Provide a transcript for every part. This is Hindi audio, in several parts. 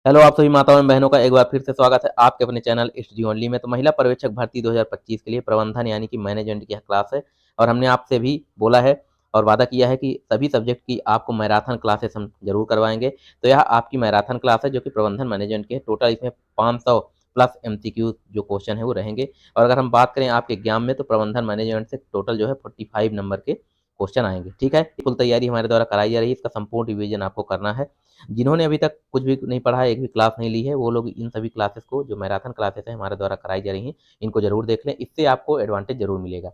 हेलो आप सभी माताओं एवं बहनों का एक बार फिर से स्वागत है आपके अपने चैनल एसटी ओनली में। तो महिला पर्यवेक्षक भर्ती 2025 के लिए प्रबंधन यानी कि मैनेजमेंट की यह क्लास है और हमने आपसे भी बोला है और वादा किया है कि सभी सब्जेक्ट की आपको मैराथन क्लासेस हम जरूर करवाएंगे। तो यह आपकी मैराथन क्लास है जो कि प्रबंधन मैनेजमेंट की है। टोटल इसमें 500 प्लस एमसीक्यू जो क्वेश्चन है वो रहेंगे। और अगर हम बात करें आपके एग्जाम में तो प्रबंधन मैनेजमेंट से टोटल जो है 45 नंबर के क्वेश्चन आएंगे। ठीक है, फुल तैयारी हमारे द्वारा कराई जा रही है, इसका संपूर्ण रिवीजन आपको करना है। जिन्होंने अभी तक कुछ भी नहीं पढ़ा है, एक भी क्लास नहीं ली है, वो लोग इन सभी क्लासेस को जो मैराथन क्लासेस है हमारे द्वारा कराई जा रही हैं, इनको जरूर देख लें, इससे आपको एडवांटेज जरूर मिलेगा।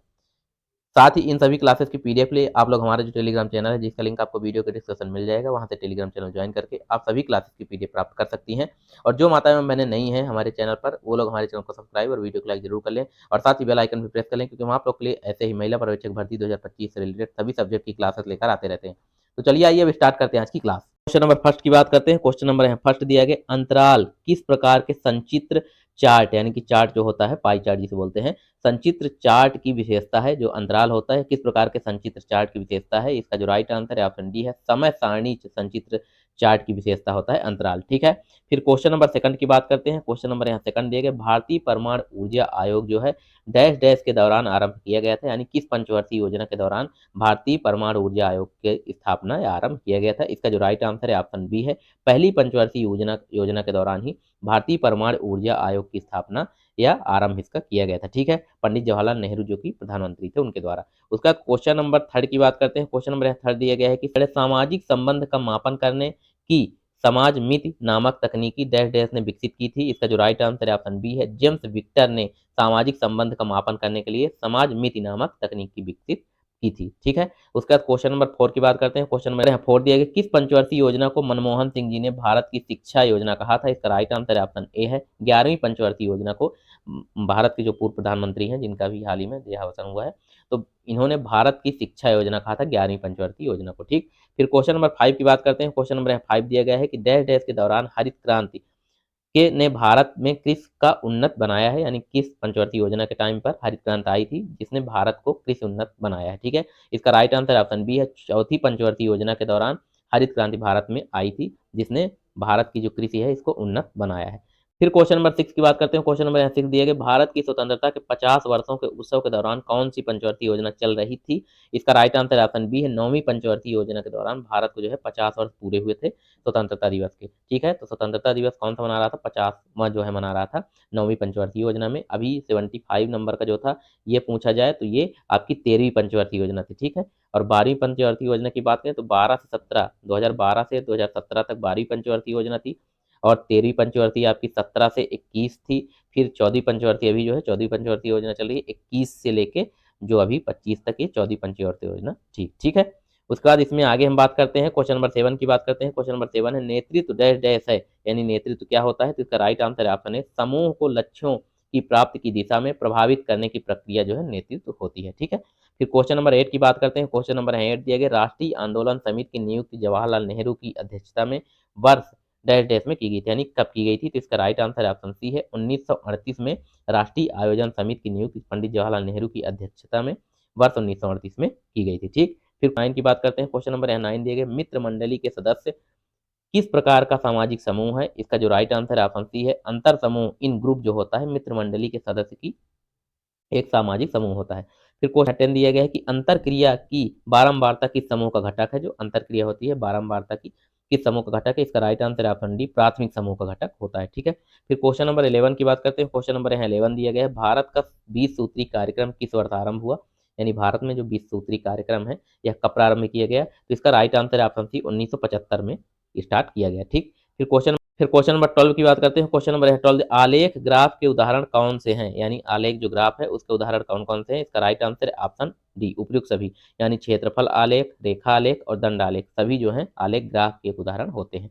साथ ही इन सभी क्लासेस की पीडीएफ लिए आप लोग हमारा जो टेलीग्राम चैनल है जिसका लिंक आपको वीडियो के डिस्क्रिप्शन मिल जाएगा, वहां से टेलीग्राम चैनल ज्वाइन करके आप सभी क्लासेस की पीडीएफ प्राप्त कर सकती हैं। और जो माताएं एवं बहनें नहीं हैं हमारे चैनल पर, वो लोग हमारे चैनल को सब्सक्राइब और वीडियो को लाइक जरूर कर लें और साथ ही बेल आइकन भी प्रेस कर लें, क्योंकि हम आप लोग के लिए ऐसे ही महिला पर्यवेक्षक भर्ती 2025 से रिलेटेड सभी सब्जेक्ट की क्लासेस लेकर आते रहते हैं। तो चलिए आइए अब स्टार्ट करते हैं आज की क्लास। क्वेश्चन नंबर फर्स्ट की बात करते हैं। क्वेश्चन नंबर है फर्स्ट दिया गया, अंतराल किस प्रकार के संचित्र चार्ट यानी कि चार्ट जो होता है पाई चार्ट जिसे बोलते हैं, संचित्र चार्ट की विशेषता है। जो अंतराल होता है किस प्रकार के संचित्र चार्ट की विशेषता है, इसका जो राइट आंसर है ऑप्शन डी है, समय सारणी संचित्र चार्ट की विशेषता होता है अंतराल। ठीक है, फिर क्वेश्चन नंबर सेकंड की बात करते हैं। क्वेश्चन नंबर यहाँ सेकंड दिए गए, भारतीय परमाणु ऊर्जा आयोग जो है डैश डैश के दौरान आरंभ किया गया था, यानी किस पंचवर्षीय योजना के दौरान भारतीय परमाणु ऊर्जा आयोग की स्थापना या आरंभ किया गया था। इसका जो राइट आंसर है ऑप्शन बी है, पहली पंचवर्षीय योजना के दौरान ही भारतीय परमाणु ऊर्जा आयोग की स्थापना या आरंभ इसका किया गया था। ठीक है, पंडित जवाहरलाल नेहरू जो कि प्रधानमंत्री थे उनके द्वारा। उसका क्वेश्चन नंबर थर्ड की बात करते हैं। क्वेश्चन नंबर थर्ड दिया गया है कि सामाजिक संबंध का मापन करने की समाज मिति नामक तकनीकी डैश डैश ने विकसित की थी। इसका जो राइट आंसर है ऑप्शन बी है, जेम्स विक्टर ने सामाजिक संबंध का मापन करने के लिए समाज मिति नामक तकनीकी विकसित की थी। ठीक है, उसके बाद क्वेश्चन नंबर फोर की बात करते हैं। क्वेश्चन नंबर फोर दिया गया, किस पंचवर्षीय योजना को मनमोहन सिंह जी ने भारत की शिक्षा योजना कहा था। इसका राइट आंसर ऑप्शन ए है, 11वीं पंचवर्षीय योजना को भारत के जो पूर्व प्रधानमंत्री हैं जिनका भी हाल ही में देहावसान हुआ है, तो इन्होंने भारत की शिक्षा योजना कहा था 11वीं पंचवर्षीय योजना को। ठीक, फिर क्वेश्चन नंबर फाइव की बात करते हैं। क्वेश्चन नंबर फाइव दिया गया है कि डैश डैश के दौरान हरित क्रांति के ने भारत में कृषि का उन्नत बनाया है, यानी किस पंचवर्षीय योजना के टाइम पर हरित क्रांति आई थी जिसने भारत को कृषि उन्नत बनाया है। ठीक है, इसका राइट आंसर ऑप्शन बी है, चौथी पंचवर्षीय योजना के दौरान हरित क्रांति भारत में आई थी जिसने भारत की जो कृषि है इसको उन्नत बनाया है। फिर क्वेश्चन नंबर सिक्स की बात करते हैं। क्वेश्चन नंबर सिक्स दिए गए, भारत की स्वतंत्रता के 50 वर्षों के उत्सव के दौरान कौन सी पंचवर्षीय योजना चल रही थी। इसका राइट आंसर ऑप्शन बी है, 9वीं पंचवर्षीय योजना के दौरान भारत को जो है 50 वर्ष पूरे हुए थे स्वतंत्रता दिवस के। ठीक है, तो स्वतंत्रता दिवस कौन सा मना रहा था, 50वां जो है मना रहा था 9वीं पंचवर्षीय योजना में। अभी 75 नंबर का जो था ये पूछा जाए तो ये आपकी 13वीं पंचवर्षीय योजना थी। ठीक है, और 12वीं पंचवर्षीय योजना की बात करें तो 12 से 17 2012 से 2017 तक 12वीं पंचवर्षीय योजना थी, और 13वीं पंचवर्षीय आपकी 17 से 21 थी। फिर 14वीं पंचवर्षीय अभी जो है 14वीं पंचवर्षीय योजना चल रही है 21 से लेके जो अभी 25 तक ये 14वीं पंचवर्षीय योजना। ठीक ठीक है, उसके बाद इसमें आगे हम बात करते हैं। क्वेश्चन नंबर सेवन की बात करते हैं। क्वेश्चन नंबर सेवन है, नेतृत्व डैश डैश है, यानी नेतृत्व क्या होता है। तो इसका राइट आंसर ऑप्शन है, समूह को लक्ष्यों की प्राप्ति की दिशा में प्रभावित करने की प्रक्रिया जो है नेतृत्व होती है। ठीक है, फिर क्वेश्चन नंबर एट की बात करते हैं। क्वेश्चन नंबर एट दिया गया, राष्ट्रीय आंदोलन समिति की नियुक्ति जवाहरलाल नेहरू की अध्यक्षता में वर्ष डैश डैश में की गई थी, यानी कब की गई थी। तो इसका राइट आंसर ऑप्शन सी है, 1938 में राष्ट्रीय आयोजन समिति की नियुक्ति पंडित जवाहरलाल नेहरू की अध्यक्षता में वर्ष 1938 में की गई थी। ठीक, फिर नाइन की बात करते हैं। क्वेश्चन नंबर यहाँ नाइन दिए गए, मित्र मंडली के सदस्य किस प्रकार का सामाजिक समूह है। इसका जो राइट आंसर ऑप्शन सी है, अंतर समूह इन ग्रुप जो होता है मित्र मंडली के सदस्य की एक सामाजिक समूह होता है। फिर क्वेश्चन 10 दिया गया है कि अंतर क्रिया की बारंबारता किस समूह का घटक है। जो अंतर क्रिया होती है बारंबारता की किस समूह का घटक है। इसका राइट आंसर ऑप्शन डी, प्राथमिक समूह का घटक होता है। ठीक है, फिर क्वेश्चन नंबर 11 की बात करते हैं। क्वेश्चन नंबर यहाँ 11 दिया गया है, भारत का 20 सूत्री कार्यक्रम किस वर्ष आरंभ हुआ, यानी भारत में जो 20 सूत्री कार्यक्रम है यह कब प्रारंभ किया गया। तो इसका राइट आंसर ऑप्शन सी, 1975 में स्टार्ट किया गया। ठीक, फिर क्वेश्चन नंबर 12 की बात करते हैं। क्वेश्चन नंबर 12, आलेख ग्राफ के उदाहरण कौन से हैं, यानी आलेख जो ग्राफ है उसके उदाहरण कौन कौन से हैं। इसका राइट आंसर है ऑप्शन डी, उपयुक्त सभी, यानी क्षेत्रफल आलेख, रेखा आलेख और दंड आलेख सभी जो है आलेख ग्राफ के एक उदाहरण होते हैं।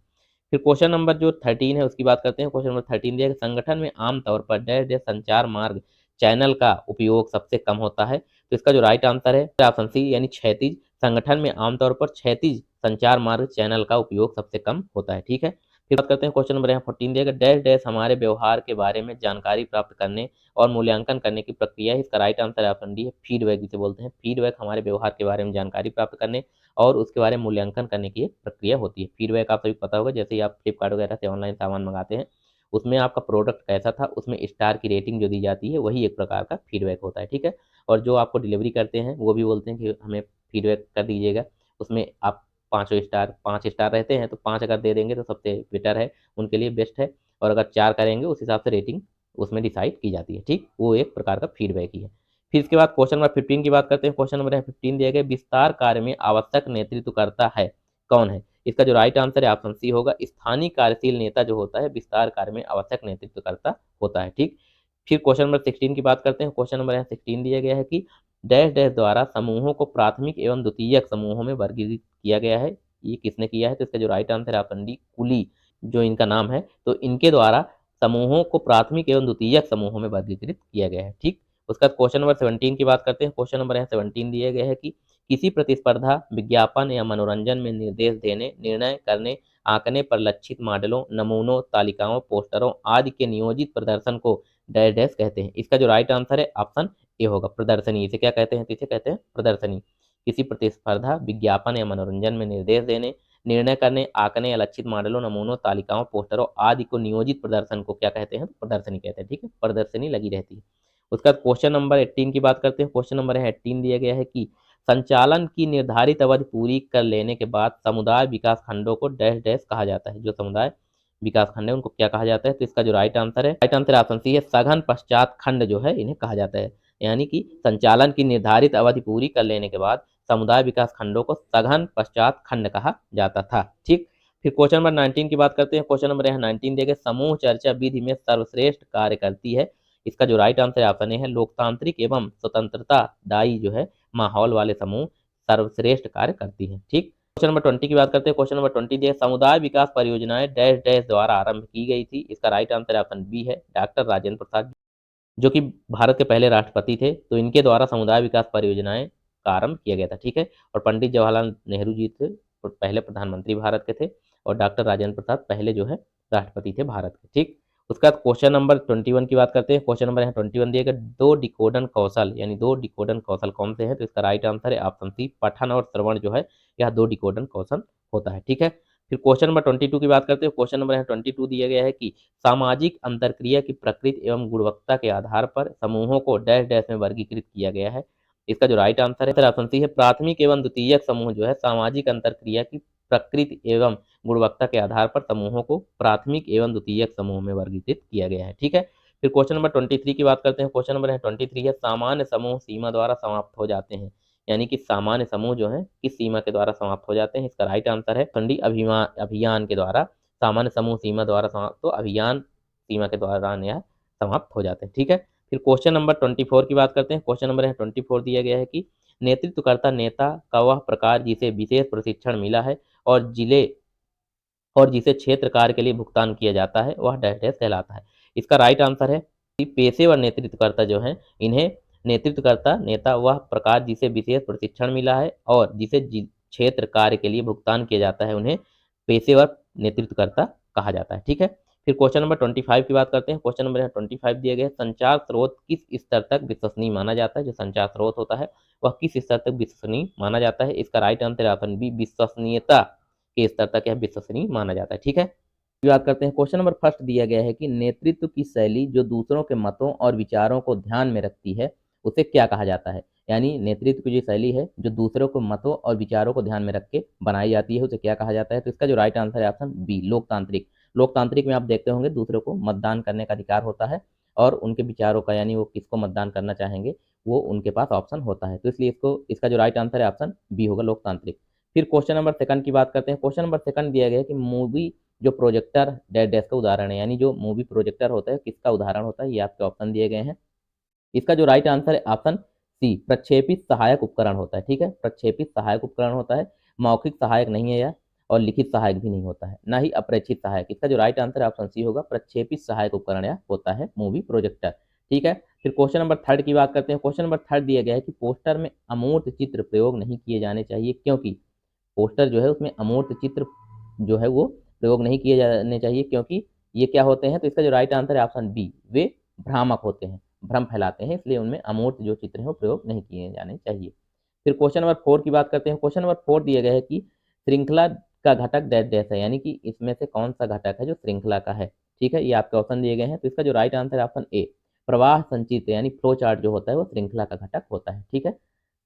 फिर क्वेश्चन नंबर जो 13 है उसकी बात करते हैं। क्वेश्चन नंबर 13 दिया, संगठन में आमतौर पर डैश डैश संचार मार्ग चैनल का उपयोग सबसे कम होता है। तो इसका जो राइट आंसर है ऑप्शन सी, यानी क्षैतिज, संगठन में आमतौर पर क्षैतिज संचार मार्ग चैनल का उपयोग सबसे कम होता है। ठीक है, फिर बात करते हैं क्वेश्चन नंबर यहाँ 14 दिया गया, डैश डैश हमारे व्यवहार के बारे में जानकारी प्राप्त करने और मूल्यांकन करने की प्रक्रिया है। इसका राइट आंसर ऑप्शन डी है, फीडबैक जिसे बोलते हैं। फीडबैक हमारे व्यवहार के बारे में जानकारी प्राप्त करने और उसके बारे में मूल्यांकन करने की एक प्रक्रिया होती है। फीडबैक आप सभी को पता होगा, जैसे ही आप फ्लिपकार्ट वगैरह से ऑनलाइन सामान मंगाते हैं, उसमें आपका प्रोडक्ट कैसा था, उसमें स्टार की रेटिंग जो दी जाती है, वही एक प्रकार का फीडबैक होता है। ठीक है, और जो आपको डिलीवरी करते हैं वो भी बोलते हैं कि हमें फीडबैक कर दीजिएगा। उसमें आप 5 स्टार रहते हैं तो 5 अगर दे देंगे तो सबसे बेटर है, उनके लिए बेस्ट है। और अगर 4 करेंगे उस हिसाब से रेटिंग उसमें डिसाइड की जाती है। ठीक, वो एक प्रकार का फीडबैक ही है। फिर इसके बाद क्वेश्चन नंबर 15 की बात करते हैं। क्वेश्चन नंबर 15 दिया गया, विस्तार कार्य में आवश्यक नेतृत्व करता है कौन है? इसका जो राइट आंसर है ऑप्शन सी होगा, स्थानीय कार्यशील नेता जो होता है विस्तार कार्य में आवश्यक नेतृत्व करता होता है। ठीक, फिर क्वेश्चन नंबर 16 की बात करते हैं। क्वेश्चन नंबर 16 दिया गया है कि डैश डैश द्वारा समूहों को प्राथमिक एवं द्वितीयक समूहों में वर्गीकृत किया गया है। ये किसने किया है? तो इसका जो राइट आंसर है ऑप्शन डी, कुली जो इनका नाम है, तो इनके द्वारा समूहों को प्राथमिक एवं द्वितीयक समूहों में वर्गीकृत किया गया है। ठीक, उसका क्वेश्चन नंबर 17 की बात करते हैं। क्वेश्चन नंबर यहाँ 17 दिया गया है कि किसी प्रतिस्पर्धा विज्ञापन या मनोरंजन में निर्देश देने, निर्णय करने, आंकने पर लक्षित मॉडलों, नमूनों, तालिकाओं, पोस्टरों आदि के नियोजित प्रदर्शन को डैश डैश कहते हैं। इसका जो राइट आंसर है ऑप्शन ए होगा, प्रदर्शनी। इसे क्या कहते हैं? इसे कहते हैं प्रदर्शनी। किसी प्रतिस्पर्धा विज्ञापन या मनोरंजन में निर्देश देने, निर्णय करने, आंकने या लक्षित मॉडलों, नमूनों, तालिकाओं, पोस्टरों आदि को नियोजित प्रदर्शन को क्या कहते हैं? प्रदर्शनी कहते हैं। ठीक है, प्रदर्शनी लगी रहती है। उसका क्वेश्चन नंबर 18 की बात करते हैं। क्वेश्चन नंबर 18 दिया गया है कि संचालन की निर्धारित अवधि पूरी कर लेने के बाद समुदाय विकास खंडों को डैश डैश कहा जाता है। जो समुदाय विकास खंड है उनको क्या कहा जाता है? तो इसका जो राइट आंसर है, राइट आंसर ऑप्शन सी है, सघन पश्चात खंड जो है इन्हें कहा जाता है। यानी कि संचालन की निर्धारित अवधि पूरी कर लेने के बाद समुदाय विकास खंडों को सघन पश्चात खंड कहा जाता था। ठीक, फिर क्वेश्चन नंबर 19 की बात करते हैं। क्वेश्चन नंबर यहाँ 19 दिए गए, समूह चर्चा विधि में सर्वश्रेष्ठ कार्य करती है। इसका जो राइट आंसर ऑप्शन ए है, लोकतांत्रिक एवं स्वतंत्रता दायी जो है माहौल वाले समूह सर्वश्रेष्ठ कार्य करती है। ठीक, क्वेश्चन नंबर 20 की बात करते हैं। क्वेश्चन नंबर 20 दिए, समुदाय विकास परियोजनाएं डैश डैश द्वारा आरंभ की गई थी। इसका राइट आंसर ऑप्शन बी है, डॉक्टर राजेंद्र प्रसाद जो कि भारत के पहले राष्ट्रपति थे, तो इनके द्वारा समुदाय विकास परियोजनाएं का आरंभ किया गया था। ठीक है, और पंडित जवाहरलाल नेहरू जी थे पहले प्रधानमंत्री भारत के थे, और डॉक्टर राजेंद्र प्रसाद पहले जो है राष्ट्रपति थे भारत के। ठीक, उसका क्वेश्चन नंबर 21 की बात करते हैं। क्वेश्चन नंबर यहाँ 21 दिएगा, दो डिकोडन कौशल यानी दो डिकोडन कौशल कौन से हैं? तो इसका राइट आंसर है ऑप्शन सी, पठन और श्रवण जो है यह दो डिकोडन कौशल होता है। ठीक है, फिर क्वेश्चन नंबर 22 की बात करते हैं। क्वेश्चन नंबर यहाँ 22 दिया गया है कि सामाजिक अंतरक्रिया की प्रकृति एवं गुणवत्ता के आधार पर समूहों को डैश डैश में वर्गीकृत किया गया है। इसका जो राइट आंसर है ऑप्शन सी है, प्राथमिक एवं द्वितीयक समूह जो है सामाजिक अंतरक्रिया की प्रकृति एवं गुणवत्ता के आधार पर समूहों को प्राथमिक एवं द्वितीयक समूह में वर्गीकृत किया गया है। ठीक है, फिर क्वेश्चन नंबर 23 की बात करते हैं। क्वेश्चन नंबर 23 है, सामान्य समूह सीमा द्वारा समाप्त हो जाते हैं। यानी कि सामान्य समूह जो है किस सीमा के द्वारा समाप्त हो जाते हैं? इसका राइट आंसर है ठंडी अभियान के द्वारा सामान्य समूह सीमा द्वारा समाप्त, तो अभियान सीमा के दौरान यह समाप्त हो जाते हैं। ठीक है, फिर क्वेश्चन नंबर 24 की बात करते हैं। क्वेश्चन नंबर 24 दिया गया है कि नेतृत्वकर्ता नेता का वह प्रकार जिसे विशेष प्रशिक्षण मिला है और जिसे क्षेत्र कार्य के लिए भुगतान किया जाता है वह डैश डैश कहलाता है। इसका राइट आंसर है कि पेशेवर नेतृत्वकर्ता जो है इन्हें नेतृत्वकर्ता नेता वह प्रकार जिसे विशेष प्रशिक्षण मिला है और जिसे क्षेत्र कार्य के लिए भुगतान किया जाता है उन्हें पेशेवर नेतृत्वकर्ता कहा जाता है। ठीक है, फिर क्वेश्चन नंबर 25 की बात करते हैं। क्वेश्चन नंबर 25 दिए गए, संचार स्रोत किस स्तर तक विश्वसनीय माना जाता है? जो संचार स्रोत होता है वह किस स्तर तक विश्वसनीय माना जाता है? इसका राइट आंसर ऑप्शन बी, विश्वसनीयता के स्तर तक यह विश्वसनीय माना जाता है। ठीक है, बात करते हैं। क्वेश्चन नंबर फर्स्ट दिया गया है कि नेतृत्व की शैली जो दूसरों के मतों और विचारों को ध्यान में रखती है उसे क्या कहा जाता है? यानी नेतृत्व की जो शैली है जो दूसरों को मतों और विचारों को ध्यान में रख के बनाई जाती है उसे क्या कहा जाता है? तो इसका जो राइट आंसर है ऑप्शन बी, लोकतांत्रिक। लोकतांत्रिक में आप देखते होंगे दूसरों को मतदान करने का अधिकार होता है और उनके विचारों का यानी वो किसको मतदान करना चाहेंगे वो उनके पास ऑप्शन होता है, तो इसलिए इसका जो राइट आंसर है ऑप्शन बी होगा, लोकतांत्रिक। फिर क्वेश्चन नंबर सेकंड की बात करते हैं। क्वेश्चन नंबर सेकंड दिया गया है कि मूवी जो प्रोजेक्टर डैश डैश का उदाहरण है, यानी जो मूवी प्रोजेक्टर होता है किसका उदाहरण होता है, ये आपके ऑप्शन दिए गए हैं। इसका जो राइट आंसर है ऑप्शन सी, प्रक्षेपित सहायक उपकरण होता है। ठीक है, प्रक्षेपित सहायक उपकरण होता है, मौखिक सहायक नहीं है यह और लिखित सहायक भी नहीं होता है, ना ही अप्रेक्षित सहायक। इसका जो राइट आंसर है ऑप्शन सी होगा, प्रक्षेपित सहायक उपकरण यह होता है मूवी प्रोजेक्टर। ठीक है, फिर क्वेश्चन नंबर थर्ड की बात करते हैं। क्वेश्चन नंबर थर्ड दिया गया है कि पोस्टर में अमूर्त चित्र प्रयोग नहीं किए जाने चाहिए क्योंकि पोस्टर जो है उसमें अमूर्त चित्र जो है वो प्रयोग नहीं किए जाने चाहिए, क्योंकि ये क्या होते हैं, तो इसका जो राइट आंसर है ऑप्शन बी, वे भ्रामक होते हैं, भ्रम फैलाते हैं, इसलिए उनमें अमूर्त जो चित्र हैं वो प्रयोग नहीं किए जाने चाहिए। फिर क्वेश्चन नंबर 4 की बात करते हैं। क्वेश्चन नंबर 4 दिया गया है कि श्रृंखला का घटक डैश डैश है, यानी कि इसमें से कौन सा घटक है जो श्रृंखला का है। ठीक है, ये आपके ऑप्शन दिए गए हैं, तो इसका जो राइट आंसर है ऑप्शन ए, प्रवाह संचित यानी फ्लो चार्ट जो होता है वो श्रृंखला का घटक होता है। ठीक है,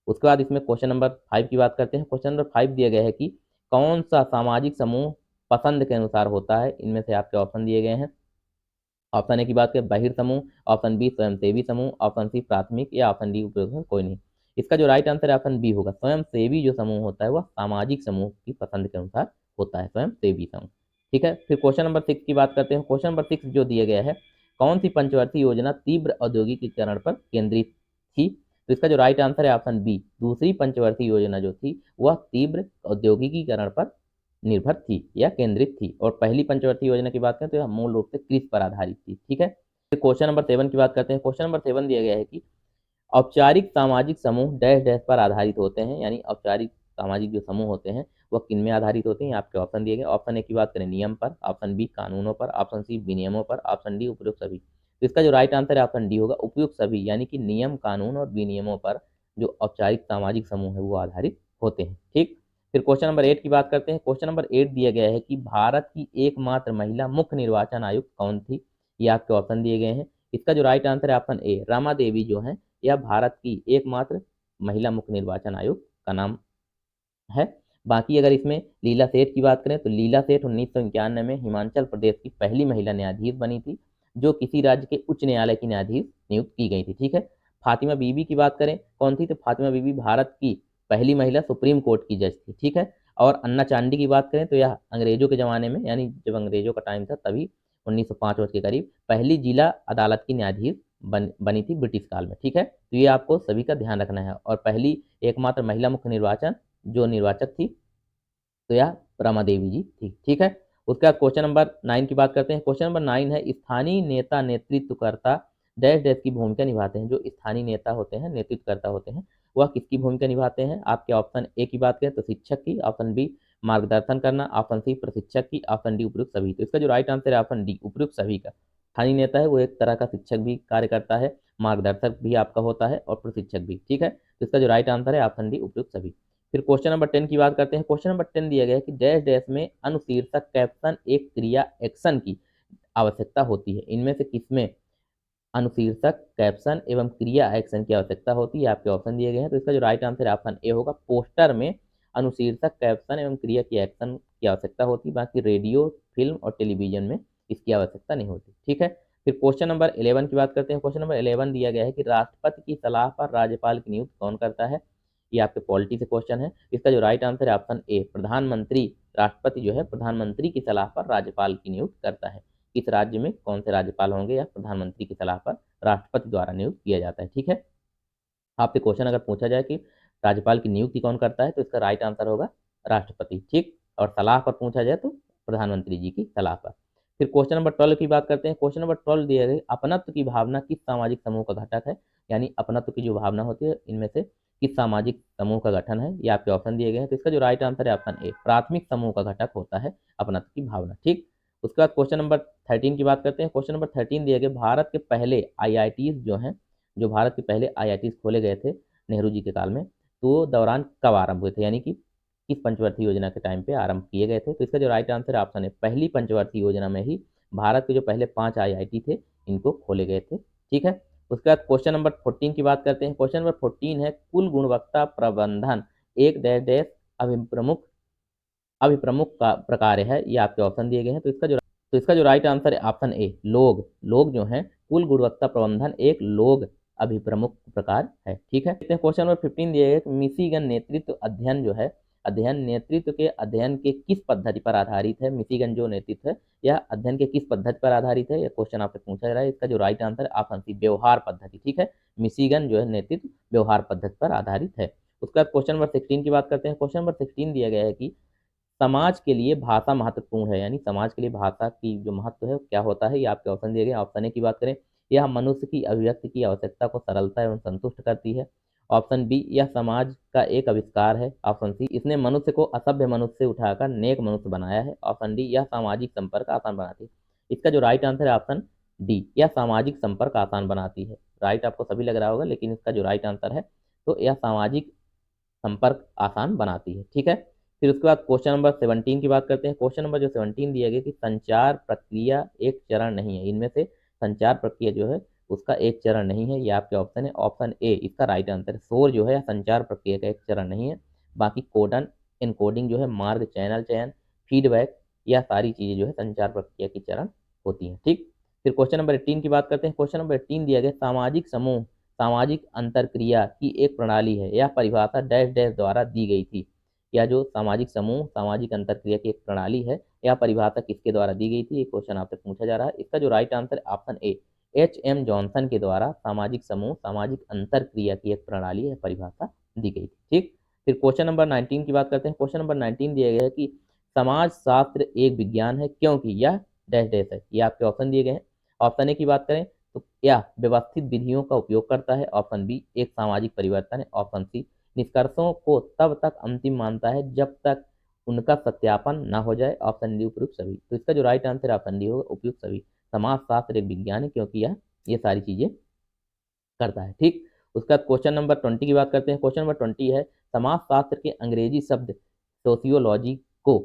उसके बाद इसमें क्वेश्चन नंबर 5 की बात करते हैं। क्वेश्चन नंबर 5 दिया गया है कि कौन सा सामाजिक समूह पसंद के अनुसार होता है। इनमें से आपके ऑप्शन दिए गए हैं। ऑप्शन ए की बात करें बहिर समूह, ऑप्शन बी स्वयंसेवी समूह, ऑप्शन सी प्राथमिक, या ऑप्शन डी उपयोग कोई नहीं। इसका जो राइट आंसर है ऑप्शन बी होगा, स्वयंसेवी जो समूह होता है वह सामाजिक समूह की पसंद के अनुसार होता है, स्वयंसेवी समूह। ठीक है, फिर क्वेश्चन नंबर 6 की बात करते हैं। क्वेश्चन नंबर 6 जो दिया गया है, कौन सी पंचवर्षीय योजना तीव्र औद्योगिकीकरण पर केंद्रित थी। तो इसका जो राइट आंसर है ऑप्शन बी, दूसरी पंचवर्षीय योजना जो थी वह तीव्र औद्योगिकीकरण पर निर्भर थी या केंद्रित थी। और पहली पंचवर्षीय योजना की बात करें तो यह मूल रूप से कृषि पर आधारित थी। ठीक है, फिर क्वेश्चन नंबर 7 की बात करते हैं। क्वेश्चन नंबर 7 दिया गया है कि औपचारिक सामाजिक समूह डैश डैश पर आधारित होते हैं, यानी औपचारिक सामाजिक जो समूह होते हैं वह किन में आधारित होते हैं। आपके ऑप्शन दिए गए, ऑप्शन ए की बात करें नियम पर, ऑप्शन बी कानूनों पर, ऑप्शन सी विनियमों पर, ऑप्शन डी उपयुक्त सभी। तो इसका जो राइट आंसर है ऑप्शन डी होगा, उपयुक्त सभी, यानी कि नियम कानून और विनियमों पर जो औपचारिक सामाजिक समूह है वो आधारित होते हैं। ठीक, फिर क्वेश्चन नंबर 8 की बात करते हैं। क्वेश्चन नंबर 8 दिया गया है कि भारत की एकमात्र महिला मुख्य निर्वाचन आयुक्त कौन थी। ये आपके ऑप्शन दिए गए हैं। इसका जो राइट आंसर है ऑप्शन ए, रमा देवी जो है यह भारत की एकमात्र महिला मुख्य निर्वाचन आयुक्त का नाम है। बाकी अगर इसमें लीला सेठ की बात करें तो लीला सेठ 1991 में हिमाचल प्रदेश की पहली महिला न्यायाधीश बनी थी, जो किसी राज्य के उच्च न्यायालय की न्यायाधीश नियुक्त की गई थी। ठीक है, फातिमा बीबी की बात करें कौन थी, तो फातिमा बीबी भारत की पहली महिला सुप्रीम कोर्ट की जज थी। ठीक है, और अन्ना चांडी की बात करें तो यह अंग्रेजों के ज़माने में, यानी जब अंग्रेजों का टाइम था तभी 1905 के करीब पहली जिला अदालत की न्यायाधीश बनी थी ब्रिटिश काल में। ठीक है, तो ये आपको सभी का ध्यान रखना है। और पहली एकमात्र महिला मुख्य निर्वाचन जो निर्वाचक थी तो यह रमा देवी जी थी। ठीक है, उसके बाद क्वेश्चन नंबर 9 की बात करते हैं। क्वेश्चन नंबर 9 है स्थानीय नेता नेतृत्वकर्ता डैश डैश की भूमिका निभाते हैं। जो स्थानीय नेता होते हैं, नेतृत्वकर्ता होते हैं, वह किसकी भूमिका निभाते हैं। आपके ऑप्शन ए की बात करें तो शिक्षक की, ऑप्शन बी मार्गदर्शन करना, ऑप्शन सी प्रशिक्षक की, ऑप्शन डी उपयुक्त सभी। तो इसका जो राइट आंसर है ऑप्शन डी, उपयुक्त सभी का। स्थानीय नेता है वो एक तरह का शिक्षक भी कार्य करता है, मार्गदर्शक भी आपका होता है और प्रशिक्षक भी। ठीक है, तो इसका जो राइट आंसर है ऑप्शन डी, उपयुक्त सभी। फिर क्वेश्चन नंबर 10 की बात करते हैं। क्वेश्चन नंबर 10 दिया गया है कि डैश डैश में अनुशीर्षक कैप्शन एक क्रिया एक्शन की आवश्यकता होती है। इनमें से किसमें अनुशीर्षक कैप्शन एवं क्रिया एक्शन की आवश्यकता होती है। आपके ऑप्शन दिए गए हैं, तो इसका जो राइट आंसर है ऑप्शन ए होगा, पोस्टर में अनुशीर्षक कैप्शन एवं क्रिया की एक्शन की आवश्यकता होती है, बाकी रेडियो फिल्म और टेलीविजन में इसकी आवश्यकता नहीं होती। ठीक है, फिर क्वेश्चन नंबर 11 की बात करते हैं। क्वेश्चन नंबर 11 दिया गया है कि राष्ट्रपति की सलाह पर राज्यपाल की नियुक्ति कौन करता है। ये आपके पॉलिटी से क्वेश्चन है। इसका जो राइट आंसर है ऑप्शन ए, प्रधानमंत्री। राष्ट्रपति जो है प्रधानमंत्री की सलाह पर राज्यपाल की नियुक्ति करता है। किस राज्य में कौन से राज्यपाल होंगे या प्रधानमंत्री की सलाह पर राष्ट्रपति द्वारा नियुक्त किया जाता है। ठीक है, आपसे क्वेश्चन अगर पूछा जाए कि राज्यपाल की नियुक्ति कौन करता है तो इसका राइट आंसर होगा राष्ट्रपति। ठीक, और सलाह पर पूछा जाए तो प्रधानमंत्री जी की सलाह पर। फिर क्वेश्चन नंबर 12 की बात करते हैं। क्वेश्चन नंबर 12 दिया गया अपनत्व की भावना किस सामाजिक समूह का घटक है। यानी अपनत्व की जो भावना होती है इनमें से किस सामाजिक समूह का गठन है। ये आपके ऑप्शन दिए गए हैं, तो इसका जो राइट आंसर है ऑप्शन ए, प्राथमिक समूह का घटक होता है अपनत्व की भावना। ठीक, उसके बाद क्वेश्चन नंबर 13 की बात करते हैं। क्वेश्चन नंबर 13 दिए गए भारत के पहले आईआईटीज जो हैं, जो भारत के पहले आईआईटीज खोले गए थे नेहरू जी के काल में, तो दौरान कब आरंभ हुए थे, यानी कि किस पंचवर्षीय योजना के टाइम पे आरंभ किए गए थे। तो इसका जो राइट आंसर है ऑप्शन है, पहली पंचवर्षीय योजना में ही भारत के जो पहले 5 आईआईटी थे इनको खोले गए थे। ठीक है, उसके बाद क्वेश्चन नंबर 14 की बात करते हैं। क्वेश्चन नंबर 14 है कुल गुणवत्ता प्रबंधन एक डैश डैश अभिप्रमुख अभिप्रमुख का प्रकार है। ये आपके ऑप्शन दिए गए हैं, तो इसका जो राइट आंसर है ऑप्शन ए, लोग। लोग जो है कुल गुणवत्ता प्रबंधन एक लोग अभिप्रमुख प्रकार है। ठीक है, क्वेश्चन नंबर 15 दिए गए मिशिगन नेतृत्व अध्ययन जो है, अध्ययन नेतृत्व के अध्ययन के किस पद्धति पर आधारित है। मिशिगन जो नेतृत्व है यह अध्ययन के किस पद्धति पर आधारित है, यह क्वेश्चन आपसे पूछा जा रहा है। इसका जो राइट आंसर है ऑप्शन सी, व्यवहार पद्धति। ठीक है, मिशिगन जो है नेतृत्व व्यवहार पद्धति पर आधारित है। उसके बाद क्वेश्चन नंबर 16 की बात करते हैं। क्वेश्चन नंबर 16 दिया गया है कि समाज के लिए भाषा महत्वपूर्ण है, यानी समाज के लिए भाषा की जो महत्व है क्या होता है। ये आपके ऑप्शन दिए गए। ऑप्शन ए की बात करें, यह मनुष्य की अभिव्यक्ति की आवश्यकता को सरलता एवं संतुष्ट करती है। ऑप्शन बी, यह समाज का एक आविष्कार है। ऑप्शन सी, इसने मनुष्य को असभ्य मनुष्य से उठाकर नेक मनुष्य बनाया है। ऑप्शन डी, यह सामाजिक संपर्क आसान बनाती है। इसका जो राइट आंसर है ऑप्शन डी, यह सामाजिक संपर्क आसान बनाती है। राइट आपको सभी लग रहा होगा, लेकिन इसका जो राइट आंसर है तो यह सामाजिक संपर्क आसान बनाती है। ठीक है, फिर उसके बाद क्वेश्चन नंबर 17 की बात करते हैं। क्वेश्चन नंबर जो 17 दिया गया कि संचार प्रक्रिया एक चरण नहीं है, इनमें से संचार प्रक्रिया जो है उसका एक चरण नहीं है। ये आपके ऑप्शन है, ऑप्शन ए इसका राइट आंसर है। शोर जो है संचार प्रक्रिया का एक चरण नहीं है। बाकी कोडन, इनकोडिंग जो है, मार्ग, चैनल चयन, फीडबैक, यह सारी चीजें जो है संचार प्रक्रिया की चरण होती है। ठीक, फिर क्वेश्चन नंबर 18 की बात करते हैं। क्वेश्चन नंबर 18 दिया गया सामाजिक समूह सामाजिक अंतरक्रिया की एक प्रणाली है। यह परिभाषा डैश डैश द्वारा दी गई थी। या जो सामाजिक समूह सामाजिक अंतरक्रिया की एक प्रणाली है, यह परिभाषा किसके द्वारा दी गई थी, ये क्वेश्चन आपसे पूछा जा रहा है। इसका जो राइट आंसर है ऑप्शन ए, HM जॉनसन के द्वारा सामाजिक समूह सामाजिक अंतरक्रिया की एक प्रणाली है परिभाषा दी गई थी। ठीक, फिर क्वेश्चन नंबर 19 की बात करते हैं। क्वेश्चन नंबर 19 दिया गया है कि समाज शास्त्र एक विज्ञान है क्योंकि यह डैश डैश है। ये आपके ऑप्शन दिए गए हैं। ऑप्शन ए की बात करें तो यह व्यवस्थित विधियों का उपयोग करता है। ऑप्शन बी, एक सामाजिक परिवर्तन है। ऑप्शन सी, निष्कर्षों को तब तक अंतिम मानता है जब तक उनका सत्यापन न हो जाए। ऑप्शन डी, उपयुक्त सभी। तो इसका जो राइट आंसर ऑप्शन डी होगा, उपयुक्त सभी। समाजशास्त्र एक विज्ञान है क्योंकि यह ये सारी चीजें करता है। ठीक, उसके बाद क्वेश्चन नंबर 20 की बात करते हैं। क्वेश्चन नंबर 20 है समाजशास्त्र के अंग्रेजी शब्द सोशियोलॉजी को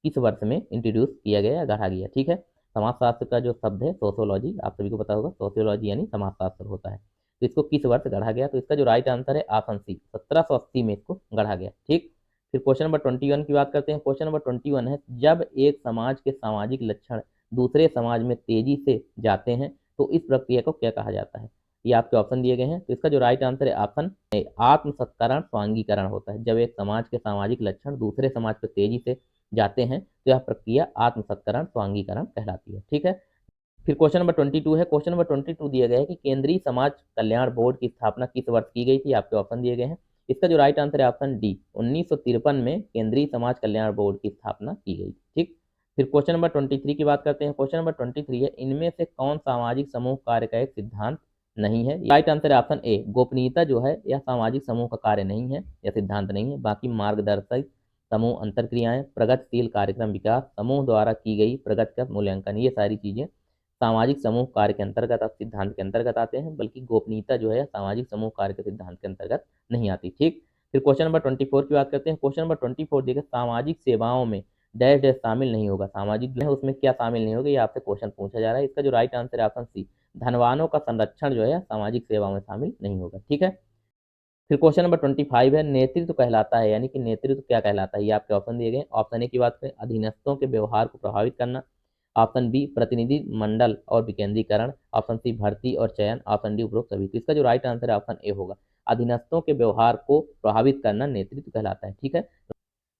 किस वर्ष में इंट्रोड्यूस किया गया या गढ़ा गया। ठीक है, समाजशास्त्र का जो शब्द है सोशियोलॉजी, आप सभी को पता होगा, सोशियोलॉजी यानी समाजशास्त्र होता है। तो इसको किस वर्ष गढ़ा गया, तो इसका जो राइट आंसर है ऑप्शन सी, 1780 में इसको गढ़ा गया। ठीक, फिर क्वेश्चन नंबर 21 की बात करते हैं। क्वेश्चन नंबर 21 है जब एक समाज के सामाजिक लक्षण दूसरे समाज में तेजी से जाते हैं तो इस प्रक्रिया को क्या कहा जाता है। ये आपके ऑप्शन दिए गए हैं। तो इसका जो राइट आंसर है ऑप्शन ए, आत्मसत्करण स्वांगीकरण होता है। जब एक समाज के सामाजिक लक्षण दूसरे समाज पर तेजी से जाते हैं तो यह प्रक्रिया आत्मसत्करण स्वांगीकरण कहलाती है। ठीक है, फिर क्वेश्चन नंबर 22 है। क्वेश्चन नंबर 22 दिया गया है कि केंद्रीय समाज कल्याण बोर्ड की स्थापना किस वर्ष की गई थी। आपके ऑप्शन दिए गए हैं। इसका जो राइट आंसर है ऑप्शन डी, 1953 में केंद्रीय समाज कल्याण बोर्ड की स्थापना की गई। ठीक, फिर क्वेश्चन नंबर 23 की बात करते हैं। क्वेश्चन नंबर 23 है इनमें से कौन सामाजिक समूह कार्य का एक सिद्धांत नहीं है। राइट आंसर है ऑप्शन ए, गोपनीयता जो है यह सामाजिक समूह का कार्य नहीं है, यह सिद्धांत नहीं है। बाकी मार्गदर्शक समूह अंतरक्रियाएं, प्रगतिशील कार्यक्रम विकास, समूह द्वारा की गई प्रगति का मूल्यांकन, ये सारी चीजें सामाजिक समूह कार्य के अंतर्गत सिद्धांत के अंतर्गत आते हैं। बल्कि गोपनीयता जो है सामाजिक समूह कार्य के सिद्धांत के अंतर्गत नहीं आती। ठीक, फिर क्वेश्चन नंबर 24 की बात करते हैं। क्वेश्चन नंबर 24 देखिए सामाजिक सेवाओं में डैश डैश शामिल नहीं होगा। सामाजिक जो है उसमें क्या शामिल नहीं होगा, ये आपसे क्वेश्चन पूछा जा रहा है। इसका जो राइट आंसर है ऑप्शन सी, धनवानों का संरक्षण जो है सामाजिक सेवाओं में शामिल नहीं होगा। ठीक है, फिर क्वेश्चन नंबर 25 है नेतृत्व कहलाता है, यानी कि नेतृत्व क्या कहलाता है। ये आपके ऑप्शन दिए गए। ऑप्शन ए की बात करें अधीनस्थों के व्यवहार को प्रभावित करना। ऑप्शन बी, प्रतिनिधि मंडल और विकेंद्रीकरण। ऑप्शन सी, भर्ती और चयन। ऑप्शन डी, उपरोक्त सभी। तो इसका जो राइट आंसर है ऑप्शन ए होगा, अधीनस्थों के व्यवहार को प्रभावित करना नेतृत्व कहलाता है। ठीक है,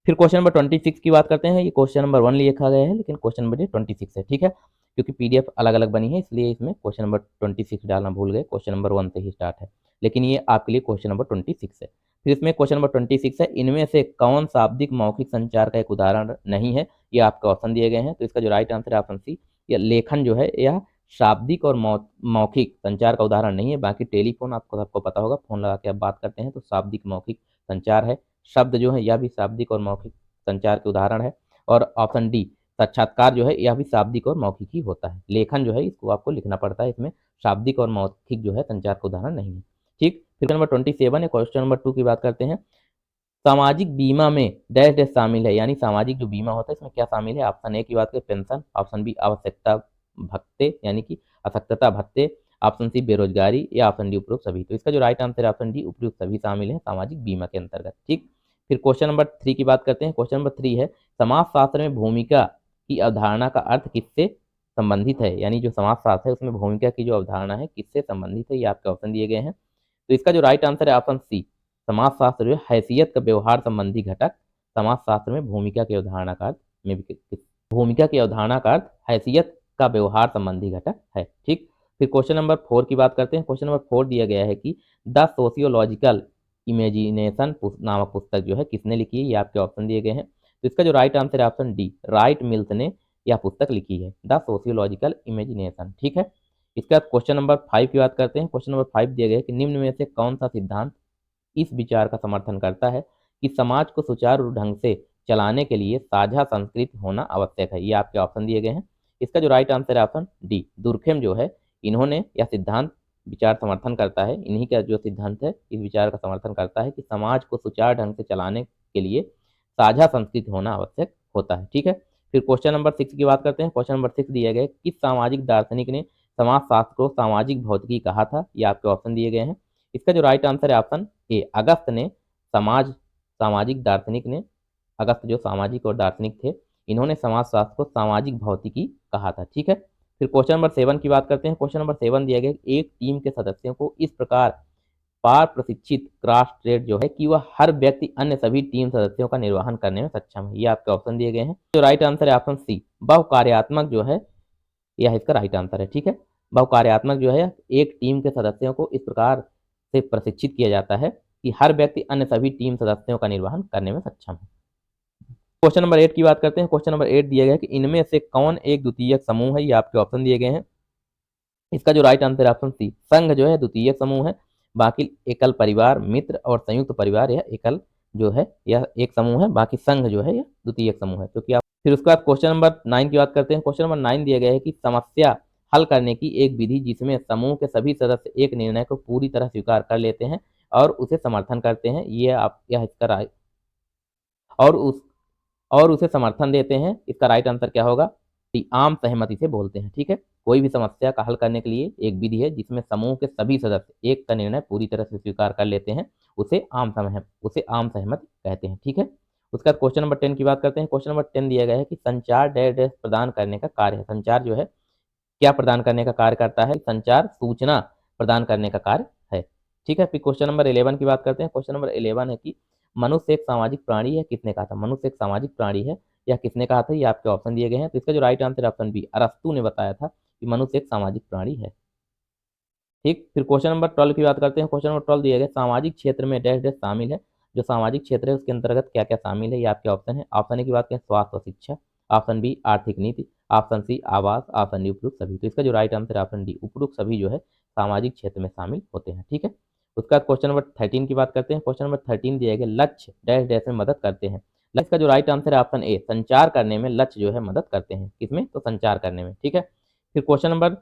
फिर क्वेश्चन नंबर 26 की बात करते हैं। ये क्वेश्चन नंबर 1 लिखा गया है, लेकिन क्वेश्चन नंबर 26 है। ठीक है, क्योंकि पीडीएफ अलग अलग बनी है इसलिए इसमें क्वेश्चन नंबर 26 डालना भूल गए। क्वेश्चन नंबर 1 से ही स्टार्ट है, लेकिन ये आपके लिए क्वेश्चन नंबर 26 है। फिर इसमें क्वेश्चन नंबर 26 है इनमें से कौन शाब्दिक मौखिक संचार का एक उदाहरण नहीं है। ये आपके ऑप्शन दिए गए हैं। तो इसका जो राइट आंसर है ऑप्शन सी, यह लेखन जो है यह शाब्दिक और मौखिक संचार का उदाहरण नहीं है। बाकी टेलीफोन आपको सबको पता होगा, फोन लगा के आप बात करते हैं तो शाब्दिक मौखिक संचार है। शब्द जो है यह भी शाब्दिक और मौखिक संचार के उदाहरण है। और ऑप्शन डी, साक्षात्कार जो है यह भी शाब्दिक और मौखिक ही होता है। लेखन जो है इसको आपको लिखना पड़ता है, इसमें शाब्दिक और मौखिक जो है संचार का उदाहरण नहीं है। ठीक, फिर नंबर 27 है। क्वेश्चन नंबर 2 की बात करते हैं। सामाजिक बीमा में डैश डैश शामिल है, यानी सामाजिक जो बीमा होता है इसमें क्या शामिल है। ऑप्शन ए की बात करें पेंशन। ऑप्शन बी, आवश्यकता भत्ते यानी कि आवश्यकता भत्ते। ऑप्शन सी, बेरोजगारी। या ऑप्शन डी, उपरोक्त सभी। तो इसका जो राइट आंसर है ऑप्शन डी, उपरोक्त सभी शामिल है सामाजिक बीमा के अंतर्गत। ठीक, फिर क्वेश्चन नंबर 3 की बात करते हैं। क्वेश्चन नंबर 3 है समाजशास्त्र में भूमिका की अवधारणा का अर्थ किससे संबंधित है, यानी जो समाजशास्त्र है उसमें भूमिका की जो अवधारणा है किससे संबंधित है। ये आपके ऑप्शन दिए गए हैं। तो इसका जो राइट आंसर है ऑप्शन सी, समाजशास्त्र जो है हैसियत का व्यवहार संबंधी घटक। समाजशास्त्र में भूमिका की अवधारणा का अर्थ में भी भूमिका की अवधारणा का अर्थ हैसियत का व्यवहार संबंधी घटक है। ठीक, फिर क्वेश्चन नंबर 4 की बात करते हैं। क्वेश्चन नंबर 4 दिया गया है कि द सोशियोलॉजिकल इमेजिनेशन नामक पुस्तक जो है किसने लिखी है। ये आपके ऑप्शन दिए गए हैं। तो इसका जो राइट आंसर है ऑप्शन डी, राइट मिल्स ने यह पुस्तक लिखी है, द सोशियोलॉजिकल इमेजिनेशन। ठीक है, इसके बाद क्वेश्चन नंबर 5 की बात करते हैं। क्वेश्चन नंबर 5 दिया गया है कि निम्न में से कौन सा सिद्धांत इस विचार का समर्थन करता है कि समाज को सुचारू ढंग से चलाने के लिए साझा संस्कृति होना आवश्यक है। ये आपके ऑप्शन दिए गए हैं। इसका जो राइट आंसर है ऑप्शन डी, दुर्खेम जो है इन्होंने यह सिद्धांत विचार समर्थन करता है, इन्हीं का जो सिद्धांत है इस विचार का समर्थन करता है कि समाज को सुचारू ढंग से चलाने के लिए साझा संस्कृति होना आवश्यक होता है। ठीक है, फिर क्वेश्चन नंबर 6 की बात करते हैं। क्वेश्चन नंबर 6 दिया गया है, किस सामाजिक दार्शनिक ने समाजशास्त्र को सामाजिक भौतिकी कहा था? ये आपके ऑप्शन दिए गए हैं। इसका जो राइट आंसर है ऑप्शन ए, अगस्त ने सामाजिक दार्शनिक ने, अगस्त जो सामाजिक और दार्शनिक थे, इन्होंने समाजशास्त्र को सामाजिक भौतिकी कहा था। ठीक है, फिर क्वेश्चन नंबर 7 की बात करते हैं। क्वेश्चन नंबर 7 दिया गया, एक टीम के सदस्यों को इस प्रकार पार प्रशिक्षित क्रॉस ट्रेड जो है कि वह हर व्यक्ति अन्य सभी टीम सदस्यों का निर्वहन करने में सक्षम है। ये आपके ऑप्शन दिए गए हैं। जो राइट आंसर है ऑप्शन सी, बहुकार्यात्मक जो है यह इसका राइट आंसर है। ठीक है, बहुकार्यात्मक जो है एक टीम के सदस्यों को इस प्रकार से प्रशिक्षित किया जाता है कि हर व्यक्ति अन्य सभी टीम सदस्यों का निर्वहन करने में सक्षम है। क्वेश्चन नंबर 8 की बात करते हैं। क्वेश्चन नंबर 8 दिया गया है कि इनमें से कौन एक द्वितीयक समूह है? ये आपके ऑप्शन दिए गए हैं। इसका जो राइट आंसर है ऑप्शन सी, संघ जो है द्वितीयक समूह है, बाकी एकल परिवार, मित्र और संयुक्त परिवार यह एकल जो है यह एक समूह है, बाकी संघ जो है यह द्वितीयक समूह है। क्योंकि आप फिर उसके बाद क्वेश्चन नंबर 9 की बात करते हैं। क्वेश्चन नंबर 9 दिया गया है कि समस्या हल करने की एक विधि जिसमें समूह के सभी सदस्य एक निर्णय को पूरी तरह स्वीकार कर लेते हैं और उसे समर्थन करते हैं, ये आप यह इसका राइट और उस और उसे समर्थन देते हैं, इसका राइट आंसर क्या होगा? आम सहमति से बोलते हैं। ठीक है, कोई भी समस्या का हल करने के लिए एक विधि है जिसमें समूह के सभी सदस्य एक का निर्णय पूरी तरह से स्वीकार कर लेते हैं, उसे आम सहमति कहते हैं। ठीक है, उसके बाद क्वेश्चन नंबर 10 की बात करते हैं। क्वेश्चन नंबर 10 दिया गया है कि संचार डैश डैश प्रदान करने का कार्य है। संचार जो है क्या प्रदान करने का कार्य करता है? संचार सूचना प्रदान करने का कार्य है। ठीक है, फिर क्वेश्चन नंबर 11 की बात करते हैं। क्वेश्चन नंबर 11 है कि मनुष्य एक सामाजिक प्राणी है, किसने कहा था? मनुष्य एक सामाजिक प्राणी है, यह किसने कहा था? ये आपके ऑप्शन दिए गए हैं। तो इसका जो राइट आंसर ऑप्शन बी, अरस्तु ने बताया था कि मनुष्य एक सामाजिक प्राणी है। ठीक, फिर क्वेश्चन नंबर 12 की बात करते हैं। क्वेश्चन नंबर 12 दिया गया, सामाजिक क्षेत्र में डैश डैश शामिल है। जो सामाजिक क्षेत्र है उसके अंतर्गत क्या क्या शामिल है? ये आपके ऑप्शन है। ऑप्शन ए की बात करें, स्वास्थ्य और शिक्षा, ऑप्शन बी आर्थिक नीति, ऑप्शन सी आवास, ऑप्शन डी उपरोक्त सभी। तो इसका जो राइट आंसर है ऑप्शन डी, उपरोक्त सभी जो है सामाजिक क्षेत्र में शामिल होते हैं। ठीक है, उसके बाद क्वेश्चन नंबर 13 की बात करते हैं। क्वेश्चन नंबर 13 दिया गया, लक्ष्य डैश डैश में मदद करते हैं। लक्ष्य का जो राइट आंसर है ऑप्शन ए, संचार करने में लक्ष्य जो है मदद करते हैं। किसमें? तो संचार करने में। ठीक है, फिर क्वेश्चन नंबर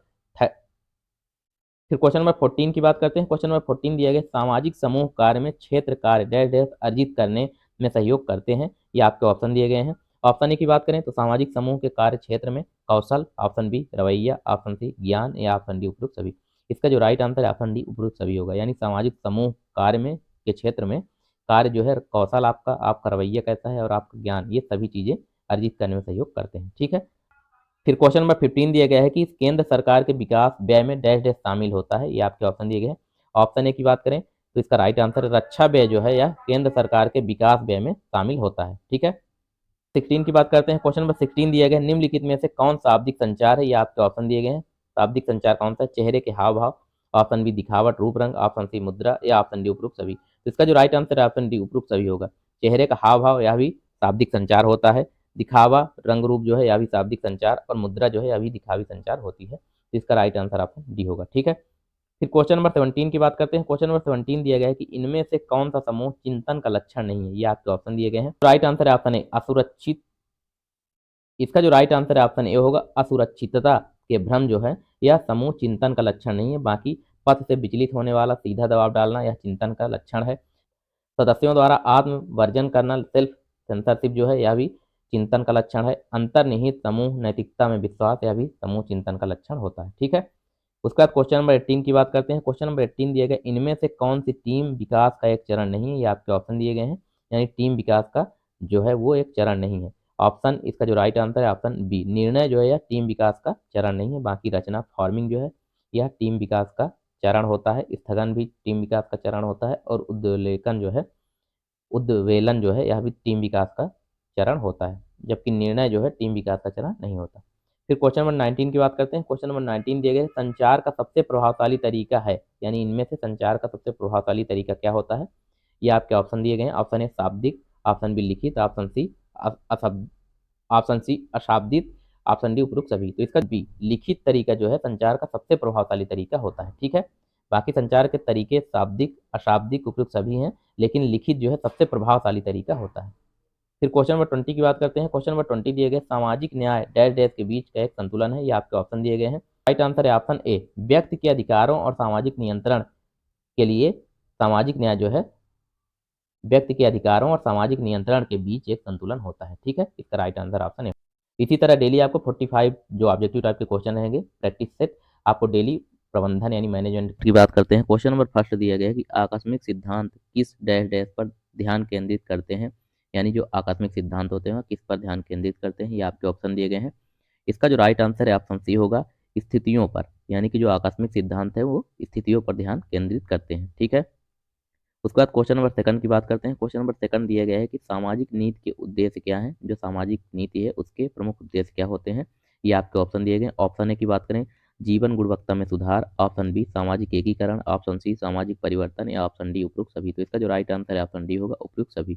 14 की बात करते हैं। क्वेश्चन नंबर 14 दिया गया, सामाजिक समूह कार्य में क्षेत्र कार्य डैश डैश अर्जित करने में सहयोग करते हैं। ये आपके ऑप्शन दिए गए हैं। ऑप्शन ए की बात करें तो सामाजिक समूह के कार्य क्षेत्र में कौशल, ऑप्शन बी रवैया, ऑप्शन सी ज्ञान या ऑप्शन डी उपरोक्त सभी। इसका जो राइट आंसर है ऑप्शन डी उपरोक्त सभी होगा। यानी सामाजिक समूह कार्य में के क्षेत्र में कार्य जो है कौशल आपका रवैया कैसा है और आपका ज्ञान, ये सभी चीजें अर्जित करने में सहयोग करते हैं। ठीक है, फिर क्वेश्चन नंबर 15 दिया गया है कि केंद्र सरकार के विकास व्यय में डैश डैश शामिल होता है। ये आपके ऑप्शन दिए गए हैं। ऑप्शन ए की बात करें तो इसका राइट आंसर रक्षा व्यय जो है यह केंद्र सरकार के विकास व्यय में शामिल होता है। ठीक है, 16 की बात करते हैं। क्वेश्चन नंबर 16 दिया गया है, निम्नलिखित में से कौन शाब्दिक संचार है? ये आपके ऑप्शन दिए गए हैं। शाब्दिक संचार कौन सा है? चेहरे के हाव भाव, ऑप्शन बी दिखावट रूप रंग, ऑप्शन सी मुद्रा या ऑप्शन डी उपरोक्त सभी। तो इसका जो राइट आंसर है ऑप्शन डी उपरोक्त सभी होगा। चेहरे का हाव भाव यह भी शाब्दिक संचार होता है, दिखावा रंग रूप जो है यह भी शाब्दिक संचार, और मुद्रा जो है यह भी दिखावी संचार होती है। तो इसका राइट आंसर ऑप्शन डी होगा। ठीक है, फिर क्वेश्चन नंबर 17 की बात करते हैं। क्वेश्चन नंबर 17 दिया गया है कि इनमें से कौन सा समूह चिंतन का लक्षण नहीं है? ये आपके ऑप्शन दिए गए हैं। राइट आंसर है ऑप्शन ए, असुरक्षित। इसका जो राइट आंसर है ऑप्शन ए होगा, असुरक्षितता के भ्रम जो है यह समूह चिंतन का लक्षण नहीं है, बाकी पथ से विचलित होने वाला सीधा दबाव डालना यह चिंतन का लक्षण है। सदस्यों द्वारा आत्मवर्जन करना, सेल्फ सेंसरशिप जो है यह भी चिंतन का लक्षण है। अंतर्निहित समूह नैतिकता में विश्वास, यह भी समूह चिंतन का लक्षण होता है। ठीक है, उसके बाद क्वेश्चन नंबर 18 की बात करते हैं। क्वेश्चन नंबर 18 दिए गए, इनमें से कौन सी टीम विकास का एक चरण नहीं है? ये आपके ऑप्शन दिए गए हैं। यानी टीम विकास का जो है वो एक चरण नहीं है। ऑप्शन इसका जो राइट आंसर है ऑप्शन बी, निर्णय जो है यह टीम विकास का चरण नहीं है, बाकी रचना फॉर्मिंग जो है यह टीम विकास का चरण होता है। स्थगन भी टीम विकास का चरण होता है, और उद्वेलन जो है यह भी टीम विकास का चरण होता है, जबकि निर्णय जो है टीम विकास का चरण नहीं होता। फिर क्वेश्चन नंबर 19 की बात करते हैं। क्वेश्चन नंबर 19 दिए गए, संचार का सबसे प्रभावशाली तरीका है, यानी इनमें से संचार का सबसे प्रभावशाली तरीका क्या होता है? ये आपके ऑप्शन दिए गए हैं। ऑप्शन ए शाब्दिक, ऑप्शन बी लिखित, ऑप्शन सी अशाब्दिक, ऑप्शन डी उपरोक्त सभी। तो इसका बी लिखित तरीका जो है संचार का सबसे प्रभावशाली तरीका होता है। ठीक है, बाकी संचार के तरीके शाब्दिक, अशाब्दिक, उपयुक्त सभी हैं, लेकिन लिखित जो है सबसे प्रभावशाली तरीका होता है। फिर क्वेश्चन नंबर 20 की बात करते हैं। क्वेश्चन नंबर 20 दिए गए सामाजिक न्याय डैश डैश के बीच का एक संतुलन है। ये आपके ऑप्शन दिए गए हैं। राइट आंसर है ऑप्शन ए, व्यक्ति के अधिकारों और सामाजिक नियंत्रण के लिए सामाजिक न्याय जो है व्यक्ति के अधिकारों और सामाजिक नियंत्रण के बीच एक संतुलन होता है। ठीक है, इसका राइट आंसर ऑप्शन है। इसी तरह डेली आपको 45 जो ऑब्जेक्टिव टाइप के क्वेश्चन रहेंगे प्रैक्टिस सेट, आपको डेली प्रबंधन यानी मैनेजमेंट की बात करते हैं। क्वेश्चन नंबर फर्स्ट दिया गया है कि आकस्मिक सिद्धांत किस डैश डैश पर ध्यान केंद्रित करते हैं, यानी जो आकस्मिक सिद्धांत होते हैं किस पर ध्यान केंद्रित करते हैं, ये आपके ऑप्शन दिए गए हैं। इसका जो राइट आंसर है ऑप्शन सी होगा, स्थितियों पर, यानी कि जो आकस्मिक सिद्धांत है वो स्थितियों पर ध्यान केंद्रित करते हैं। ठीक है, उसके बाद क्वेश्चन नंबर सेकंड की बात करते हैं। क्वेश्चन नंबर सेकंड दिया गया है कि सामाजिक नीति के उद्देश्य क्या हैं, जो सामाजिक नीति है उसके प्रमुख उद्देश्य क्या होते हैं, ये आपके ऑप्शन दिए गए। ऑप्शन ए की बात करें, जीवन गुणवत्ता में सुधार, ऑप्शन बी सामाजिक एकीकरण, ऑप्शन सी सामाजिक परिवर्तन, या ऑप्शन डी उपयुक्त सभी। तो इसका जो राइट आंसर है ऑप्शन डी होगा, उपयुक्त सभी।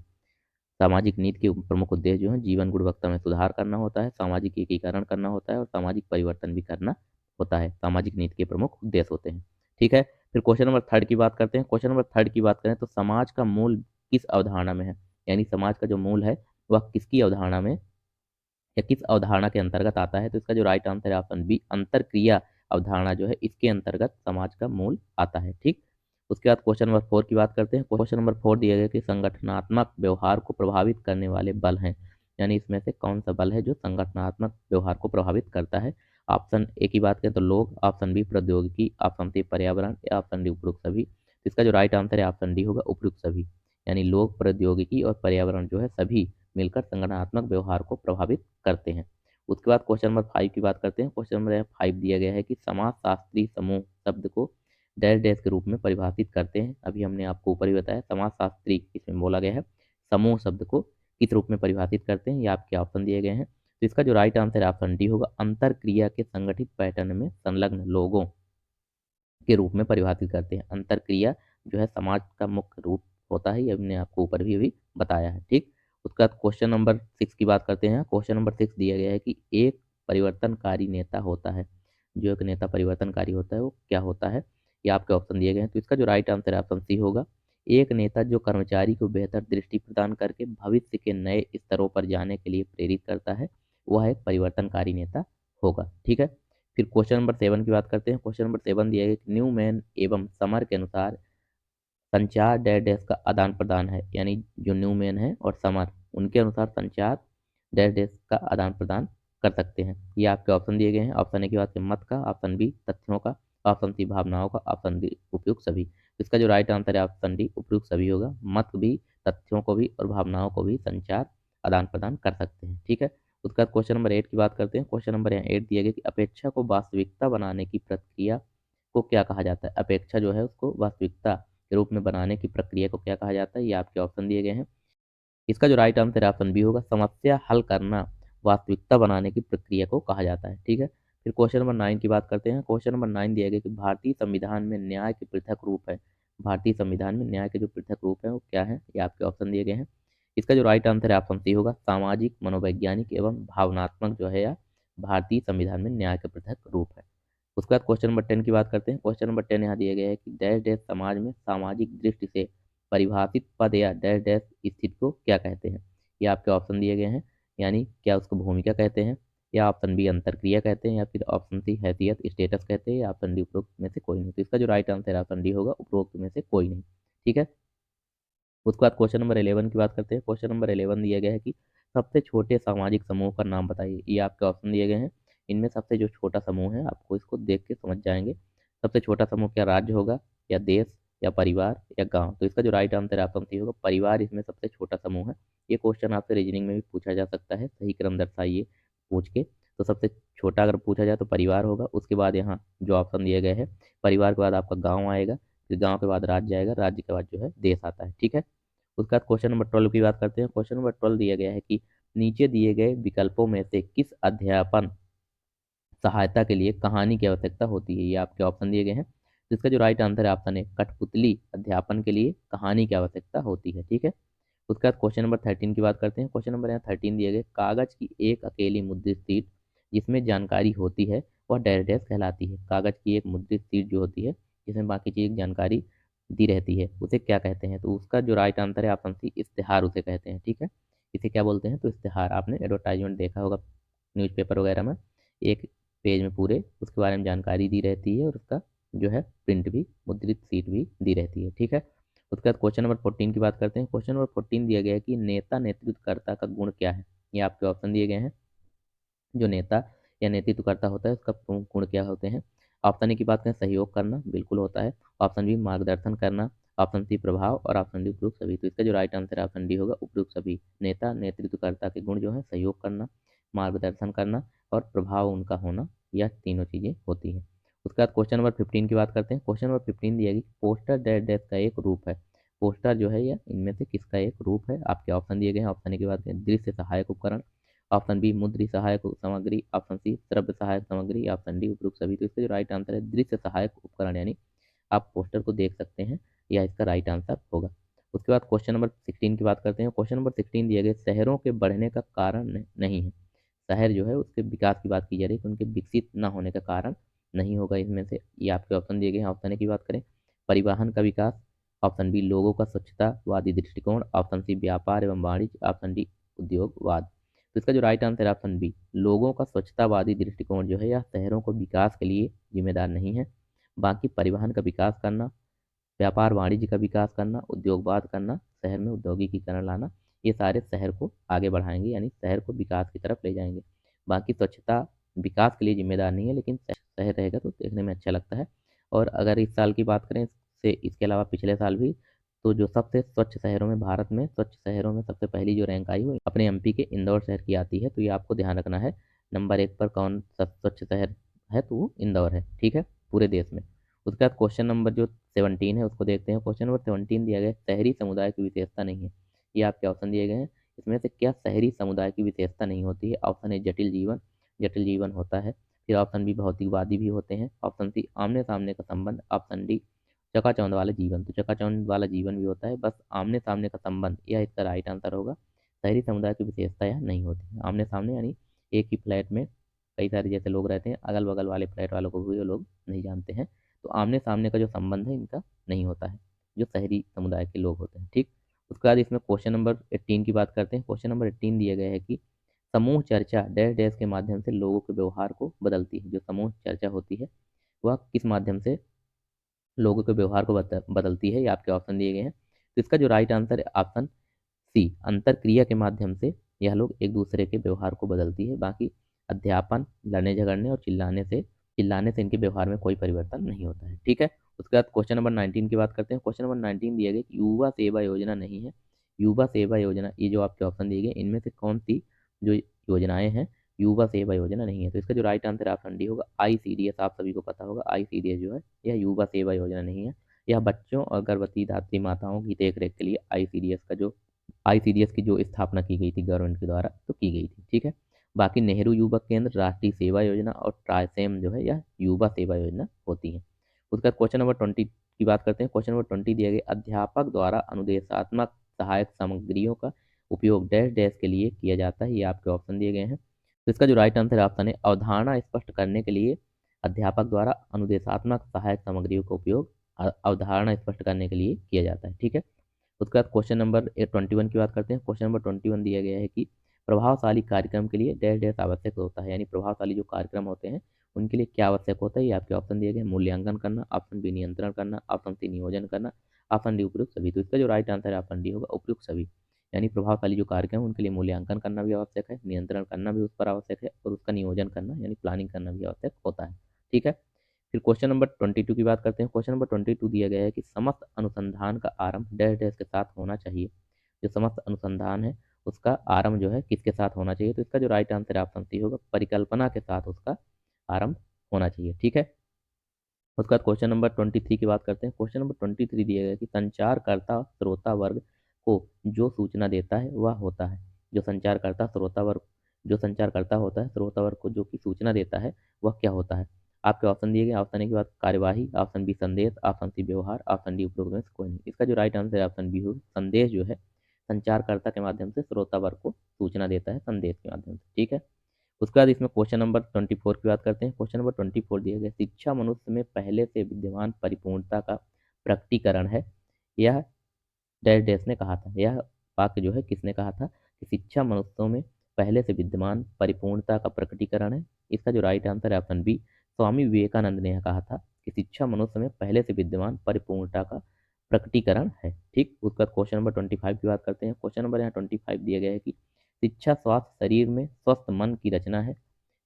सामाजिक नीति के प्रमुख उद्देश्य जो है जीवन गुणवत्ता में सुधार करना होता है, सामाजिक एकीकरण करना होता है और सामाजिक परिवर्तन भी करना होता है, सामाजिक नीति के प्रमुख उद्देश्य होते हैं। ठीक है, फिर क्वेश्चन नंबर थर्ड की बात करते हैं। क्वेश्चन नंबर थर्ड की बात करें तो समाज का मूल किस अवधारणा में है, यानी समाज का जो मूल है वह किसकी अवधारणा में या किस अवधारणा के अंतर्गत आता है। तो इसका जो राइट आंसर है ऑप्शन बी, अंतर क्रिया अवधारणा जो है इसके अंतर्गत समाज का मूल आता है। ठीक, उसके बाद क्वेश्चन नंबर 4 की बात करते हैं। क्वेश्चन नंबर 4 दिया गया कि संगठनात्मक व्यवहार को प्रभावित करने वाले बल हैं, यानी इसमें से कौन सा बल है जो संगठनात्मक व्यवहार को प्रभावित करता है। ऑप्शन ए की बात करें तो लोग, ऑप्शन बी प्रौद्योगिकी, ऑप्शन सी पर्यावरण, या ऑप्शन डी उपयुक्त सभी। तो इसका जो राइट आंसर है ऑप्शन डी होगा, उपयुक्त सभी, यानी लोग, प्रौद्योगिकी और पर्यावरण जो है सभी मिलकर संगठनात्मक व्यवहार को प्रभावित करते हैं। उसके बाद क्वेश्चन नंबर 5 की बात करते हैं। क्वेश्चन नंबर 5 दिया गया है कि समाजशास्त्री समूह शब्द को डैश डैश के रूप में परिभाषित करते हैं। अभी हमने आपको ऊपर ही बताया समाजशास्त्री इसमें बोला गया है, समूह शब्द को किस रूप में परिभाषित करते हैं, ये आपके ऑप्शन दिए गए हैं। तो इसका जो राइट आंसर है ऑप्शन डी होगा, अंतर क्रिया के संगठित पैटर्न में संलग्न लोगों के रूप में परिभाषित करते हैं। अंतर क्रिया जो है समाज का मुख्य रूप होता है, ये हमने आपको ऊपर भी अभी बताया है। ठीक, उसके बाद क्वेश्चन नंबर 6 की बात करते हैं। क्वेश्चन नंबर 6 दिया गया है कि एक परिवर्तनकारी नेता होता है, जो एक नेता परिवर्तनकारी होता है वो क्या होता है, ये आपके ऑप्शन दिए गए हैं। तो इसका जो राइट आंसर है ऑप्शन सी होगा, एक नेता जो कर्मचारी को बेहतर दृष्टि प्रदान करके भविष्य के नए स्तरों पर जाने के लिए प्रेरित करता है, वह एक परिवर्तनकारी नेता होगा। ठीक है, फिर क्वेश्चन नंबर 7 की बात करते हैं। क्वेश्चन नंबर 7 दिया गया कि न्यूमैन एवं समर के अनुसार संचार डैश डैश का आदान प्रदान है, यानी जो न्यूमैन है और समर उनके अनुसार संचार डैश डैश का आदान प्रदान कर सकते हैं। ये आपके ऑप्शन दिए गए हैं। ऑप्शन ए की बात करें मत का, ऑप्शन बी तथ्यों का, ऑप्शन सी भावनाओं का, ऑप्शन डी उपयुक्त सभी। इसका जो राइट आंसर है ऑप्शन डी उपयुक्त सभी होगा। मत भी, तथ्यों को भी और भावनाओं को भी संचार आदान प्रदान कर सकते हैं। ठीक है, उसके बाद क्वेश्चन नंबर 8 की बात करते हैं। क्वेश्चन नंबर 8 दिया गया कि अपेक्षा को वास्तविकता बनाने की प्रक्रिया को क्या कहा जाता है। अपेक्षा जो है उसको वास्तविकता के रूप में बनाने की प्रक्रिया को क्या कहा जाता है, ये आपके ऑप्शन दिए गए हैं। इसका जो राइट आंसर है ऑप्शन बी होगा, समस्या हल करना वास्तविकता बनाने की प्रक्रिया को कहा जाता है। ठीक है, फिर क्वेश्चन नंबर 9 की बात करते हैं। क्वेश्चन नंबर 9 दिया गया कि भारतीय संविधान में न्याय के पृथक रूप है। भारतीय संविधान में न्याय के जो पृथक रूप है वो क्या है, ये आपके ऑप्शन दिए गए हैं। इसका जो राइट आंसर है ऑप्शन सी होगा, सामाजिक, मनोवैज्ञानिक एवं भावनात्मक जो है या भारतीय संविधान में न्याय के पृथक रूप है। उसके बाद क्वेश्चन नंबर 10 की बात करते हैं। क्वेश्चन नंबर 10 यहाँ दिया गया है कि डैश डैश समाज में सामाजिक दृष्टि से परिभाषित पद या डैश डैश स्थिति को क्या कहते हैं, ये आपके ऑप्शन दिए गए हैं, यानी क्या उसको भूमिका कहते हैं, या ऑप्शन बी अंतरक्रिया कहते हैं, या फिर ऑप्शन सी हैसियत स्टेटस कहते हैं, या ऑप्शन डी उपरोक्त में से कोई नहीं। तो इसका जो राइट आंसर है ऑप्शन डी होगा, उपरोक्त में से कोई नहीं। ठीक है, उसके बाद क्वेश्चन नंबर 11 की बात करते हैं। क्वेश्चन नंबर 11 दिया गया है कि सबसे छोटे सामाजिक समूह का नाम बताइए, ये आपके ऑप्शन दिए गए हैं। इनमें सबसे जो छोटा समूह है आपको इसको देख के समझ जाएंगे। सबसे छोटा समूह क्या राज्य होगा, या देश, या परिवार, या गांव। तो इसका जो राइट आंसर है ऑप्शन सी होगा, परिवार इसमें सबसे छोटा समूह है। ये क्वेश्चन आपसे रीजनिंग में भी पूछा जा सकता है, सही क्रम दर्शाइए पूछ के। तो सबसे छोटा अगर पूछा जाए तो परिवार होगा। उसके बाद यहाँ जो ऑप्शन दिए गए हैं, परिवार के बाद आपका गाँव आएगा, फिर गाँव के बाद राज्य आएगा, राज्य के बाद जो है देश आता है। ठीक है, उसके बाद क्वेश्चन नंबर 12 की बात करते हैं। क्वेश्चन नंबर 12 दिया गया है कि नीचे दिए गए विकल्पों में से किस अध्यापन सहायता के लिए कहानी की आवश्यकता होती है, ये आपके ऑप्शन दिए गए हैं। तो इसका जो राइट आंसर है ऑप्शन है, कठपुतली अध्यापन के लिए कहानी की आवश्यकता होती है। ठीक है, उसके बाद क्वेश्चन नंबर 13 की बात करते हैं। क्वेश्चन नंबर यहाँ 13 दिए गए, कागज की एक अकेली मुद्रित शीट जिसमें जानकारी होती है वह डैश डैश कहलाती है। कागज की एक मुद्रित शीट जो होती है जिसमें बाकी चीज़ जानकारी दी रहती है, उसे क्या कहते हैं? तो उसका जो राइट आंसर है ऑप्शन सी, इश्तिहार उसे कहते हैं, ठीक है। इसे क्या बोलते हैं? तो इश्तिहार। आपने एडवर्टाइज़मेंट देखा होगा न्यूज़पेपर वगैरह में, एक पेज में पूरे उसके बारे में जानकारी दी रहती है और उसका जो है प्रिंट भी, मुद्रित शीट भी दी रहती है, ठीक है। उसके बाद क्वेश्चन नंबर 14 की बात करते हैं। क्वेश्चन नंबर 14 दिया गया है कि नेता नेतृत्वकर्ता का गुण क्या है? ये आपके ऑप्शन दिए गए हैं। जो नेता या नेतृत्वकर्ता होता है उसका प्रमुख गुण क्या होते हैं? ऑप्शन ए की बात करें, सहयोग करना, बिल्कुल होता है। ऑप्शन बी, मार्गदर्शन करना। ऑप्शन सी, प्रभाव। और ऑप्शन डी, उपयुक्त सभी। तो इसका जो राइट आंसर है ऑप्शन डी होगा, उपयुक्त सभी। नेता नेतृत्वकर्ता के गुण जो है सहयोग करना, मार्गदर्शन करना और प्रभाव उनका होना, यह तीनों चीजें होती हैं। उसके बाद क्वेश्चन नंबर 15 की बात करते हैं। क्वेश्चन नंबर 15 दिया गया, पोस्टर डैश डैश का एक रूप है। पोस्टर जो है यह इनमें से किसका एक रूप है? आपके ऑप्शन दिए गए हैं। ऑप्शन ए की बात करें, दृश्य सहायक उपकरण। ऑप्शन बी, मुद्री सहायक सामग्री। ऑप्शन सी, श्रव्य सहायक सामग्री। ऑप्शन डी, उपयुक्त सभी। तो इसका जो राइट आंसर है दृश्य सहायक उपकरण, यानी आप पोस्टर को देख सकते हैं, यह इसका राइट आंसर होगा। उसके बाद क्वेश्चन नंबर 16 की बात करते हैं। क्वेश्चन नंबर 16 दिए गए, शहरों के बढ़ने का कारण नहीं है। शहर जो है उसके विकास की बात की जा रही है, तो उनके विकसित न होने का कारण नहीं होगा इनमें से। ये आपके ऑप्शन दिए गए हैं। ऑप्शन ए की बात करें, परिवहन का विकास। ऑप्शन बी, लोगों का स्वच्छतावादी दृष्टिकोण। ऑप्शन सी, व्यापार एवं वाणिज्य। ऑप्शन डी, उद्योगवाद। तो इसका जो राइट आंसर है ऑप्शन बी, लोगों का स्वच्छतावादी दृष्टिकोण जो है यह शहरों को विकास के लिए जिम्मेदार नहीं है। बाकी परिवहन का विकास करना, व्यापार वाणिज्य का विकास करना, उद्योगवाद करना, शहर में औद्योगिकीकरण लाना, ये सारे शहर को आगे बढ़ाएंगे, यानी शहर को विकास की तरफ ले जाएंगे। बाकी स्वच्छता विकास के लिए जिम्मेदार नहीं है, लेकिन शहर रहेगा तो देखने में अच्छा लगता है। और अगर इस साल की बात करें से इसके अलावा पिछले साल भी, तो जो सबसे स्वच्छ शहरों में, भारत में स्वच्छ शहरों में सबसे पहली जो रैंक आई वो अपने एमपी के इंदौर शहर की आती है। तो ये आपको ध्यान रखना है, नंबर 1 पर कौन सा स्वच्छ शहर है, तो वो इंदौर है, ठीक है, पूरे देश में। उसके बाद क्वेश्चन नंबर जो 17 है उसको देखते हैं। क्वेश्चन नंबर 17 दिया गया है, शहरी समुदाय की विशेषता नहीं है। ये आपके ऑप्शन दिए गए हैं। इसमें से क्या शहरी समुदाय की विशेषता नहीं होती है? ऑप्शन ए, जटिल जीवन। जटिल जीवन होता है। फिर ऑप्शन बी, भौतिकवादी भी होते हैं। ऑप्शन सी, आमने सामने का संबंध। ऑप्शन डी, चकाचौंध वाला जीवन। तो चकाचौंध वाला जीवन भी होता है, बस आमने सामने का संबंध, यह इसका राइट आंसर होगा। शहरी समुदाय की विशेषता यह नहीं होती है। आमने सामने यानी एक ही फ्लैट में कई सारे जैसे लोग रहते हैं, अगल बगल वाले फ्लैट वालों को भी वो लोग नहीं जानते हैं। तो आमने सामने का जो संबंध है इनका नहीं होता है, जो शहरी समुदाय के लोग होते हैं, ठीक। उसके बाद इसमें क्वेश्चन नंबर 18 की बात करते हैं। क्वेश्चन नंबर 18 दिया गया है कि समूह चर्चा डैश डैश के माध्यम से लोगों के व्यवहार को बदलती है। जो समूह चर्चा होती है वह किस माध्यम से लोगों के व्यवहार को बदलती है? ये आपके ऑप्शन दिए गए हैं। तो इसका जो राइट आंसर है ऑप्शन सी, अंतर क्रिया के माध्यम से यह लोग एक दूसरे के व्यवहार को बदलती है। बाकी अध्यापन, लड़ने झगड़ने और चिल्लाने से इनके व्यवहार में कोई परिवर्तन नहीं होता है, ठीक है। उसके बाद क्वेश्चन नंबर 19 की बात करते हैं। क्वेश्चन नंबर 19 दिया गया कि युवा सेवा योजना नहीं है। युवा सेवा योजना, ये जो आपके ऑप्शन दिए गए इनमें से कौन सी जो योजनाएं हैं युवा सेवा योजना नहीं है? तो इसका जो राइट आंसर ऑप्शन डी होगा, आईसीडीएस। आप सभी को पता होगा आईसीडीएस जो है यह युवा सेवा योजना नहीं है। यह बच्चों और गर्भवती धात्री माताओं की देखरेख के लिए आईसीडीएस की जो स्थापना की गई थी गवर्नमेंट के द्वारा, तो की गई थी, ठीक है। बाकी नेहरू युवक केंद्र, राष्ट्रीय सेवा योजना और ट्राइसेम जो है यह युवा सेवा योजना होती है। उसके बाद क्वेश्चन नंबर 20 की बात करते हैं। क्वेश्चन नंबर 20 दिया गया, अध्यापक द्वारा अनुदेशात्मक सहायक सामग्रियों का उपयोग डैश डैश के लिए किया जाता है। ये आपके ऑप्शन दिए गए हैं। तो इसका जो राइट आंसर है ऑप्शन है, अवधारणा स्पष्ट करने के लिए अध्यापक द्वारा अनुदेशात्मक सहायक सामग्रियों का उपयोग अवधारणा स्पष्ट करने के लिए किया जाता है, ठीक है। उसके बाद क्वेश्चन नंबर 21 की बात करते हैं। क्वेश्चन नंबर 21 दिया गया है कि प्रभावशाली कार्यक्रम के लिए डैश डैश आवश्यक होता है, यानी प्रभावशाली जो कार्यक्रम होते हैं उनके लिए क्या आवश्यक होता है? ये आपके ऑप्शन दिए गए हैं। मूल्यांकन करना, ऑप्शन बी नियंत्रण करना, ऑप्शन सी नियोजन करना, ऑप्शन डी उपयुक्त सभी। तो इसका जो राइट आंसर है ऑप्शन डी होगा, उपयुक्त सभी। यानी प्रभावशाली जो कार्यक्रम है उनके लिए मूल्यांकन करना भी आवश्यक है, नियंत्रण करना भी उस पर आवश्यक है और उसका नियोजन करना यानी प्लानिंग करना भी आवश्यक होता है, ठीक है। फिर क्वेश्चन नंबर 22 की बात करते हैं। क्वेश्चन नंबर 22 दिया गया है कि समस्त अनुसंधान का आरंभ डैश डैश के साथ होना चाहिए। जो समस्त अनुसंधान है उसका आरंभ जो है किसके साथ होना चाहिए? तो इसका जो राइट आंसर है ऑप्शन सी होगा, परिकल्पना के साथ उसका आरंभ होना चाहिए, ठीक है। उसके बाद क्वेश्चन नंबर 23 की बात करते हैं। क्वेश्चन नंबर 23 दिया गया है कि संचारकर्ता श्रोता वर्ग को जो सूचना देता है वह होता है। जो संचारकर्ता श्रोता वर्ग जो संचारकर्ता होता है श्रोता वर्ग को जो की सूचना देता है वह क्या होता है? आपके ऑप्शन दिए गए। ऑप्शन ए के बाद कार्यवाही, ऑप्शन बी संदेश, ऑप्शन सी व्यवहार, ऑप्शन डी उपरोक्त में से कोई नहीं। इसका जो राइट आंसर है ऑप्शन बी हो, संदेश जो है संचारकर्ता के माध्यम से श्रोता वर्ग को सूचना देता है, संदेश के माध्यम से, ठीक है। उसके बाद इसमें क्वेश्चन नंबर 24 की बात करते हैं। क्वेश्चन नंबर 24 दिया गया, शिक्षा मनुष्य में पहले से विद्यमान परिपूर्णता का प्रकटीकरण है। यह डैश डैश ने कहा था। यह वाक्य जो है किसने कहा था कि शिक्षा मनुष्यों में पहले से विद्यमान परिपूर्णता का प्रकटीकरण है। इसका जो राइट आंसर है ऑप्शन बी, स्वामी विवेकानंद ने यह कहा था कि शिक्षा मनुष्य में पहले से विद्यमान परिपूर्णता का प्रकटीकरण है। ठीक, उसका क्वेश्चन नंबर 25 की बात करते हैं। क्वेश्चन नंबर यहाँ 25 दिया गया है कि शिक्षा स्वास्थ्य शरीर में स्वस्थ मन की रचना है।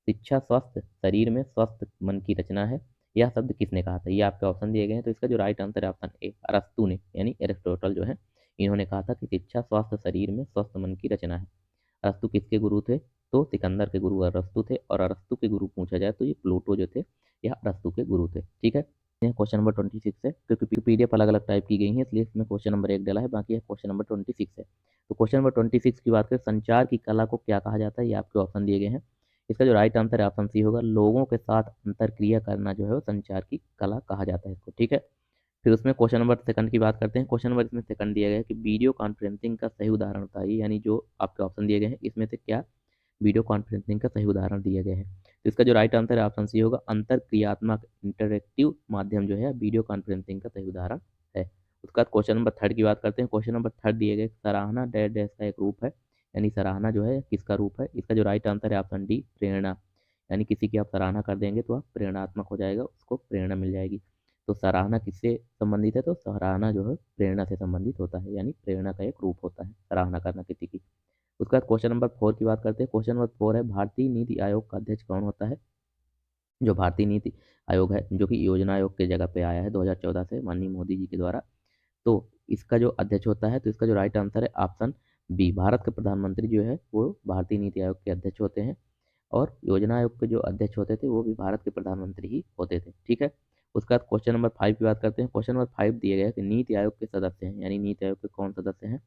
शिक्षा स्वस्थ शरीर में स्वस्थ मन की रचना है, यह शब्द किसने कहा था? ये आपके ऑप्शन दिए गए हैं। तो इसका जो राइट आंसर है ऑप्शन ए, अरस्तु ने, यानी एरिस्टोटल जो है, इन्होंने कहा था कि शिक्षा स्वस्थ शरीर में स्वस्थ मन की रचना है। अरस्तु किसके गुरु थे? तो सिकंदर के गुरु अरस्तु थे, और अरस्तु के गुरु पूछा जाए तो ये प्लूटो जो थे, यह अरस्तु के गुरु थे। ठीक है, क्वेश्चन नंबर 26 है, क्योंकि पीडीएफ अलग अलग टाइप की गई है इसलिए इसमें क्वेश्चन नंबर 1 डाला है, बाकी है क्वेश्चन नंबर 26 है। तो क्वेश्चन नंबर 26 की बात करें, संचार की कला को क्या कहा जाता है? ये आपके ऑप्शन दिए गए हैं। इसका जो राइट आंसर है ऑप्शन सी होगा, लोगों के साथ अंतर क्रिया करना जो है वो संचार की कला कहा जाता है इसको। ठीक है, फिर उसमें क्वेश्चन नंबर सेकंड की बात करते हैं। क्वेश्चन नंबर इसमें सेकंड दिया गया है कि वीडियो कॉन्फ्रेंसिंग का सही उदाहरण बताइए, यानी जो आपके ऑप्शन दिए गए हैं इसमें से क्या वीडियो कॉन्फ्रेंसिंग का सही उदाहरण दिया गया है? तो इसका जो राइट आंसर है ऑप्शन सी होगा, अंतर क्रियात्मक इंटरेक्टिव माध्यम जो है वीडियो कॉन्फ्रेंसिंग का सही उदाहरण है। उसके बाद क्वेश्चन नंबर थर्ड की बात करते हैं। क्वेश्चन नंबर थर्ड दिए गए, सराहना डैश डैश का एक रूप है, यानी सराहना जो है किसका रूप है? इसका जो राइट आंसर है ऑप्शन डी, प्रेरणा, यानी किसी की आप सराहना कर देंगे तो आप प्रेरणात्मक हो जाएगा, उसको प्रेरणा मिल जाएगी। तो सराहना किससे संबंधित है? तो सराहना जो है प्रेरणा से संबंधित होता है, यानी प्रेरणा का एक रूप होता है सराहना करना किसी की। उसके बाद क्वेश्चन नंबर 4 की बात करते हैं। क्वेश्चन नंबर 4 है, भारतीय नीति आयोग का अध्यक्ष कौन होता है? जो भारतीय नीति आयोग है, जो कि योजना आयोग के जगह पे आया है 2014 से माननीय मोदी जी के द्वारा, तो इसका जो अध्यक्ष होता है, तो इसका जो राइट आंसर है ऑप्शन बी, भारत के प्रधानमंत्री जो है वो भारतीय नीति आयोग के अध्यक्ष होते हैं, और योजना आयोग के जो अध्यक्ष होते थे वो भी भारत के प्रधानमंत्री ही होते थे। ठीक है, उसके बाद क्वेश्चन नंबर 5 की बात करते हैं। क्वेश्चन नंबर 5 दिए गए हैं कि नीति आयोग के सदस्य हैं, यानी नीति आयोग के कौन सदस्य हैं?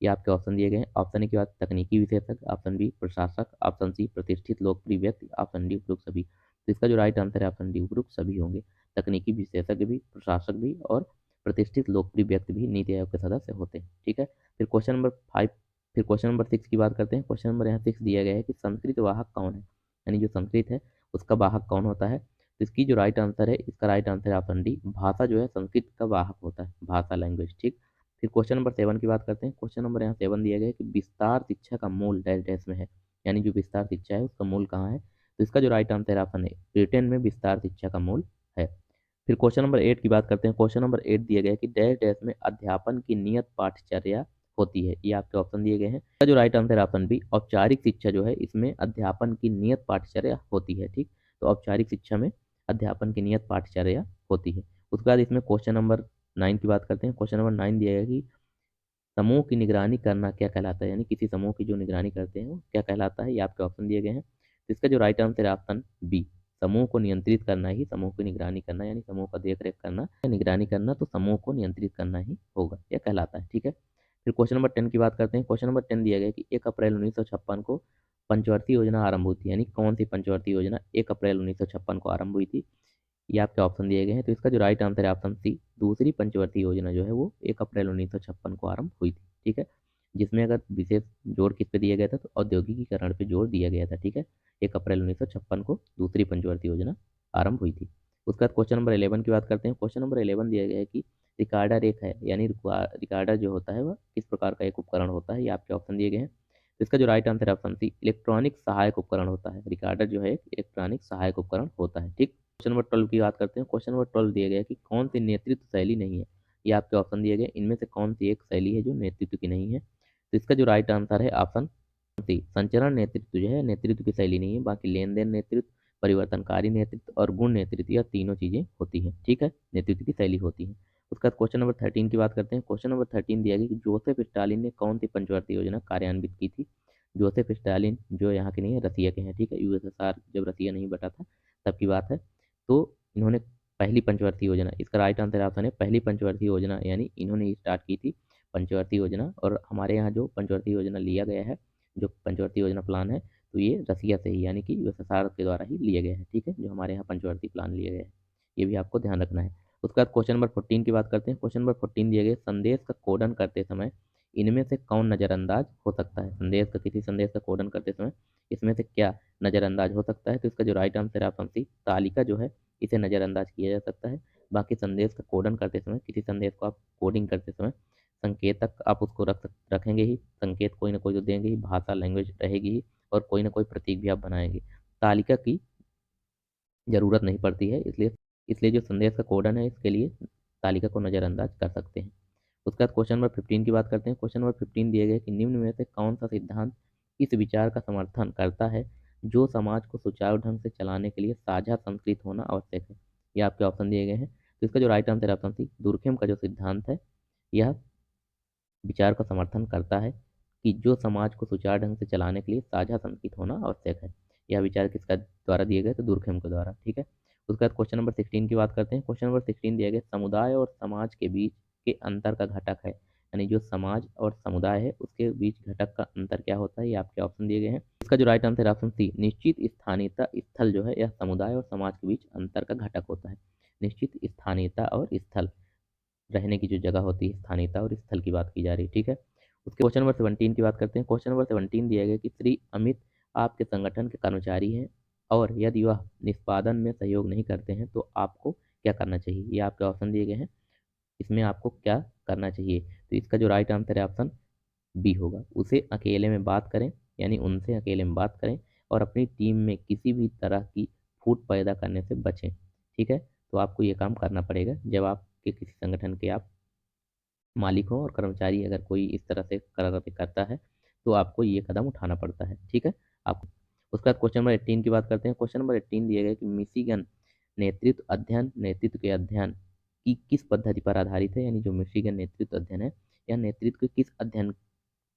ये आपके ऑप्शन दिए गए हैं। ऑप्शन ए की बात, तकनीकी विशेषज्ञ, ऑप्शन बी प्रशासक, ऑप्शन सी प्रतिष्ठित लोकप्रिय व्यक्ति, ऑप्शन डी उपरोक्त सभी। तो इसका जो राइट आंसर है ऑप्शन डी, उपरोक्त सभी होंगे। तकनीकी विशेषज्ञ भी, प्रशासक भी और प्रतिष्ठित लोकप्रिय व्यक्ति भी नीति आयोग के सदस्य होते हैं। ठीक है, फिर क्वेश्चन नंबर 5, फिर क्वेश्चन नंबर 6 की बात करते हैं। क्वेश्चन नंबर यहाँ 6 दिया गया है कि संस्कृत वाहक कौन है, यानी जो संस्कृत है उसका वाहक कौन होता है? तो इसकी जो राइट आंसर है, इसका राइट आंसर है ऑप्शन डी, भाषा जो है संस्कृत का वाहक होता है, भाषा, लैंग्वेज। ठीक, फिर क्वेश्चन नंबर 7 की बात करते हैं। क्वेश्चन नंबर यहाँ 7 दिया गया है कि विस्तार शिक्षा का मूल डैश डैश में है, यानी जो विस्तार शिक्षा है उसका मूल कहाँ है? तो इसका जो राइट आंसर है ऑप्शन ए, ब्रिटेन में विस्तार शिक्षा का मूल है। फिर क्वेश्चन नंबर 8 की बात करते हैं। क्वेश्चन नंबर 8 दिया गया है कि डैश डैश में अध्यापन की नियत पाठचर्या होती है। ये आपके ऑप्शन दिए गए हैं। इसका जो राइट आंसर है ऑप्शन बी, औपचारिक शिक्षा जो है इसमें अध्यापन की नियत पाठचर्या होती है। ठीक, तो औपचारिक शिक्षा में अध्यापन की नियत पाठचर्या होती है। उसके बाद इसमें क्वेश्चन नंबर 9 की बात करते हैं। क्वेश्चन नंबर 9 दिया गया कि समूह की निगरानी करना क्या कहलाता है, यानी किसी समूह की जो निगरानी करते हैं वो क्या कहलाता है? ये आपके ऑप्शन दिए गए हैं। तो इसका जो राइट आंसर है ऑप्शन बी, समूह को नियंत्रित करना ही समूह की निगरानी करना, यानी समूह का देख रेख करना या निगरानी करना, तो समूह को नियंत्रित करना ही होगा, यह कहलाता है। ठीक है, फिर क्वेश्चन नंबर 10 की बात करते हैं। क्वेश्चन नंबर 10 दिया गया है कि 1 अप्रैल 1956 को पंचवर्ती योजना आरंभ हुई थी, यानी कौन सी पंचवर्ती योजना 1 अप्रैल 1956 को आरंभ हुई थी? ये आपके ऑप्शन दिए गए हैं। तो इसका जो राइट आंसर है ऑप्शन सी, दूसरी पंचवर्ती योजना जो है वो 1 अप्रैल 1956 को आरंभ हुई थी। ठीक है, जिसमें अगर विशेष जोर किस पे दिया गया था, तो औद्योगिकीकरण पे जोर दिया गया था। ठीक है, 1 अप्रैल 1956 को दूसरी पंचवर्ती योजना आरंभ हुई थी। उसके बाद क्वेश्चन नंबर 11 की बात करते हैं। क्वेश्चन नंबर 11 दिया गया है कि रिकॉर्डर एक है, यानी रिकॉर्डर जो होता है वह किस प्रकार का एक उपकरण होता है? ये आपके ऑप्शन दिए गए हैं। तो इसका जो राइट आंसर है ऑप्शन सी, इलेक्ट्रॉनिक सहायक उपकरण होता है। रिकॉर्डर जो है एक इलेक्ट्रॉनिक सहायक उपकरण होता है। ठीक, क्वेश्चन नंबर 12 की बात करते हैं। क्वेश्चन नंबर 12 दिया गया है कि कौन सी नेतृत्व शैली नहीं है? ये आपके ऑप्शन दिए गए, इनमें से कौन सी एक शैली है जो नेतृत्व की नहीं है? तो इसका जो राइट आंसर है ऑप्शन सी, संचरण नेतृत्व जो है नेतृत्व की शैली नहीं है, बाकी लेन देन नेतृत्व, परिवर्तनकारी नेतृत्व और गुण नेतृत्व, यह तीनों चीजें होती हैं। ठीक है, नेतृत्व की शैली होती है। उसके बाद क्वेश्चन नंबर 13 की बात करते हैं। क्वेश्चन नंबर 13 दिया गया कि जोसेफ स्टालिन ने कौन सी पंचवर्ती योजना कार्यान्वित की थी? जोसेफ स्टालिन जो यहाँ के नहीं है, रसिया के हैं। ठीक है, यूएसएसआर जब रसिया नहीं बटा था तब की बात है। तो इन्होंने पहली पंचवर्ती योजना, इसका राइट आंसर ऑप्शन है पहली पंचवर्ती योजना, यानी इन्होंने ही स्टार्ट की थी पंचवर्ती योजना। और हमारे यहाँ जो पंचवर्ती योजना लिया गया है, जो पंचवर्ती योजना प्लान है, तो ये रसिया से ही, यानी कि यूएसएसआर के द्वारा ही लिया गया है। ठीक है, जो हमारे यहाँ पंचवर्ती प्लान लिया गया है, ये भी आपको ध्यान रखना है। उसके बाद क्वेश्चन नंबर 14 की बात करते हैं। क्वेश्चन नंबर 14 दिए गए, संदेश का कोडन करते समय इनमें से कौन नज़रअंदाज हो सकता है? संदेश का किसी संदेश का कोडन करते समय इसमें से क्या नज़रअंदाज हो सकता है? तो इसका जो राइट आंसर है ऑप्शन सी, तालिका जो है इसे नज़रअंदाज किया जा सकता है। बाकी संदेश का कोडन करते समय, किसी संदेश को आप कोडिंग करते समय संकेतक आप उसको रखेंगे ही, संकेत कोई ना कोई तो देंगे ही, भाषा लैंग्वेज रहेगी ही, और कोई ना कोई प्रतीक भी आप बनाएंगे। तालिका की ज़रूरत नहीं पड़ती है, इसलिए इसलिए जो संदेश का कोडन है इसके लिए तालिका को नज़रअंदाज कर सकते हैं। उसके बाद क्वेश्चन नंबर 15 की बात करते हैं। क्वेश्चन नंबर 15 दिए गए कि निम्न में से कौन सा सिद्धांत इस विचार का समर्थन करता है जो समाज को सुचारू ढंग से चलाने के लिए साझा संस्कृत होना आवश्यक है। ये आपके ऑप्शन दिए गए हैं। तो इसका जो राइट आंसर है ऑप्शन सी, दुर्खेम का जो सिद्धांत है यह विचार का समर्थन करता है कि जो समाज को सुचारू ढंग से चलाने के लिए साझा संस्कृत होना आवश्यक है। यह विचार किसका द्वारा दिए गए? तो दुर्खेम के द्वारा। ठीक है। उसके बाद क्वेश्चन नंबर 16 की बात करते हैं। क्वेश्चन नंबर 16 दिया गया समुदाय और समाज के बीच के अंतर का घटक है, यानी जो समाज और समुदाय है उसके बीच घटक का अंतर क्या होता है? ये आपके ऑप्शन दिए गए हैं। इसका जो राइट आंसर है ऑप्शन सी, निश्चित स्थानीयता स्थल जो है यह समुदाय और समाज के बीच अंतर का घटक होता है। निश्चित स्थानीयता और स्थल, रहने की जो जगह होती है, स्थानीयता और स्थल की बात की जा रही है। ठीक है। उसके क्वेश्चन नंबर 17 की बात करते हैं। क्वेश्चन नंबर 17 दिया गया कि श्री अमित आपके संगठन के कर्मचारी हैं और यदि वह निष्पादन में सहयोग नहीं करते हैं तो आपको क्या करना चाहिए? ये आपके ऑप्शन दिए गए हैं। इसमें आपको क्या करना चाहिए? तो इसका जो राइट आंसर है ऑप्शन बी होगा, उसे अकेले में बात करें, यानी उनसे अकेले में बात करें और अपनी टीम में किसी भी तरह की फूट पैदा करने से बचें। ठीक है। तो आपको ये काम करना पड़ेगा जब आपके किसी संगठन के आप मालिक हो और कर्मचारी अगर कोई इस तरह से शरारतें करता है तो आपको ये कदम उठाना पड़ता है। ठीक है। आप उसके बाद क्वेश्चन नंबर 18 की बात करते हैं। क्वेश्चन नंबर 18 दिए गए कि मिशिगन नेतृत्व के अध्ययन की किस पद्धति पर आधारित है? यानी जो मिशिगन नेतृत्व अध्ययन है यह नेतृत्व के किस अध्ययन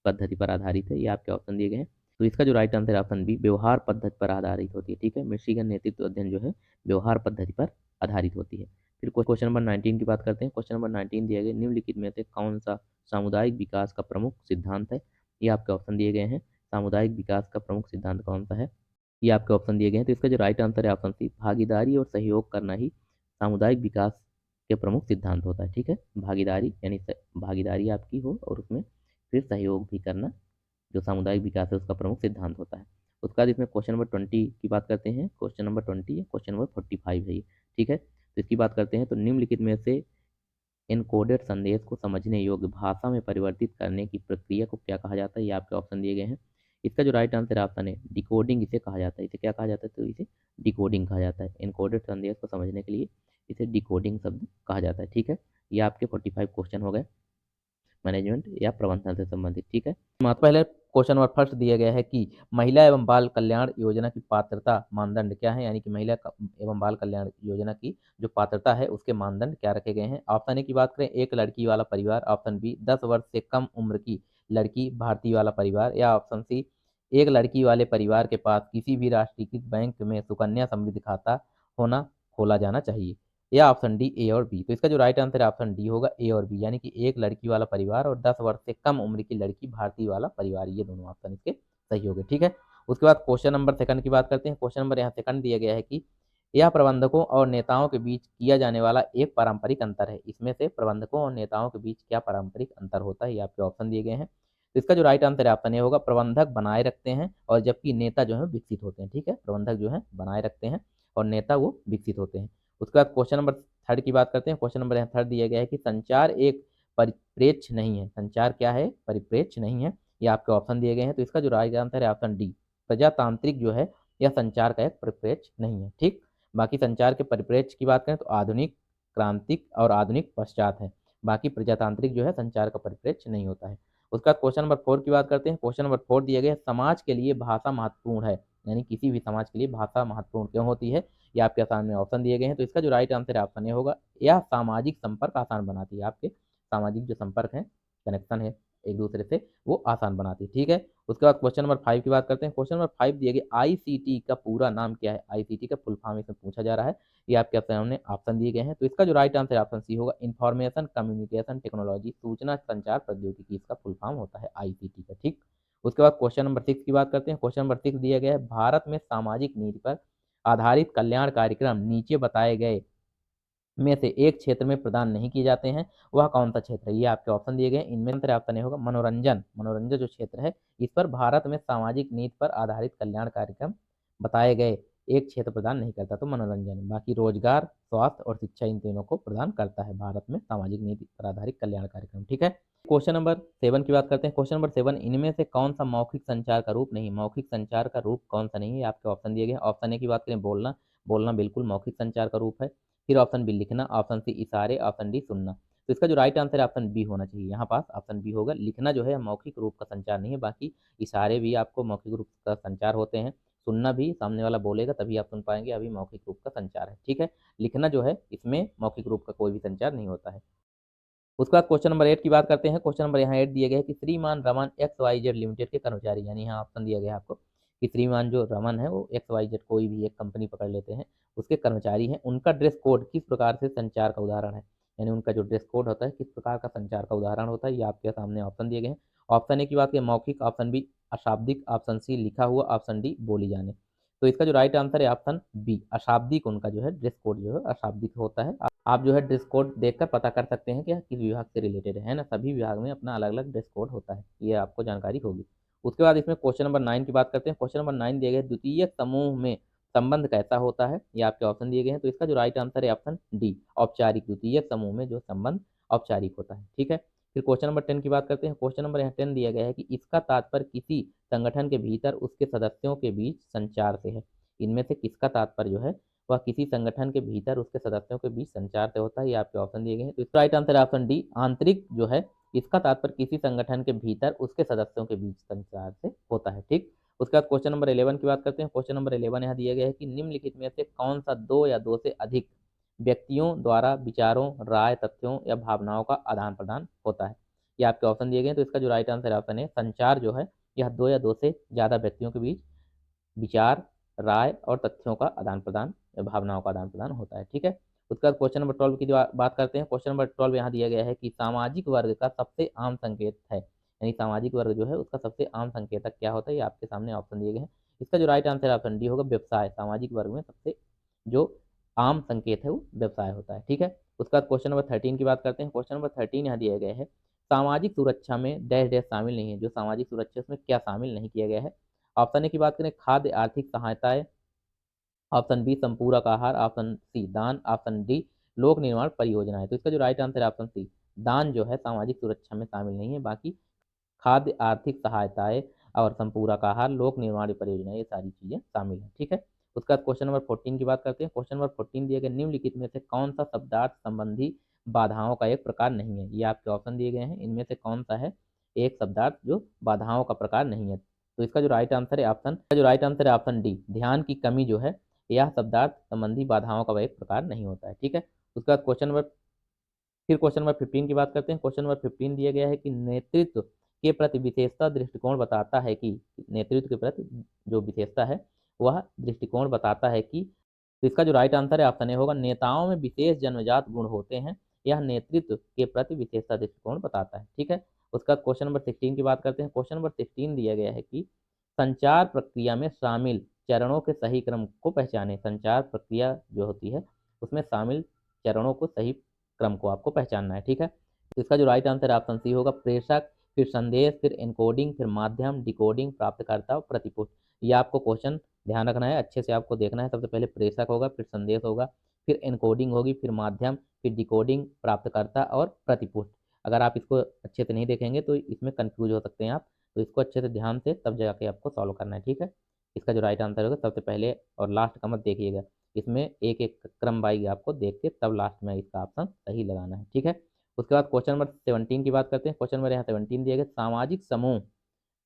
पद्धति पर आधारित है? ये आपके ऑप्शन दिए गए हैं। तो इसका जो राइट आंसर है ऑप्शन बी, व्यवहार पद्धति पर आधारित होती है। ठीक है। मिशिगन नेतृत्व अध्ययन जो है व्यवहार पद्धति पर आधारित होती है। फिर क्वेश्चन नंबर 19 की बात करते हैं। क्वेश्चन नंबर 19 दिया गया निम्नलिखित में से कौन सा सामुदायिक विकास का प्रमुख सिद्धांत है? ये आपके ऑप्शन दिए गए हैं। सामुदायिक विकास का प्रमुख सिद्धांत कौन सा है? ये आपके ऑप्शन दिए गए हैं। तो इसका जो राइट आंसर है ऑप्शन सी, भागीदारी और सहयोग करना ही सामुदायिक विकास के प्रमुख सिद्धांत होता है। ठीक है। भागीदारी यानी भागीदारी आपकी हो और उसमें फिर सहयोग भी करना जो सामुदायिक विकास है उसका प्रमुख सिद्धांत होता है। उसके बाद इसमें क्वेश्चन नंबर 20 की बात करते हैं। क्वेश्चन नंबर 20 है, क्वेश्चन नंबर 45 है ये। ठीक है। तो इसकी बात करते हैं। तो निम्नलिखित में से एन्कोडेड संदेश को समझने योग्य भाषा में परिवर्तित करने की प्रक्रिया को क्या कहा जाता है? ये आपके ऑप्शन दिए गए हैं। इसका जो राइट आंसर है ऑप्शन है, डिकोडिंग इसे कहा जाता है। इसे क्या कहा जाता है? तो इसे डिकोडिंग कहा जाता है। एन्कोडेड संदेश को समझने के लिए इसे डिकोडिंग शब्द कहा जाता है। ठीक है। ये आपके 45 क्वेश्चन हो गए मैनेजमेंट या प्रबंधन से संबंधित। ठीक है। पहले क्वेश्चन नंबर फर्स्ट दिया गया है कि महिला एवं बाल कल्याण योजना की पात्रता मानदंड क्या है? यानी कि एवं बाल कल्याण योजना की जो पात्रता है उसके मानदंड क्या रखे गए हैं? ऑप्शन ए की बात करें, एक लड़की वाला परिवार। ऑप्शन बी, 10 वर्ष से कम उम्र की लड़की भारतीय वाला परिवार। या ऑप्शन सी, एक लड़की वाले परिवार के पास किसी भी राष्ट्रीयकृत बैंक में सुकन्या समृद्धि खाता होना खोला जाना चाहिए। या ऑप्शन डी, ए और बी। तो इसका जो राइट आंसर है ऑप्शन डी होगा, ए और बी, यानी कि एक लड़की वाला परिवार और 10 वर्ष से कम उम्र की लड़की भारतीय वाला परिवार, ये दोनों ऑप्शन इसके सही हो गए। ठीक है। उसके बाद क्वेश्चन नंबर सेकंड की बात करते हैं। क्वेश्चन नंबर यहाँ सेकंड दिया गया है कि यह प्रबंधकों और नेताओं के बीच किया जाने वाला एक पारंपरिक अंतर है। इसमें से प्रबंधकों और नेताओं के बीच क्या पारंपरिक अंतर होता है? ये आपके ऑप्शन दिए गए हैं। तो इसका जो राइट आंसर है ऑप्शन ए होगा, प्रबंधक बनाए रखते हैं और जबकि नेता जो है विकसित होते हैं। ठीक है। प्रबंधक जो है बनाए रखते हैं और नेता वो विकसित होते हैं। उसके बाद क्वेश्चन नंबर थर्ड की बात करते हैं। क्वेश्चन नंबर यहाँ थर्ड दिया गया है कि संचार एक परिप्रेक्ष्य नहीं है। संचार क्या है? परिप्रेक्ष्य नहीं है। ये आपके ऑप्शन दिए गए हैं। तो इसका जो राइट आंसर है ऑप्शन डी, प्रजातांत्रिक जो है यह संचार का एक परिप्रेक्ष्य नहीं है। ठीक। बाकी संचार के परिप्रेक्ष्य की बात करें तो आधुनिक, क्रांतिक और आधुनिक पश्चात है। बाकी प्रजातांत्रिक जो है संचार का परिप्रेक्ष्य नहीं होता है। उसका क्वेश्चन नंबर 4 की बात करते हैं। क्वेश्चन नंबर 4 दिया गया है समाज के लिए भाषा महत्वपूर्ण है, यानी किसी भी समाज के लिए भाषा महत्वपूर्ण क्यों होती है? ये आपके सामने ऑप्शन दिए गए हैं। तो इसका जो राइट आंसर है ऑप्शन ए होगा, यह सामाजिक संपर्क आसान बनाती है। आपके सामाजिक जो संपर्क है, कनेक्शन है एक दूसरे से, वो आसान बनाती है। ठीक है। उसके बाद क्वेश्चन नंबर 5 की बात करते हैं। क्वेश्चन नंबर 5 दिए गए आईसीटी का पूरा नाम क्या है? आईसीटी का फुल फॉर्म इसमें पूछा जा रहा है। ये आपके सामने ऑप्शन दिए गए हैं। तो इसका जो राइट आंसर ऑप्शन सी होगा, इंफॉर्मेशन कम्युनिकेशन टेक्नोलॉजी, सूचना संचार प्रौद्योगिकी इसका फुल फॉर्म होता है आईसीटी का। ठीक। उसके बाद क्वेश्चन नंबर 6 की बात करते हैं। क्वेश्चन नंबर 6 दिया गया है भारत में सामाजिक नीति पर आधारित कल्याण कार्यक्रम नीचे बताए गए में से एक क्षेत्र में प्रदान नहीं किए जाते हैं, वह कौन सा क्षेत्र है? ये आपके ऑप्शन दिए गए हैं। इनमें अंतर ऑप्शन होगा मनोरंजन। मनोरंजन जो क्षेत्र है, इस पर भारत में सामाजिक नीति पर आधारित कल्याण कार्यक्रम बताए गए एक क्षेत्र प्रदान नहीं करता, तो मनोरंजन। बाकी रोजगार, स्वास्थ्य और शिक्षा, इन तीनों को प्रदान करता है भारत में सामाजिक नीति पर आधारित कल्याण कार्यक्रम। ठीक है। क्वेश्चन नंबर 7 की बात करते हैं। क्वेश्चन नंबर 7, इनमें से कौन सा मौखिक संचार का रूप नहीं? मौखिक संचार का रूप कौन सा नहीं है? आपके ऑप्शन दिए गए। ऑप्शन ए की बात करें, बोलना। बोलना बिल्कुल मौखिक संचार का रूप है। फिर ऑप्शन बी लिखना, ऑप्शन सी इशारे, ऑप्शन डी सुनना। तो इसका जो राइट आंसर है ऑप्शन बी होना चाहिए। यहाँ पास ऑप्शन बी होगा। लिखना जो है मौखिक रूप का संचार नहीं है, बाकी इशारे भी आपको मौखिक रूप का संचार होते हैं। सुनना भी सामने वाला बोलेगा तभी आप सुन पाएंगे, अभी मौखिक रूप का संचार है। ठीक है। लिखना जो है इसमें मौखिक रूप का कोई भी संचार नहीं होता है। उसके बाद क्वेश्चन नंबर 8 की बात करते हैं। क्वेश्चन नंबर यहाँ 8 दिए गए हैं कि श्रीमान Raman X Y Z limited के कर्मचारी, यानी यहाँ ऑप्शन दिया गया है आपको कि श्रीमान जो रमन है वो एक्स वाई जेड कोई भी एक कंपनी पकड़ लेते हैं, उसके कर्मचारी हैं, उनका ड्रेस कोड किस प्रकार से संचार का उदाहरण है? यानी उनका जो ड्रेस कोड होता है किस प्रकार का संचार का उदाहरण होता है, ये आपके सामने ऑप्शन दिए गए हैं। ऑप्शन ए की बात करें मौखिक, ऑप्शन बी अशाब्दिक, ऑप्शन सी लिखा हुआ, ऑप्शन डी बोली जाने। तो इसका जो राइट आंसर है ऑप्शन बी अशाब्दिक, उनका जो है ड्रेस कोड जो है अशाब्दिक होता है। आप जो है ड्रेस कोड देखकर पता कर सकते हैं कि किस विभाग से रिलेटेड है ना। सभी विभाग में अपना अलग अलग ड्रेस कोड होता है, ये आपको जानकारी होगी। उसके बाद इसमें क्वेश्चन नंबर 9 की बात करते हैं। क्वेश्चन नंबर 9 दिए गए द्वितीय समूह में संबंध कैसा होता है, ये आपके ऑप्शन दिए गए हैं। तो इसका जो राइट आंसर है ऑप्शन डी औपचारिक। द्वितीय समूह में जो संबंध औपचारिक होता है। ठीक है। फिर क्वेश्चन नंबर 10 की बात करते हैं। क्वेश्चन नंबर यहाँ 10 दिया गया है कि इसका तात्पर्य किसी संगठन के भीतर उसके सदस्यों के बीच संचार से है। इनमें से किसका तात्पर्य जो है वह किसी संगठन के भीतर उसके सदस्यों के बीच संचार से होता है, ये आपके ऑप्शन दिए गए हैं। तो इसका राइट आंसर है ऑप्शन डी आंतरिक जो है, इसका तात्पर्य किसी संगठन के भीतर उसके सदस्यों के बीच संचार से होता है। ठीक। उसके बाद क्वेश्चन नंबर 11 की बात करते हैं। क्वेश्चन नंबर 11 यहाँ दिया गया है कि निम्नलिखित में से कौन सा दो या दो से अधिक व्यक्तियों द्वारा विचारों, राय, तथ्यों या भावनाओं का आदान प्रदान होता है, ये आपके ऑप्शन दिए गए हैं। तो इसका जो राइट आंसर ऑप्शन है संचार जो है यह दो या दो से ज्यादा व्यक्तियों के बीच विचार, राय और तथ्यों का आदान प्रदान या भावनाओं का आदान प्रदान होता है। ठीक है। उसके बाद क्वेश्चन नंबर 12 की जो बात करते हैं। क्वेश्चन नंबर 12 यहाँ दिया गया है कि सामाजिक वर्ग का सबसे आम संकेत है, यानी सामाजिक वर्ग जो है उसका सबसे आम संकेतक क्या होता है, ये आपके सामने ऑप्शन दिए गए हैं। इसका जो राइट आंसर ऑप्शन डी होगा व्यवसाय। सामाजिक वर्ग में सबसे जो आम संकेत है वो व्यवसाय होता है। ठीक है। उसके बाद क्वेश्चन नंबर 13 की बात करते हैं। क्वेश्चन नंबर 13 यहाँ दिए गए हैं सामाजिक सुरक्षा में डैश डैश शामिल नहीं है। जो सामाजिक सुरक्षा उसमें क्या शामिल नहीं किया गया है? ऑप्शन ए की बात करें खाद्य आर्थिक सहायताएं, ऑप्शन बी संपूरक आहार, ऑप्शन सी दान, ऑप्शन डी लोक निर्माण परियोजनाएं। तो इसका जो राइट आंसर है ऑप्शन सी दान जो है सामाजिक सुरक्षा में शामिल नहीं है, बाकी खाद्य आर्थिक सहायताएं और संपूरक आहार, लोक निर्माण परियोजना, ये सारी चीजें शामिल है। ठीक है। उसके बाद क्वेश्चन नंबर 14 की बात करते हैं। क्वेश्चन नंबर 14 दिए गए निम्नलिखित में से कौन सा शब्दार्थ संबंधी बाधाओं का एक प्रकार नहीं है, ये आपके ऑप्शन दिए गए हैं। इनमें से कौन सा है एक शब्दार्थ जो बाधाओं का प्रकार नहीं है? तो इसका जो राइट आंसर है ऑप्शन डी ध्यान की कमी जो है यह शब्दार्थ संबंधी बाधाओं का एक प्रकार नहीं होता है। ठीक है। उसके बाद क्वेश्चन नंबर 15 की बात करते हैं। क्वेश्चन नंबर 15 दिया गया है कि नेतृत्व के प्रति विशेषता दृष्टिकोण बताता है कि नेतृत्व के प्रति जो विशेषता है वह दृष्टिकोण बताता है कि, तो इसका जो राइट आंसर है ऑप्शन ए होगा नेताओं में विशेष जन्मजात गुण होते हैं, यह नेतृत्व के प्रति विशेषता दृष्टिकोण बताता है। ठीक है। उसका क्वेश्चन नंबर 16 की बात करते हैं। क्वेश्चन नंबर 16 दिया गया है कि संचार प्रक्रिया में शामिल चरणों के सही क्रम को पहचाने। संचार प्रक्रिया जो होती है उसमें शामिल चरणों को सही क्रम को आपको पहचानना है। ठीक है। तो इसका जो राइट आंसर है ऑप्शन सी होगा प्रेषक, फिर संदेश, फिर एनकोडिंग, फिर माध्यम, डिकोडिंग, प्राप्तकर्ता और प्रतिपुष्ट। ये आपको क्वेश्चन ध्यान रखना है, अच्छे से आपको देखना है। सबसे पहले प्रेषक होगा, फिर संदेश होगा, फिर एनकोडिंग होगी, फिर माध्यम, फिर डिकोडिंग, प्राप्तकर्ता और प्रतिपुष्ट। अगर आप इसको अच्छे से नहीं देखेंगे तो इसमें कंफ्यूज हो सकते हैं आप, तो इसको अच्छे से ध्यान से तब जाके आपको सॉल्व करना है। ठीक है। इसका जो राइट आंसर होगा सबसे पहले और लास्ट का मत देखिएगा, इसमें एक एक क्रम वाइज आपको देख के तब लास्ट में इसका ऑप्शन सही लगाना है। ठीक है। उसके बाद क्वेश्चन नंबर 17 की बात करते हैं। क्वेश्चन नंबर यहाँ 17 दिया गया सामाजिक समूह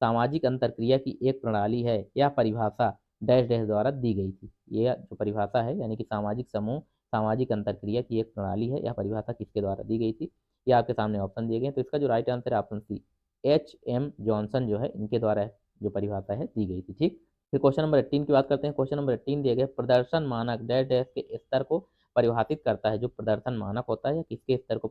सामाजिक अंतरक्रिया की एक प्रणाली है, यह परिभाषा डैश डैश द्वारा दी गई थी। ये जो परिभाषा है यानी कि सामाजिक समूह सामाजिक अंतरक्रिया की एक प्रणाली है, यह परिभाषा किसके द्वारा दी गई थी? ये आपके सामने ऑप्शन दिए गए। तो इसका जो राइट आंसर है ऑप्शन सी H.M. जॉनसन जो है इनके द्वारा जो परिभाषा है दी गई थी। ठीक। फिर क्वेश्चन नंबर 18 की बात करते हैं। क्वेश्चन नंबर 18 दिए गए प्रदर्शन मानक डैश डैश के स्तर को परिभाषित करता है। जो प्रदर्शन मानक होता है या किसके स्तर को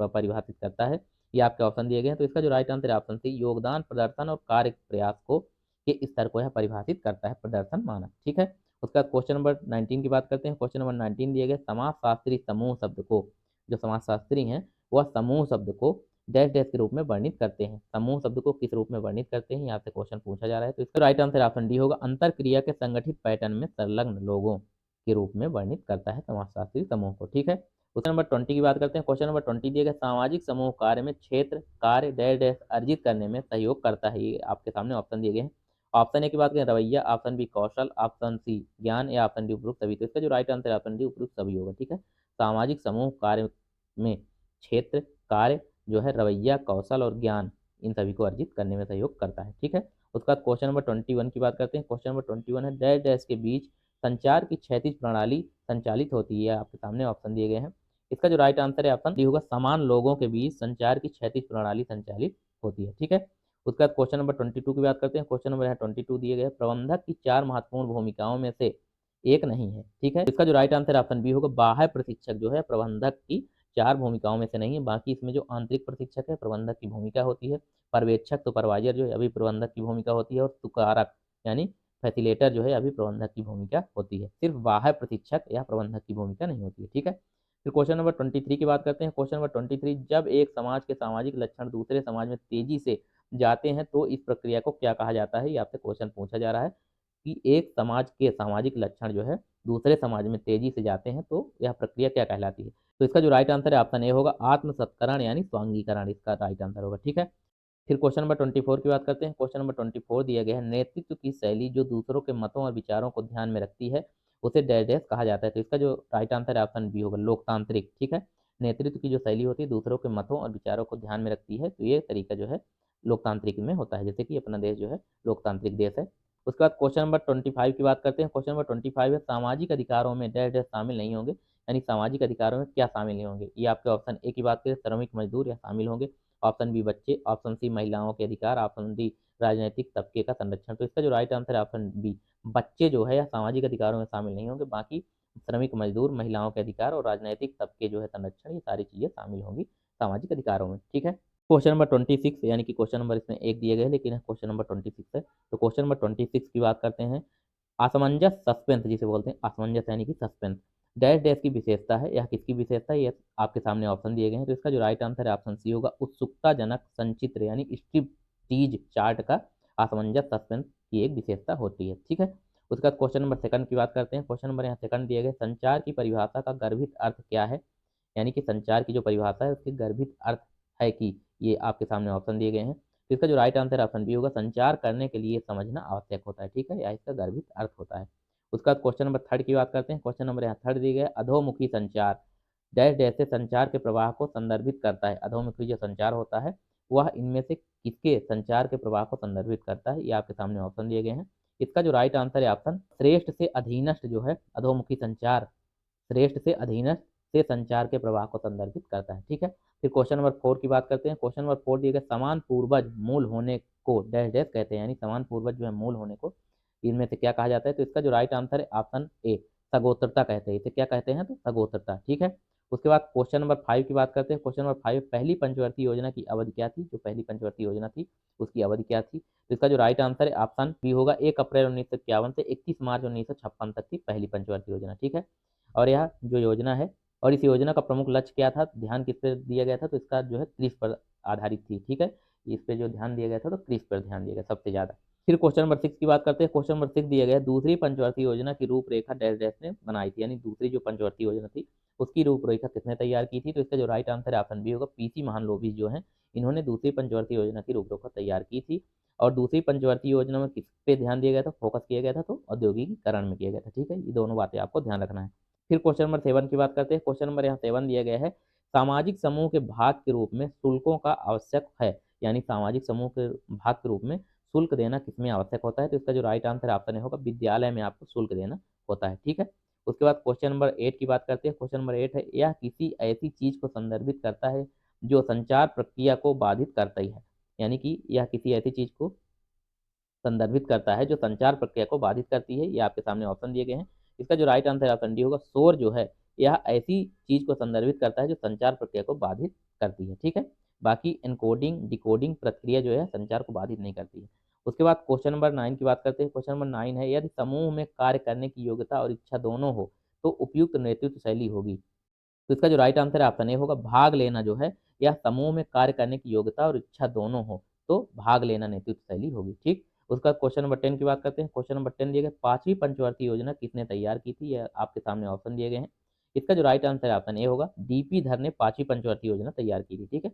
परिभाषित करता है, ये आपके ऑप्शन दिए गए हैं। तो इसका जो राइट आंसर है ऑप्शन सी योगदान, प्रदर्शन और कार्य प्रयास को के स्तर को यह परिभाषित करता है प्रदर्शन मानक। ठीक है। उसके बाद क्वेश्चन नंबर 19 की बात करते हैं। क्वेश्चन नंबर 19 दिए गए समाजशास्त्री समूह शब्द को, जो समाजशास्त्री हैं वह समूह शब्द को डैश डैश के रूप में वर्णित करते हैं। समूह शब्द को किस रूप में वर्णित करते हैं, यहाँ से क्वेश्चन पूछा जा रहा है। तो इसका राइट आंसर ऑप्शन डी होगा, अंतर क्रिया के संगठित पैटर्न में संलग्न लोगों के रूप में वर्णित करता है समाजशास्त्री समूह को। ठीक है, क्वेश्चन नंबर 20 की बात करते हैं। क्वेश्चन नंबर 20 दिए गए सामाजिक समूह कार्य में क्षेत्र कार्य डैश डैश अर्जित करने में सहयोग करता है। ये आपके सामने ऑप्शन दिए गए हैं। ऑप्शन ए की बात करें रवैया, ऑप्शन बी कौशल, ऑप्शन सी ज्ञान या ऑप्शन डी उपरोक्त सभी। तो इसका जो राइट आंसर है ऑप्शन डी उपरोक्त सभी होगा। ठीक है, सामाजिक समूह कार्य में क्षेत्र कार्य जो है रवैया कौशल और ज्ञान, इन सभी को अर्जित करने में सहयोग करता है। ठीक है, उसके बाद क्वेश्चन नंबर 21 की बात करते हैं। क्वेश्चन नंबर 21 है डैश डैश के बीच संचार की क्षैतिज प्रणाली संचालित होती है। आपके सामने ऑप्शन दिए गए हैं। इसका जो राइट आंसर है ऑप्शन डी होगा, समान लोगों के बीच संचार की क्षैतिज प्रणाली संचालित होती है। ठीक है, उसके बाद क्वेश्चन नंबर 22 की बात करते हैं। क्वेश्चन नंबर 22 दिए गए प्रबंधक की 4 महत्वपूर्ण भूमिकाओं में से एक नहीं है। ठीक है, इसका जो राइट आंसर ऑप्शन बी होगा, बाह्य प्रशिक्षक जो है प्रबंधक की 4 भूमिकाओं में से नहीं है। बाकी इसमें जो आंतरिक प्रशिक्षक है प्रबंधक की भूमिका होती है, पर्यवेक्षक सुपरवाइजर जो है अभी प्रबंधक की भूमिका होती है, और सुकारक यानी फैसिलेटर जो है अभी प्रबंधक की भूमिका होती है। सिर्फ बाह्य प्रशिक्षक या प्रबंधक की भूमिका नहीं होती है। ठीक है, फिर क्वेश्चन नंबर 23 की बात करते हैं। क्वेश्चन नंबर 23, जब एक समाज के सामाजिक लक्षण दूसरे समाज में तेजी से जाते हैं तो इस प्रक्रिया को क्या कहा जाता है। ये आपसे क्वेश्चन पूछा जा रहा है कि एक समाज के सामाजिक लक्षण जो है दूसरे समाज में तेजी से जाते हैं तो यह प्रक्रिया क्या कहलाती है। तो इसका जो राइट आंसर है ऑप्शन ए होगा, आत्म सत्करण यानी स्वांगीकरण, इसका राइट आंसर होगा। ठीक है, फिर क्वेश्चन नंबर 24 की बात करते हैं। क्वेश्चन नंबर 24 दिया गया है नेतृत्व की शैली जो दूसरों के मतों और विचारों को ध्यान में रखती है उसे डैश डैश कहा जाता है। तो इसका जो राइट आंसर है ऑप्शन बी होगा, लोकतांत्रिक। ठीक है, नेतृत्व की जो शैली होती है दूसरों के मतों और विचारों को ध्यान में रखती है, तो ये तरीका जो है लोकतांत्रिक में होता है, जैसे कि अपना देश जो है लोकतांत्रिक देश है। उसके बाद क्वेश्चन नंबर 25 की बात करते हैं। क्वेश्चन नंबर 25 है सामाजिक अधिकारों में डैश डैश शामिल नहीं होंगे, यानी सामाजिक अधिकारों में क्या शामिल नहीं होंगे। ये आपके ऑप्शन ए की बात करें श्रमिक मजदूर या शामिल होंगे, ऑप्शन बी बच्चे, ऑप्शन सी महिलाओं के अधिकार, ऑप्शन डी राजनीतिक तबके का संरक्षण। तो इसका जो राइट आंसर है ऑप्शन बी, बच्चे जो है या सामाजिक अधिकारों में शामिल नहीं होंगे, बाकी श्रमिक मजदूर महिलाओं के अधिकार और राजनीतिक तबके जो है संरक्षण, ये सारी चीजें शामिल होंगी सामाजिक अधिकारों में। ठीक है, क्वेश्चन नंबर 26 यानी कि क्वेश्चन नंबर इसमें एक दिए गए लेकिन क्वेश्चन नंबर 26 है, तो क्वेश्चन नंबर 26 की बात करते हैं। असमंजस सस्पेंस जिसे बोलते हैं, असमंजस यानी कि सस्पेंस डैश डैश की विशेषता है, यह किसकी विशेषता है, ये आपके सामने ऑप्शन दिए गए हैं। तो इसका जो राइट आंसर है ऑप्शन सी होगा, उत्सुकताजनक संचित्र यानी स्ट्रिप्टीज चार्ट का असमंजस सस्पेंस की एक विशेषता होती है। ठीक है, उसके बाद क्वेश्चन नंबर सेकंड की बात करते हैं। क्वेश्चन नंबर यहाँ सेकंड दिए गए संचार की परिभाषा का गर्भित अर्थ क्या है, यानी कि संचार की जो परिभाषा है उसके गर्भित अर्थ है कि, ये आपके सामने ऑप्शन दिए गए हैं। तो इसका जो राइट आंसर ऑप्शन बी होगा, संचार करने के लिए समझना आवश्यक होता है। ठीक है, या इसका गर्भित अर्थ होता है। उसके बाद क्वेश्चन नंबर थर्ड की बात करते हैं। क्वेश्चन नंबर यहाँ थर्ड दिए गए अधोमुखी संचार डैश डैश से संचार के प्रवाह को संदर्भित करता है। अधोमुखी जो संचार होता है वह इनमें से किसके संचार के प्रवाह को संदर्भित करता है, ये आपके सामने ऑप्शन दिए गए हैं। इसका जो राइट आंसर है ऑप्शन श्रेष्ठ से अधीनस्थ जो है अधोमुखी संचार श्रेष्ठ से अधीनस्थ से संचार के प्रवाह को संदर्भित करता है। ठीक है, फिर क्वेश्चन नंबर 4 की बात करते हैं। क्वेश्चन नंबर 4 दिए गए समान पूर्वज मूल होने को डैश डैश कहते हैं, यानी समान पूर्वज जो है मूल होने को इनमें से क्या कहा जाता है। तो इसका जो राइट आंसर है ऑप्शन ए, सगोत्रता कहते हैं, इसे क्या कहते हैं, तो सगोत्रता। ठीक है, उसके बाद क्वेश्चन नंबर 5 की बात करते हैं। क्वेश्चन नंबर 5, पहली पंचवर्ती योजना की अवधि क्या थी, जो पहली पंचवर्ती योजना थी उसकी अवधि क्या थी। तो इसका जो राइट आंसर है ऑप्शन बी होगा, 1 अप्रैल 1951 से 31 मार्च 1956 तक की पहली पंचवर्ती योजना। ठीक है, और यह जो योजना है और इस योजना का प्रमुख लक्ष्य क्या था, ध्यान किस पर दिया गया था, तो इसका जो है कृषि पर आधारित थी। ठीक है, इस पे जो ध्यान दिया गया था तो कृषि पर ध्यान दिया गया सबसे ज्यादा। फिर क्वेश्चन नंबर 6 की बात करते हैं। क्वेश्चन नंबर 6 दिया गया दूसरी पंचवर्ती योजना की रूपरेखा डैश डैश ने बनाई थी, यानी दूसरी जो पंचवर्ती योजना थी उसकी रूपरेखा किसने तैयार की थी। तो इसका जो राइट आंसर है ऑप्शन बी होगा, पीसी महालनोबिस जो है इन्होंने दूसरी पंचवर्ती योजना की रूपरेखा तैयार की थी। और दूसरी पंचवर्ती योजना में किस पे ध्यान दिया गया था, फोकस किया गया था, तो औद्योगिकीकरण में किया गया था। ठीक है, ये दोनों बातें आपको ध्यान रखना है। फिर क्वेश्चन नंबर 7 की बात करते हैं। क्वेश्चन नंबर यहाँ 7 दिया गया है सामाजिक समूह के भाग के रूप में शुल्कों का आवश्यक है, यानी सामाजिक समूह के भाग के रूप में शुल्क देना किसमें आवश्यक होता है। तो इसका जो राइट आंसर ऑप्शन होगा, विद्यालय में आपको शुल्क देना होता है। ठीक है, उसके बाद क्वेश्चन नंबर 8 की बात करते हैं। क्वेश्चन नंबर 8 है यह किसी ऐसी चीज को संदर्भित करता है जो संचार प्रक्रिया को बाधित करता ही है, यानी कि यह किसी ऐसी चीज को संदर्भित करता है जो संचार प्रक्रिया को बाधित करती है, ये आपके सामने ऑप्शन दिए गए हैं। इसका जो राइट आंसर ऑप्शन डी होगा, शोर जो है यह ऐसी चीज को संदर्भित करता है जो संचार प्रक्रिया को बाधित करती है। ठीक है, बाकी एनकोडिंग डिकोडिंग प्रक्रिया जो है संचार को बाधित नहीं करती है। उसके बाद क्वेश्चन नंबर 9 की बात करते हैं। क्वेश्चन नंबर 9 है, यदि समूह में कार्य करने की योग्यता और इच्छा दोनों हो तो उपयुक्त नेतृत्व शैली होगी। तो इसका जो राइट आंसर है ऑप्शन ए होगा, भाग लेना जो है या समूह में कार्य करने की योग्यता और इच्छा दोनों हो तो भाग लेना नेतृत्व शैली होगी। ठीक। उसका क्वेश्चन नंबर 10 की बात करते हैं। क्वेश्चन नंबर 10 दिए गए, पांचवी पंचवर्ती योजना किसने तैयार की थी? यह आपके सामने ऑप्शन दिए गए हैं। इसका जो राइट आंसर है ऑप्शन ए होगा, डीपी धर ने पांचवी पंचवर्ती योजना तैयार की थी। ठीक है।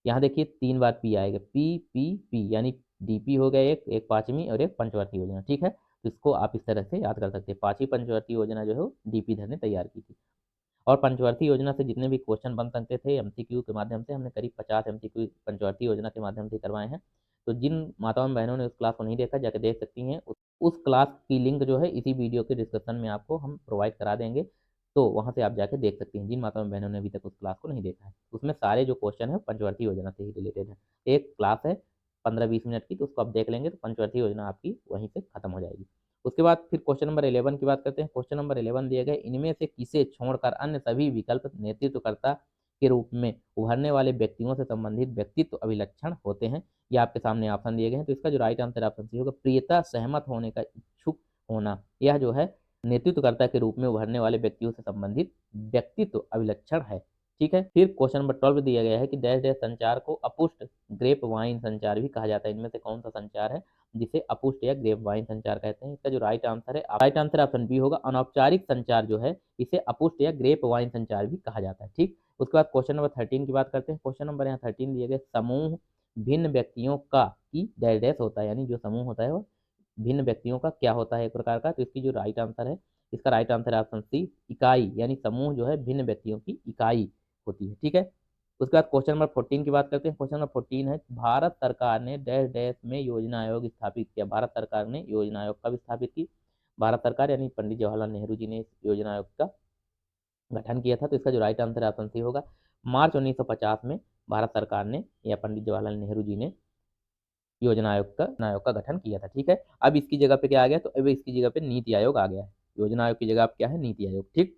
यहाँ देखिए 3 बार पी आएगा, पी पी पी, यानी डीपी हो गया एक पांचवी और एक पंचवर्ती योजना। ठीक है। तो इसको आप इस तरह से याद कर सकते हैं, पांचवी पंचवर्ती योजना जो है डीपी धर ने तैयार की थी। और पंचवर्ती योजना से जितने भी क्वेश्चन बन सकते थे एमसीक्यू के माध्यम से, हमने करीब 50 एमसीक्यू पंचवर्ती योजना के माध्यम से करवाए हैं। तो जिन माताओं बहनों ने उस क्लास को नहीं देखा, जाके देख सकती हैं। उस क्लास की लिंक जो है इसी वीडियो के डिस्क्रिप्शन में आपको हम प्रोवाइड करा देंगे, तो वहाँ से आप जाके देख सकती हैं, जिन माताओं बहनों ने अभी तक उस क्लास को नहीं देखा है। उसमें सारे जो क्वेश्चन है पंचवर्ती योजना से ही रिलेटेड है। एक क्लास है 15-20 मिनट की, तो उसको आप देख लेंगे तो पंचवर्ती योजना आपकी वहीं से खत्म हो जाएगी। उसके बाद फिर क्वेश्चन नंबर 11 की बात करते हैं। क्वेश्चन नंबर 11 दिए गए, इनमें से किसे छोड़कर अन्य सभी विकल्प नेतृत्वकर्ता के रूप में उभरने वाले व्यक्तियों से संबंधित व्यक्तित्व अभिलक्षण होते हैं? ये आपके सामने ऑप्शन दिए गए हैं। तो इसका जो राइट आंसर ऑप्शन सी होगा, प्रियता सहमत होने का इच्छुक होना, यह जो है नेतृत्वकर्ता के रूप में उभरने वाले व्यक्तियों से संबंधित व्यक्तित्व अभिलक्षण है। ठीक है। फिर क्वेश्चन नंबर 12 दिया गया है कि डैश डैश संचार को अपुष्ट ग्रेप वाइन संचार भी कहा जाता है। इनमें से कौन सा संचार है जिसे अपुष्ट या ग्रेप वाइन संचार कहते हैं? इसका जो राइट आंसर है, राइट आंसर ऑप्शन बी होगा, अनौपचारिक संचार जो है इसे अपुष्ट या ग्रेप वाइन संचार भी कहा जाता है। ठीक। उसके बाद क्वेश्चन नंबर 13 की बात करते हैं। क्वेश्चन नंबर यहाँ 13 दिए गए, समूह भिन्न व्यक्तियों का की डैश डैश होता है, यानी जो समूह होता है वो भिन्न व्यक्तियों का क्या होता है एक प्रकार का? तो इसकी जो राइट आंसर है, इसका राइट आंसर है ऑप्शन सी, इकाई, यानी समूह जो है भिन्न व्यक्तियों की इकाई होती है। ठीक है। उसके बाद क्वेश्चन नंबर 14 की बात करते हैं। क्वेश्चन नंबर 14 है, भारत सरकार ने डैश डैश में योजना आयोग स्थापित किया। भारत सरकार ने योजना आयोग कब स्थापित की? भारत सरकार यानी पंडित जवाहरलाल नेहरू जी ने इस योजना आयोग का गठन किया था। तो इसका जो राइट आंसर है ऑप्शन सी होगा, मार्च 1950 में भारत सरकार ने या पंडित जवाहरलाल नेहरू जी ने योजना आयोग का गठन किया था। ठीक है। अब इसकी जगह पे क्या आ गया? तो अब इसकी जगह पे नीति आयोग आ गया है। योजना आयोग की जगह अब क्या है? नीति आयोग। ठीक।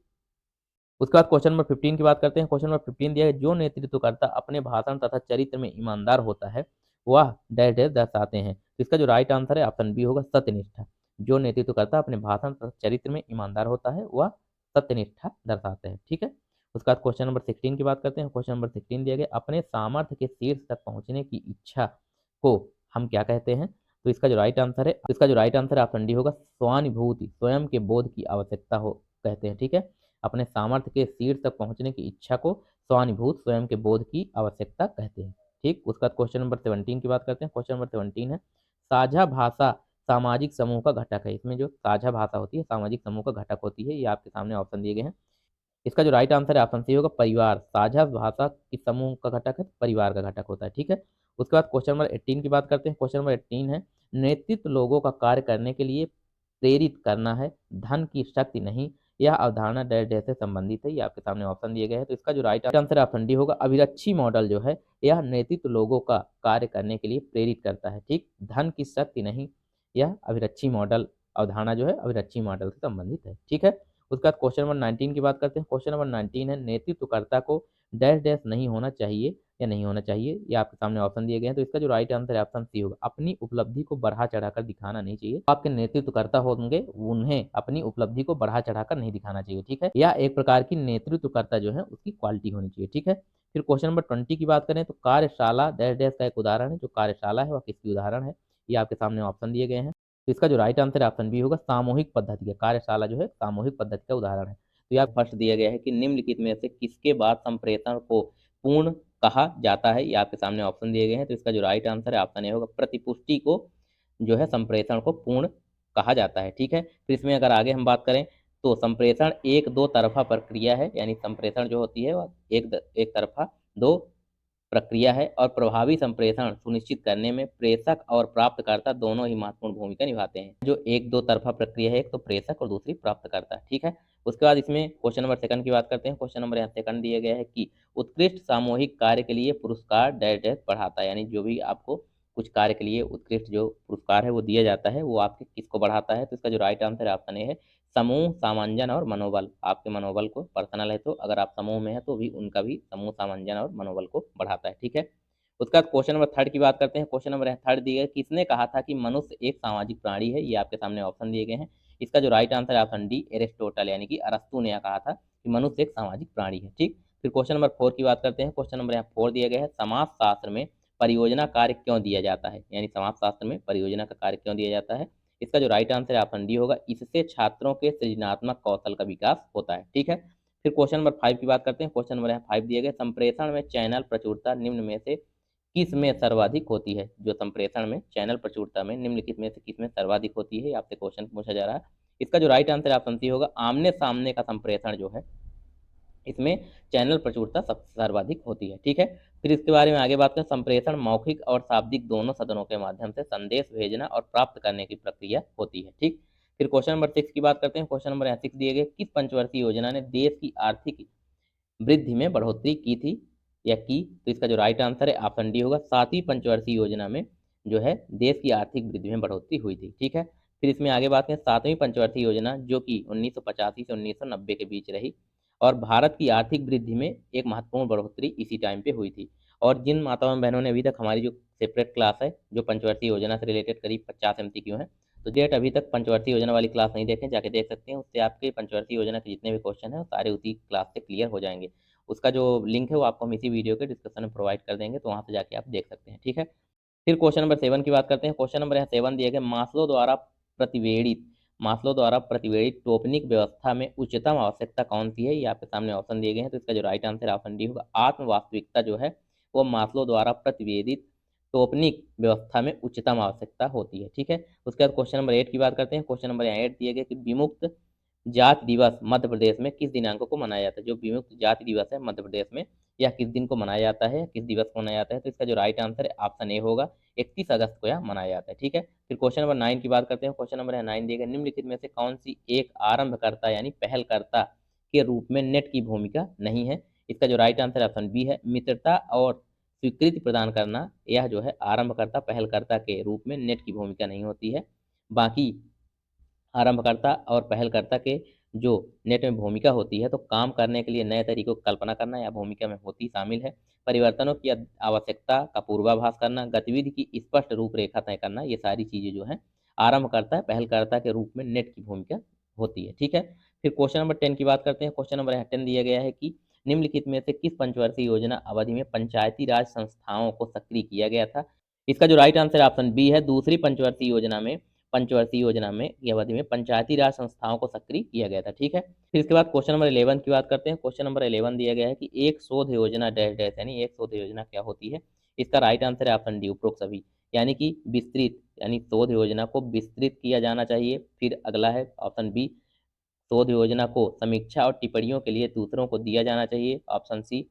उसके बाद क्वेश्चन नंबर 15 की बात करते हैं। क्वेश्चन नंबर 15 दिया है, जो नेतृत्वकर्ता अपने भाषण तथा चरित्र में ईमानदार होता है वह डैश डैश दर्शाते हैं। तो इसका जो राइट आंसर है ऑप्शन बी होगा, सत्यनिष्ठा। जो नेतृत्वकर्ता अपने भाषण तथा चरित्र में ईमानदार होता है वह सत्यनिष्ठा दर्शाते हैं। ठीक है। उसके बाद क्वेश्चन नंबर 16 की बात करते हैं। क्वेश्चन नंबर 16 दिया गया, अपने सामर्थ्य के शीर्ष तक पहुंचने की इच्छा को हम क्या कहते हैं? तो इसका जो राइट आंसर है, इसका जो राइट आंसर है ऑप्शन डी होगा, स्वानुभूति, स्वयं के बोध की आवश्यकता हो कहते हैं। ठीक है। अपने सामर्थ्य के शीर्ष तक पहुंचने की इच्छा को स्वानुभूत स्वयं के बोध की आवश्यकता कहते हैं। ठीक। उसका क्वेश्चन नंबर 17 की बात करते हैं। क्वेश्चन नंबर 17 है, साझा भाषा सामाजिक समूह का घटक है। इसमें जो साझा भाषा होती है सामाजिक समूह का घटक होती है। ये आपके सामने ऑप्शन दिए गए हैं। इसका जो राइट आंसर है ऑप्शन सी होगा, परिवार। साझा भाषा किस समूह का घटक है? परिवार का घटक होता है। ठीक है। उसके बाद क्वेश्चन नंबर 18 की बात करते हैं। क्वेश्चन नंबर 18 है, नेतृत्व लोगों का कार्य करने के लिए प्रेरित करना है, धन की शक्ति नहीं। यह अवधारणा डैश डैश से संबंधित है। ये आपके सामने ऑप्शन दिए गए हैं। तो इसका जो राइट आंसर है ऑप्शन डी होगा, अभिरक्षी मॉडल जो है यह नेतृत्व लोगों का कार्य करने के लिए प्रेरित करता है। ठीक। धन की शक्ति नहीं, यह अभिरक्षी मॉडल अवधारणा जो है अभिरक्षी मॉडल से संबंधित है। ठीक है। उसके बाद क्वेश्चन नंबर 19 की बात करते हैं। क्वेश्चन नंबर 19 है, नेतृत्वकर्ता को डैश डैश नहीं होना चाहिए या नहीं होना चाहिए? ये आपके सामने ऑप्शन दिए गए हैं। तो इसका जो राइट आंसर है ऑप्शन सी होगा, अपनी उपलब्धि को बढ़ा चढ़ाकर दिखाना नहीं चाहिए। आपके नेतृत्वकर्ता होंगे उन्हें अपनी उपलब्धि को बढ़ा चढ़ाकर नहीं दिखाना चाहिए। ठीक है। यह एक प्रकार की नेतृत्वकर्ता जो है उसकी क्वालिटी होनी चाहिए। ठीक है। फिर क्वेश्चन नंबर 20 की बात करें तो कार्यशाला डैश डैश का एक उदाहरण है। जो कार्यशाला है वह किसकी उदाहरण है? ये आपके सामने ऑप्शन दिए गए हैं। तो इसका जो राइट आंसर है ऑप्शन बी होगा, सामूहिक पद्धति का। कार्यशाला जो है सामूहिक पद्धति का उदाहरण है। तो यहाँ फर्स्ट दिया गया है कि निम्नलिखित में से किसके बाद संप्रेषण को पूर्ण कहा जाता है? ये आपके सामने ऑप्शन दिए गए हैं। तो इसका जो राइट आंसर है ऑप्शन ए होगा, प्रतिपुष्टि को जो है संप्रेषण को पूर्ण कहा जाता है। ठीक है। फिर इसमें अगर आगे हम बात करें तो संप्रेषण एक दो तरफा प्रक्रिया है, यानी संप्रेषण जो होती है वह एक तरफा दो प्रक्रिया है और प्रभावी संप्रेषण सुनिश्चित करने में प्रेषक और प्राप्तकर्ता दोनों ही महत्वपूर्ण भूमिका निभाते हैं। जो एक दो तरफा प्रक्रिया है, एक तो प्रेषक और दूसरी प्राप्तकर्ता। ठीक है। उसके बाद इसमें क्वेश्चन नंबर सेकंड की बात करते हैं। क्वेश्चन नंबर यहाँ सेकंड दिया गया है कि उत्कृष्ट सामूहिक कार्य के लिए पुरस्कार डैश डैश बढ़ाता है, यानी जो भी आपको कुछ कार्य के लिए उत्कृष्ट जो पुरस्कार है वो दिया जाता है वो आपके किसको बढ़ाता है? तो इसका जो राइट आंसर है ऑप्शन ए है, समूह सामंजन और मनोबल। आपके मनोबल को पर्सनल है तो अगर आप समूह में है तो भी उनका भी समूह सामंजन और मनोबल को बढ़ाता है। ठीक है। उसके बाद क्वेश्चन नंबर थर्ड की बात करते हैं। क्वेश्चन नंबर थर्ड दिए गए, किसने कहा था कि मनुष्य एक सामाजिक प्राणी है? ये आपके सामने ऑप्शन दिए गए हैं। इसका जो राइट आंसर है ऑप्शन डी, एरिस्टोटल यानी कि अरस्तु ने कहा था कि मनुष्य एक सामाजिक प्राणी है। ठीक, फिर क्वेश्चन नंबर फोर की बात करते हैं। क्वेश्चन नंबर यहाँ फोर दिया गया है, समाज शास्त्र में परियोजना कार्य क्यों दिया जाता है? यानी समाज शास्त्र में परियोजना का कार्य क्यों दिया जाता है? इसका जो राइट आंसर है ऑप्शन डी होगा, इससे छात्रों के सृजनात्मक कौशल का विकास होता है। ठीक है, फिर क्वेश्चन नंबर फाइव की बात करते हैं। क्वेश्चन नंबर यहाँ फाइव दिए गए, संप्रेषण में चैनल प्रचुरता निम्न में से किस में सर्वाधिक होती है? जो संप्रेषण में चैनल प्रचुरता में निम्नलिखित में से किस में सर्वाधिक होती है, आपसे क्वेश्चन पूछा जा रहा है। इसका जो राइट आंसर ऑप्शन सी होगा, आमने सामने का संप्रेषण जो है इसमें चैनल प्रचुरता सबसे सर्वाधिक होती है। ठीक है, फिर इसके बारे में आगे बात करें, संप्रेषण मौखिक और शाब्दिक दोनों साधनों के माध्यम से संदेश भेजना और प्राप्त करने की प्रक्रिया होती है। ठीक, फिर क्वेश्चन नंबर सिक्स की बात करते हैं। क्वेश्चन नंबर यहाँ सिक्स दिए गए, किस पंचवर्षीय योजना ने देश की आर्थिक वृद्धि में बढ़ोतरी की थी या की? तो इसका जो राइट आंसर है ऑप्शन डी होगा, सातवीं पंचवर्षीय योजना में जो है देश की आर्थिक वृद्धि में बढ़ोतरी हुई थी। ठीक है, फिर इसमें आगे बात करें, सातवीं पंचवर्षीय योजना जो कि 1985 से 1990 के बीच रही और भारत की आर्थिक वृद्धि में एक महत्वपूर्ण बढ़ोतरी इसी टाइम पे हुई थी। और जिन माताओं बहनों ने अभी तक हमारी जो सेपरेट क्लास है जो पंचवर्षीय योजना से रिलेटेड करीब 50 MCQ है, तो डेट अभी तक पंचवर्षीय योजना वाली क्लास नहीं देखें, जाके देख सकते हैं। उससे आपके पंचवर्षीय योजना के जितने भी क्वेश्चन हैं वो सारे उसी क्लास से क्लियर हो जाएंगे। उसका जो लिंक है वो आपको हम इसी वीडियो के डिस्क्रिप्शन में प्रोवाइड कर देंगे, तो वहाँ से जाके आप देख सकते हैं। ठीक है, फिर क्वेश्चन नंबर सेवन की बात करते हैं। क्वेश्चन नंबर यहाँ सेवन दिए गए, मास्लो द्वारा प्रतिवेदित टोपनिक व्यवस्था में उच्चतम आवश्यकता कौन सी है? ये आपके सामने ऑप्शन दिए गए हैं, तो इसका जो राइट आंसर ऑप्शन डी होगा, आत्म वास्तविकता जो है वो मास्लो द्वारा प्रतिवेदित टोपनिक व्यवस्था में उच्चतम आवश्यकता होती है। ठीक है, उसके बाद क्वेश्चन नंबर एट की बात करते हैं। क्वेश्चन नंबर यहाँ एट दिए गए कि विमुक्त जाति दिवस मध्य प्रदेश में किस दिनांक को मनाया जाता है? जो विमुक्त जाति दिवस है मध्य प्रदेश में यह किस दिन को मनाया जाता है, किस दिवस को मनाया जाता है? तो इसका जो राइट आंसर है ऑप्शन ए होगा, 31 अगस्त को यह मनाया जाता है। ठीक है, फिर क्वेश्चन नंबर नाइन की बात करते हैं। क्वेश्चन नंबर नाइन दिए गए, निम्नलिखित में से कौन सी एक आरंभकर्ता यानी पहलकर्ता के रूप में नेट की भूमिका नहीं है? इसका जो राइट आंसर ऑप्शन बी है, मित्रता और स्वीकृति प्रदान करना यह जो है आरंभकर्ता पहलकर्ता के रूप में नेट की भूमिका नहीं होती है। बाकी आरंभकर्ता और पहलकर्ता के जो नेट में भूमिका होती है, तो काम करने के लिए नए तरीकों की कल्पना करना या भूमिका में होती शामिल है, परिवर्तनों की आवश्यकता का पूर्वाभास करना, गतिविधि की स्पष्ट रूपरेखा तय करना, ये सारी चीजें जो है आरंभकर्ता पहलकर्ता के रूप में नेट की भूमिका होती है। ठीक है, फिर क्वेश्चन नंबर 10 की बात करते हैं। क्वेश्चन नंबर 10 दिया गया है कि निम्नलिखित में से किस पंचवर्षीय योजना अवधि में पंचायती राज संस्थाओं को सक्रिय किया गया था? इसका जो राइट आंसर ऑप्शन बी है, दूसरी पंचवर्षीय योजना में की अवधि में पंचायती राज संस्थाओं को सक्रिय किया गया था। ठीक है, फिर इसके बाद क्वेश्चन नंबर 11 की बात करते हैं। क्वेश्चन नंबर 11 दिया गया है कि एक शोध योजना डैश डैश यानी एक शोध योजना क्या होती है? इसका राइट आंसर है ऑप्शन डी, उपरोक्त सभी, यानी कि विस्तृत यानी शोध योजना को विस्तृत किया जाना चाहिए। फिर अगला है ऑप्शन बी, शोध योजना को समीक्षा और टिप्पणियों के लिए दूसरों को दिया जाना चाहिए। ऑप्शन सी,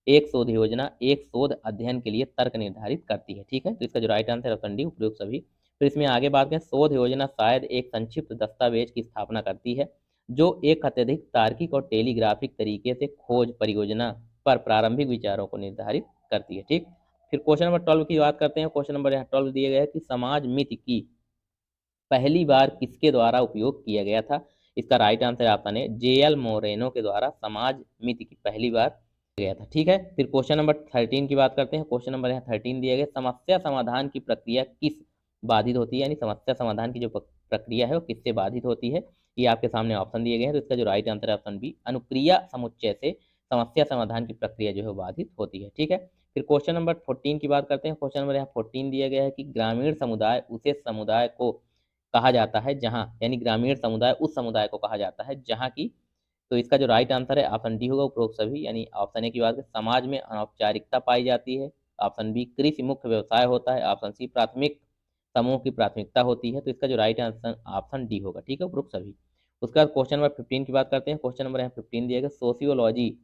एक शोध योजना एक शोध अध्ययन के लिए तर्क निर्धारित करती है। ठीक है, तो इसका जो राइट आंसर ऑप्शन डी, उपयुक्त सभी। तो इसमें आगे बात करें, शोध योजना शायद एक संक्षिप्त दस्तावेज की स्थापना करती है जो एक अत्यधिक तार्किक और टेलीग्राफिक तरीके से खोज परियोजना पर प्रारंभिक विचारों को निर्धारित करती है। ठीक, फिर क्वेश्चन नंबर 12 की बात करते हैं। क्वेश्चन नंबर यहाँ 12 दिए गए हैं कि समाज मिति की पहली बार किसके द्वारा उपयोग किया गया था? इसका राइट आंसर ऑप्शन है JL मोरेनो के द्वारा समाज मिति की पहली बार गया था। ठीक है, फिर क्वेश्चन नंबर 13 की बात करते हैं। क्वेश्चन नंबर यहाँ 13 दिया गया, समस्या समाधान की प्रक्रिया किस बाधित होती है? यानी समस्या समाधान की जो प्रक्रिया है वो किससे बाधित होती है? ये आपके सामने ऑप्शन दिए गए हैं, तो इसका जो राइट आंसर है ऑप्शन बी, अनुक्रिया समुच्चय से समस्या समाधान की प्रक्रिया जो है वो बाधित होती है। ठीक है, फिर क्वेश्चन नंबर 14 की बात करते हैं। क्वेश्चन नंबर यहाँ 14 दिया गया है कि ग्रामीण समुदाय उसे समुदाय को कहा जाता है जहाँ, यानी ग्रामीण समुदाय उस समुदाय को कहा जाता है जहाँ की, तो इसका जो राइट आंसर है ऑप्शन डी होगा, उपरोक्त सभी, यानी ऑप्शन ए की बात करें, समाज में अनौपचारिकता पाई जाती है। ऑप्शन बी, कृषि मुख्य व्यवसाय होता है। ऑप्शन सी, प्राथमिक समूह की प्राथमिकता होती है। तो इसका जो राइट आंसर ऑप्शन डी होगा। ठीक है, उपरोक्त सभी। उसके बाद क्वेश्चन नंबर 15 की बात करते हैं। क्वेश्चन नंबर यहाँ 15 दिया गया, sociology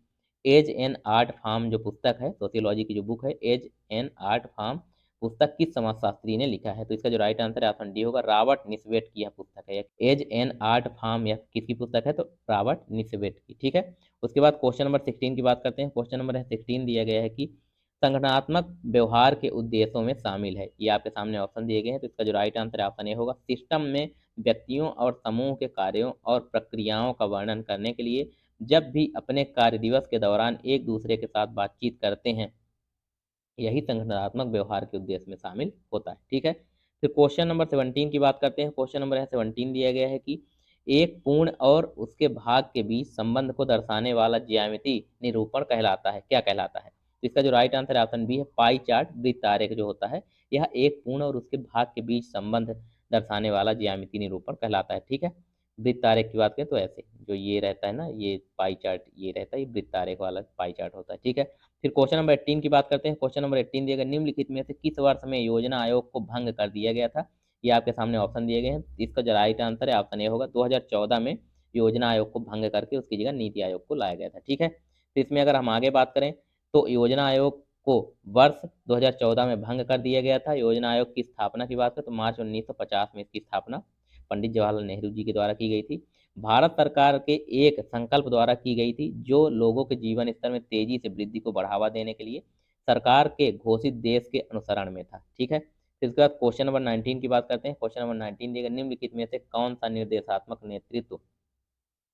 as an art form जो पुस्तक है, सोशियोलॉजी की जो बुक है एज एन आर्ट फॉर्म पुस्तक किस समाजशास्त्री ने लिखा है? तो इसका जो राइट आंसर है ऑप्शन डी होगा, रॉबर्ट निस्बेट की यह पुस्तक है। एज एन आर्ट फॉर्म यह किसकी पुस्तक है? तो रॉबर्ट निस्बेट की। ठीक है, उसके बाद क्वेश्चन नंबर 16 की बात करते हैं। क्वेश्चन नंबर 16 दिया गया है कि संगठनात्मक व्यवहार के उद्देश्यों में शामिल है। ये आपके सामने ऑप्शन दिए गए हैं, तो इसका जो राइट आंसर ऑप्शन ए होगा, सिस्टम में व्यक्तियों और समूह के कार्यों और प्रक्रियाओं का वर्णन करने के लिए जब भी अपने कार्य दिवस के दौरान एक दूसरे के साथ बातचीत करते हैं यही संगठनात्मक व्यवहार के उद्देश्य में शामिल होता है। ठीक है, फिर क्वेश्चन नंबर 17 की बात करते हैं। क्वेश्चन नंबर 17 दिया गया है कि एक पूर्ण और उसके भाग के बीच संबंध को दर्शाने वाला ज्यामिति निरूपण कहलाता है, क्या कहलाता है? तो इसका जो राइट आंसर है ऑप्शन बी है, पाई चार्ट वृत्त आरेख जो होता है, यह एक पूर्ण और उसके भाग के बीच संबंध दर्शाने वाला ज्यामिति निरूपण कहलाता है। ठीक है, वृत्त आरेख की बात करें तो ऐसे जो ये रहता है ना, ये पाई चार्ट ये रहता है, ये वृत्त आरेख वाला पाई चार्ट होता है। ठीक है, फिर क्वेश्चन नंबर 18 की बात करते हैं। क्वेश्चन नंबर 18 दिया गया, निम्नलिखित में से किस वर्ष में योजना आयोग को भंग कर दिया गया था? ये आपके सामने ऑप्शन दिए गए हैं। इसका जो राइट आंसर है ऑप्शन ए होगा, 2014 में योजना आयोग को भंग करके उसकी जगह नीति आयोग को लाया गया था। ठीक है, तो इसमें अगर हम आगे बात करें तो योजना आयोग को वर्ष 2014 में भंग कर दिया गया था। योजना आयोग की स्थापना की बात करें तो मार्च 1950 में इसकी स्थापना पंडित जवाहरलाल नेहरू जी के द्वारा की गई थी। भारत सरकार के एक संकल्प द्वारा की गई थी, जो लोगों के जीवन स्तर में तेजी से वृद्धि को बढ़ावा देने के लिए सरकार के घोषित देश के अनुसरण में था। ठीक है, फिर इसके बाद क्वेश्चन नंबर 19 की बात करते हैं। क्वेश्चन नंबर 19 दिएगा, निम्नलिखित में से कौन सा निर्देशात्मक नेतृत्व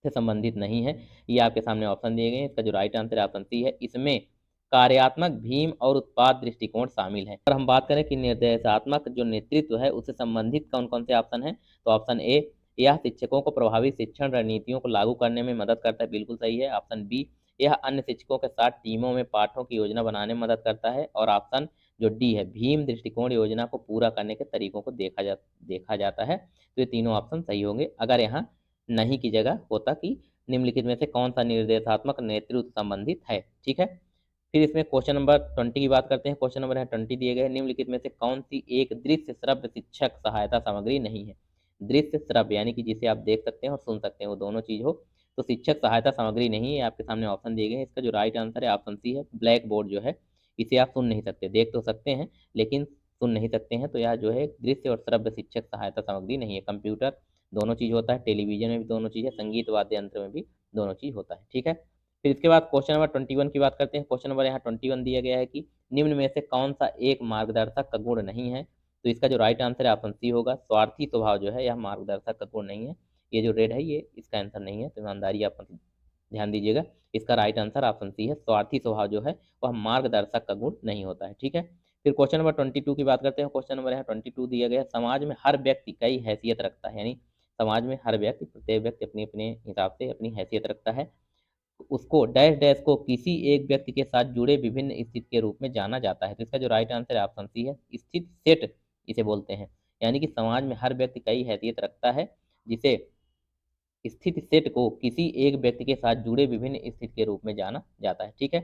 से संबंधित नहीं है? ये आपके सामने ऑप्शन दिए गए हैं। इसका जो राइट आंसर है ऑप्शन सी है, इसमें कार्यात्मक भीम और उत्पाद दृष्टिकोण शामिल है। और हम बात करें कि निर्देशात्मक जो नेतृत्व है उससे संबंधित कौन कौन से ऑप्शन है, तो ऑप्शन ए, यह शिक्षकों को प्रभावी शिक्षण रणनीतियों को लागू करने में मदद करता है, बिल्कुल सही है। ऑप्शन बी, यह अन्य शिक्षकों के साथ टीमों में पाठों की योजना बनाने में मदद करता है। और ऑप्शन जो डी है, भीम दृष्टिकोण योजना को पूरा करने के तरीकों को देखा जाता है। तो ये तीनों ऑप्शन सही होंगे अगर यहाँ नहीं की जगह होता कि निम्नलिखित में से कौन सा निर्देशात्मक नेतृत्व संबंधित है। ठीक है, फिर इसमें क्वेश्चन नंबर 20 की बात करते हैं। क्वेश्चन नंबर 20 दिए गए, निम्नलिखित में से कौन सी एक दृश्य श्रव्य शिक्षक सहायता सामग्री नहीं है? दृश्य श्रव्य यानी कि जिसे आप देख सकते हैं और सुन सकते हैं, वो दोनों चीज हो तो शिक्षक सहायता सामग्री नहीं है। आपके सामने ऑप्शन दिए गए हैं। इसका जो राइट आंसर है ऑप्शन सी है, ब्लैक बोर्ड जो है, इसे आप सुन नहीं सकते, देख तो सकते हैं लेकिन सुन नहीं सकते हैं। तो यह जो है दृश्य और श्रव्य शिक्षक सहायता सामग्री नहीं है। कंप्यूटर दोनों चीज होता है, टेलीविजन में भी दोनों चीज है, संगीत वाद्य यंत्र में भी दोनों चीज होता है। ठीक है, फिर इसके बाद क्वेश्चन नंबर 21 की बात करते हैं। क्वेश्चन नंबर यहाँ 21 दिया गया है कि निम्न में से कौन सा एक मार्गदर्शक का गुण नहीं है? तो इसका जो राइट आंसर है ऑप्शन सी होगा, स्वार्थी स्वभाव जो है यह मार्गदर्शक का गुण नहीं है। ये जो रेड है ये इसका आंसर नहीं है, तो ईमानदारी आप ध्यान दीजिएगा। इसका राइट आंसर ऑप्शन सी है, स्वार्थी स्वभाव जो है वह मार्गदर्शक का गुण नहीं होता है। ठीक है, फिर क्वेश्चन नंबर 22 की बात करते हैं। क्वेश्चन नंबर यहाँ 22 दिया गया है, समाज में हर व्यक्ति कई हैसियत रखता है, यानी समाज में हर व्यक्ति, प्रत्येक व्यक्ति अपने अपने हिसाब से अपनी हैसियत रखता है। उसको डैश डैश को किसी एक व्यक्ति के साथ जुड़े विभिन्न स्थिति के रूप में जाना जाता है। तो इसका जो राइट आंसर है ऑप्शन सी है, स्थित सेट इसे बोलते हैं। यानी कि समाज में हर व्यक्ति कई हैसियत रखता है, जिसे स्थिति सेट को किसी एक व्यक्ति के साथ जुड़े विभिन्न स्थिति के रूप में जाना जाता है। ठीक है,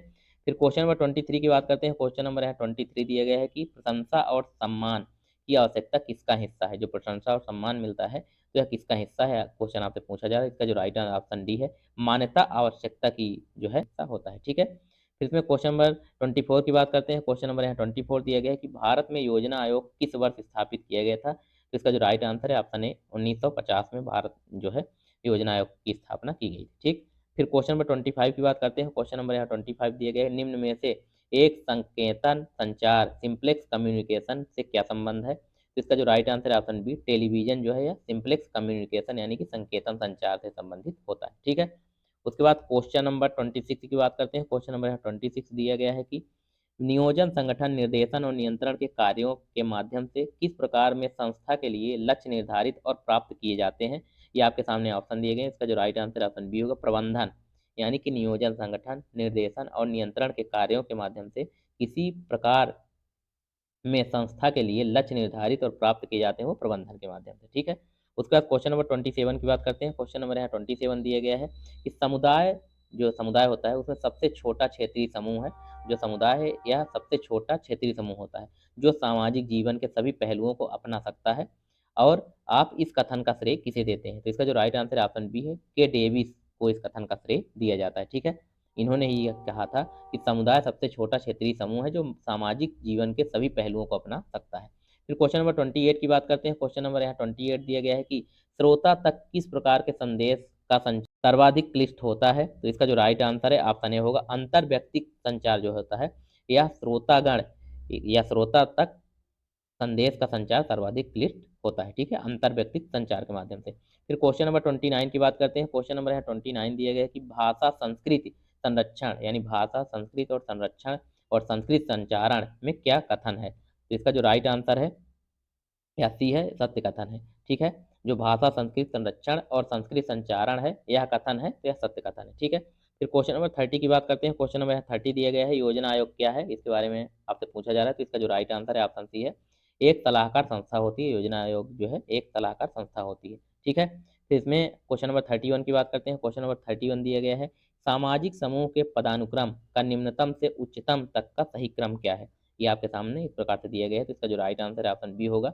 फिर क्वेश्चन नंबर 23 की बात करते हैं। क्वेश्चन नंबर है 23 दिया गया है कि प्रशंसा और सम्मान की आवश्यकता किसका हिस्सा है? जो प्रशंसा और सम्मान मिलता है तो यह किसका हिस्सा है, क्वेश्चन आपसे पूछा जा रहा है। इसका जो राइट ऑप्शन डी है, मान्यता आवश्यकता की जो है हिस्सा होता है। ठीक है, फिर इसमें क्वेश्चन नंबर 24 की बात करते हैं। क्वेश्चन नंबर यहाँ 24 दिया गया है कि भारत में योजना आयोग किस वर्ष स्थापित किया गया था? तो इसका जो राइट आंसर है ऑप्शन ए, 1950 में भारत जो है योजना आयोग की स्थापना की गई थी। ठीक, फिर क्वेश्चन नंबर 25 की बात करते हैं। क्वेश्चन नंबर यहाँ 25 दिए गए, निम्न में से एक संकेतन संचार सिंप्लेक्स कम्युनिकेशन से क्या संबंध है? तो इसका जो राइट आंसर है ऑप्शन बी, टेलीविजन जो है यह सिंप्लेक्स कम्युनिकेशन यानी कि संकेतन संचार से संबंधित होता है। ठीक है, उसके बाद क्वेश्चन नंबर 26 की बात करते हैं। क्वेश्चन नंबर 26 दिया गया है कि नियोजन, संगठन, निर्देशन और नियंत्रण के कार्यों के माध्यम से किस प्रकार में संस्था के लिए लक्ष्य निर्धारित और प्राप्त किए जाते हैं? ये आपके सामने ऑप्शन दिए गए हैं। इसका जो राइट आंसर ऑप्शन बी होगा, प्रबंधन। यानी कि नियोजन, संगठन, निर्देशन और नियंत्रण के कार्यों के माध्यम से किसी प्रकार में संस्था के लिए लक्ष्य निर्धारित और प्राप्त किए जाते हैं वो प्रबंधन के माध्यम से। ठीक है, उसके बाद क्वेश्चन नंबर 27 की बात करते हैं। क्वेश्चन नंबर यहाँ 27 दिया गया है कि समुदाय, जो समुदाय होता है उसमें सबसे छोटा क्षेत्रीय समूह है। जो समुदाय है यह सबसे छोटा क्षेत्रीय समूह होता है जो सामाजिक जीवन के सभी पहलुओं को अपना सकता है। और आप इस कथन का श्रेय किसे देते हैं? तो इसका जो राइट आंसर ऑप्शन बी है, के डेविस को इस कथन का श्रेय दिया जाता है। ठीक है, इन्होंने ही यह कहा था कि समुदाय सबसे छोटा क्षेत्रीय समूह है जो सामाजिक जीवन के सभी पहलुओं को अपना सकता है। फिर क्वेश्चन नंबर 28 की बात करते हैं। क्वेश्चन नंबर यहाँ 28 दिया गया है कि श्रोता तक किस प्रकार के संदेश का संचार सर्वाधिक क्लिष्ट होता है? तो इसका जो राइट आंसर है ऑप्शन ए होगा, अंतर व्यक्तिक संचार जो होता है यह श्रोतागण या श्रोता तक संदेश का संचार सर्वाधिक क्लिष्ट होता है। ठीक है, अंतर व्यक्तिक संचार के माध्यम से। फिर क्वेश्चन नंबर 29 की बात करते हैं। क्वेश्चन नंबर यहाँ 29 दिया गया है कि भाषा संस्कृति संरक्षण यानी भाषा संस्कृति और संरक्षण और संस्कृत संचारण में क्या कथन है? तो इसका जो राइट आंसर है या सी है, सत्य कथन है। ठीक है, जो भाषा संस्कृत संरक्षण और संस्कृत संचारण है यह कथन है, तो यह सत्य कथन है। ठीक है, फिर क्वेश्चन नंबर 30 की बात करते हैं। क्वेश्चन नंबर 30 दिया गया है, योजना आयोग क्या है, इसके बारे में आपसे पूछा जा रहा है। तो इसका जो राइट आंसर है ऑप्शन सी है, एक सलाहकार संस्था होती है। योजना आयोग जो है एक सलाहकार संस्था होती है। ठीक है, फिर इसमें क्वेश्चन नंबर 31 की बात करते हैं। क्वेश्चन नंबर 31 दिया गया है, सामाजिक समूह के पदानुक्रम का निम्नतम से उच्चतम तक का सही क्रम क्या है? ये आपके सामने इस प्रकार से दिया गया है। तो इसका जो राइट आंसर है ऑप्शन बी होगा।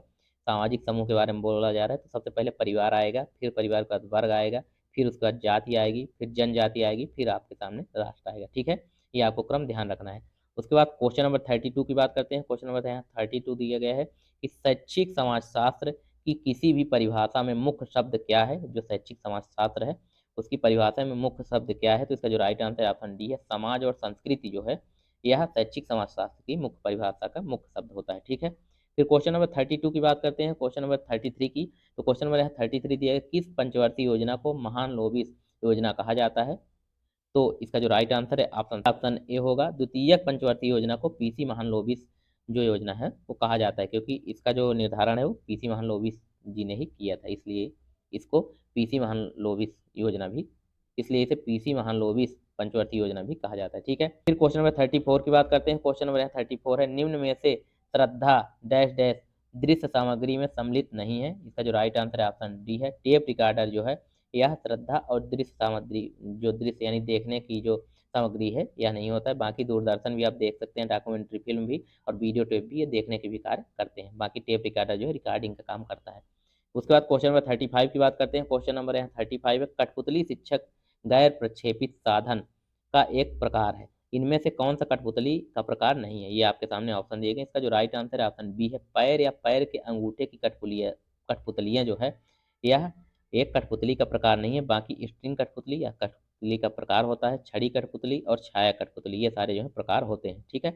सामाजिक समूह के बारे में बोला जा रहा है, तो सबसे पहले परिवार आएगा, फिर परिवार के बाद वर्ग आएगा, फिर उसके बाद जाति आएगी, फिर जनजाति आएगी, फिर आपके सामने राष्ट्र आएगा। ठीक है, ये आपको क्रम ध्यान रखना है। उसके बाद क्वेश्चन नंबर 32 की बात करते हैं। क्वेश्चन नंबर 32 दिया गया है कि शैक्षिक समाजशास्त्र की किसी भी परिभाषा में मुख्य शब्द क्या है? जो शैक्षिक समाजशास्त्र है उसकी परिभाषा में मुख्य शब्द क्या है? तो इसका जो राइट आंसर है ऑप्शन डी है, समाज और संस्कृति जो है यह शैक्षिक समाजशास्त्र की मुख्य परिभाषा का मुख्य शब्द होता है। ठीक है, फिर क्वेश्चन नंबर 32 की बात करते हैं। क्वेश्चन नंबर 33 की, तो क्वेश्चन नंबर 33 दिया है, किस पंचवर्ती योजना को महालनोबिस योजना कहा जाता है? तो इसका जो राइट आंसर है ऑप्शन ए होगा, द्वितीयक पंचवर्ती योजना को पीसी महालनोबिस जो योजना है वो कहा जाता है, क्योंकि इसका जो निर्धारण है वो पीसी महालनोबिस जी ने ही किया था, इसलिए इसको पीसी महालनोबिस योजना भी, इसलिए इसे पीसी महालनोबिस पंचवर्ती योजना भी कहा जाता है। ठीक है, फिर क्वेश्चन नंबर 34 की बात करते हैं। क्वेश्चन नंबर 34 है, निम्न में से श्रद्धा डैश डैश दृश्य सामग्री में सम्मिलित नहीं है। इसका जो राइट आंसर है ऑप्शन डी है, टेप रिकॉर्डर जो है यह श्रद्धा और दृश्य सामग्री, जो दृश्य यानी देखने की जो सामग्री है यह नहीं होता है। बाकी दूरदर्शन भी आप देख सकते हैं, डॉक्यूमेंट्री फिल्म भी और वीडियो टेप भी ये देखने के भी कार्य करते हैं। बाकी टेप रिकॉर्डर जो है रिकॉर्डिंग का काम करता है। उसके बाद क्वेश्चन नंबर 35 की बात करते हैं। क्वेश्चन नंबर यहाँ 35 है, कठपुतली शिक्षक गैर प्रक्षेपित साधन का एक प्रकार है, इनमें से कौन सा कठपुतली का प्रकार नहीं है? ये आपके सामने ऑप्शन दिए गए। इसका जो राइट आंसर है ऑप्शन बी है, पैर या पैर के अंगूठे की कठपुतलियां जो है यह एक कठपुतली का प्रकार नहीं है। बाकी स्ट्रिंग कठपुतली या कठपुतली का प्रकार होता है, छड़ी कठपुतली और छाया कठपुतली, ये सारे जो है प्रकार होते हैं। ठीक है,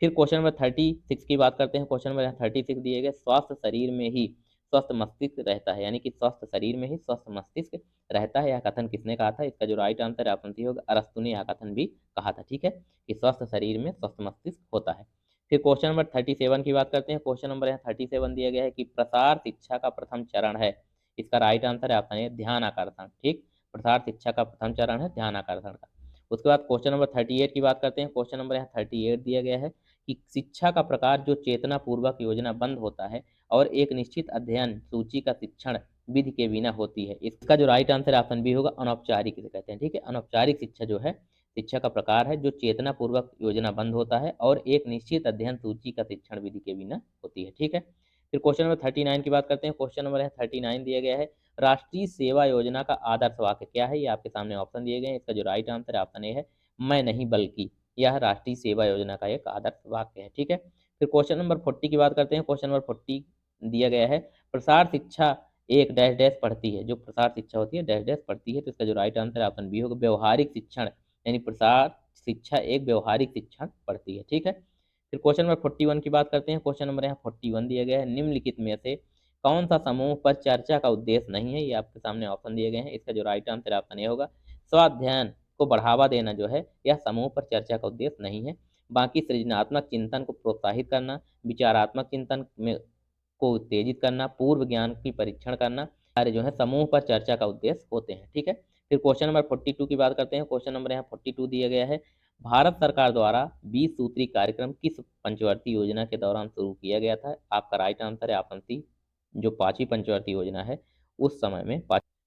फिर क्वेश्चन नंबर 36 की बात करते हैं। क्वेश्चन नंबर 36 दिए गए, स्वस्थ शरीर में ही स्वस्थ मस्तिष्क रहता है, यानी कि स्वस्थ शरीर में ही स्वस्थ मस्तिष्क रहता है, यह कथन किसने कहा था? इसका जो राइट आंसर है ऑप्शन सी होगा, अरस्तु ने यह कथन भी कहा था। ठीक है, कि स्वस्थ शरीर में स्वस्थ मस्तिष्क होता है। फिर क्वेश्चन नंबर 37 की बात करते हैं। क्वेश्चन नंबर 37 दिया गया है कि प्रसार शिक्षा का प्रथम चरण है, इसका राइट आंसर है ऑप्शन ए, ध्यान आकर्षण। ठीक, प्रसार शिक्षा का प्रथम चरण है ध्यान आकर्षण का। उसके बाद क्वेश्चन नंबर 38 की बात करते हैं। क्वेश्चन नंबर 38 दिया गया है कि शिक्षा का प्रकार जो चेतना पूर्वक योजना बंद होता है और एक निश्चित अध्ययन सूची का शिक्षण विधि के बिना होती है, इसका जो राइट आंसर ऑप्शन बी होगा, अनौपचारिक इसे कहते हैं। ठीक है, अनौपचारिक शिक्षा जो है शिक्षा का प्रकार है जो चेतना पूर्वक योजना बंद होता है और एक निश्चित अध्ययन सूची का शिक्षण विधि के बिना होती है। ठीक है, फिर क्वेश्चन नंबर 39 की बात करते हैं। क्वेश्चन नंबर 39 दिया गया है, राष्ट्रीय सेवा योजना का आदर्श वाक्य क्या है? ये आपके सामने ऑप्शन दिए गए हैं। इसका जो राइट आंसर ऑप्शन ए है, मैं नहीं बल्कि, यह राष्ट्रीय सेवा योजना का एक आदर्श वाक्य है। ठीक है, फिर क्वेश्चन नंबर 40 की बात करते हैं। क्वेश्चन नंबर 40 दिया गया है, प्रसार शिक्षा एक डैश डैश पढ़ती है, जो प्रसार शिक्षा होती है डैश डैश पढ़ती है, तो इसका जो राइट आंसर ऑप्शन बी होगा, व्यवहारिक शिक्षण, यानी प्रसार शिक्षा एक व्यवहारिक शिक्षण पढ़ती है। ठीक है, फिर क्वेश्चन नंबर 41 की बात करते हैं। क्वेश्चन नंबर यहाँ 41 दिया गया है, निम्नलिखित में से कौन सा समूह पर चर्चा का उद्देश्य नहीं है? ये आपके सामने ऑप्शन दिए गए हैं। इसका जो राइट आंसर ऑप्शन ए होगा, स्वाध्यायन को बढ़ावा देना जो है यह समूह पर चर्चा का उद्देश्य नहीं है। बाकी सृजनात्मक चिंतन को प्रोत्साहित करना, विचारात्मक चिंतन में को उत्तेजित करना, पूर्व ज्ञान की परीक्षण करना, सारे जो है समूह पर चर्चा का उद्देश्य होते हैं। ठीक है, फिर क्वेश्चन नंबर 42 की बात करते हैं। क्वेश्चन नंबर यहाँ 42 दिया गया है, भारत सरकार द्वारा 20 सूत्री कार्यक्रम किस पंचवर्ती योजना के दौरान शुरू किया गया था? आपका राइट आंसर है ऑप्शन सी, जो पांचवी पंचवर्ती योजना है उस समय में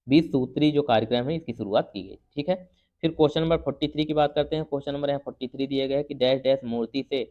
20 सूत्री जो कार्यक्रम है इसकी शुरुआत की गई। ठीक है, फिर क्वेश्चन नंबर 43 की बात करते हैं। क्वेश्चन नंबर यहाँ 43 दिया गया है कि डैश डैश मूर्ति से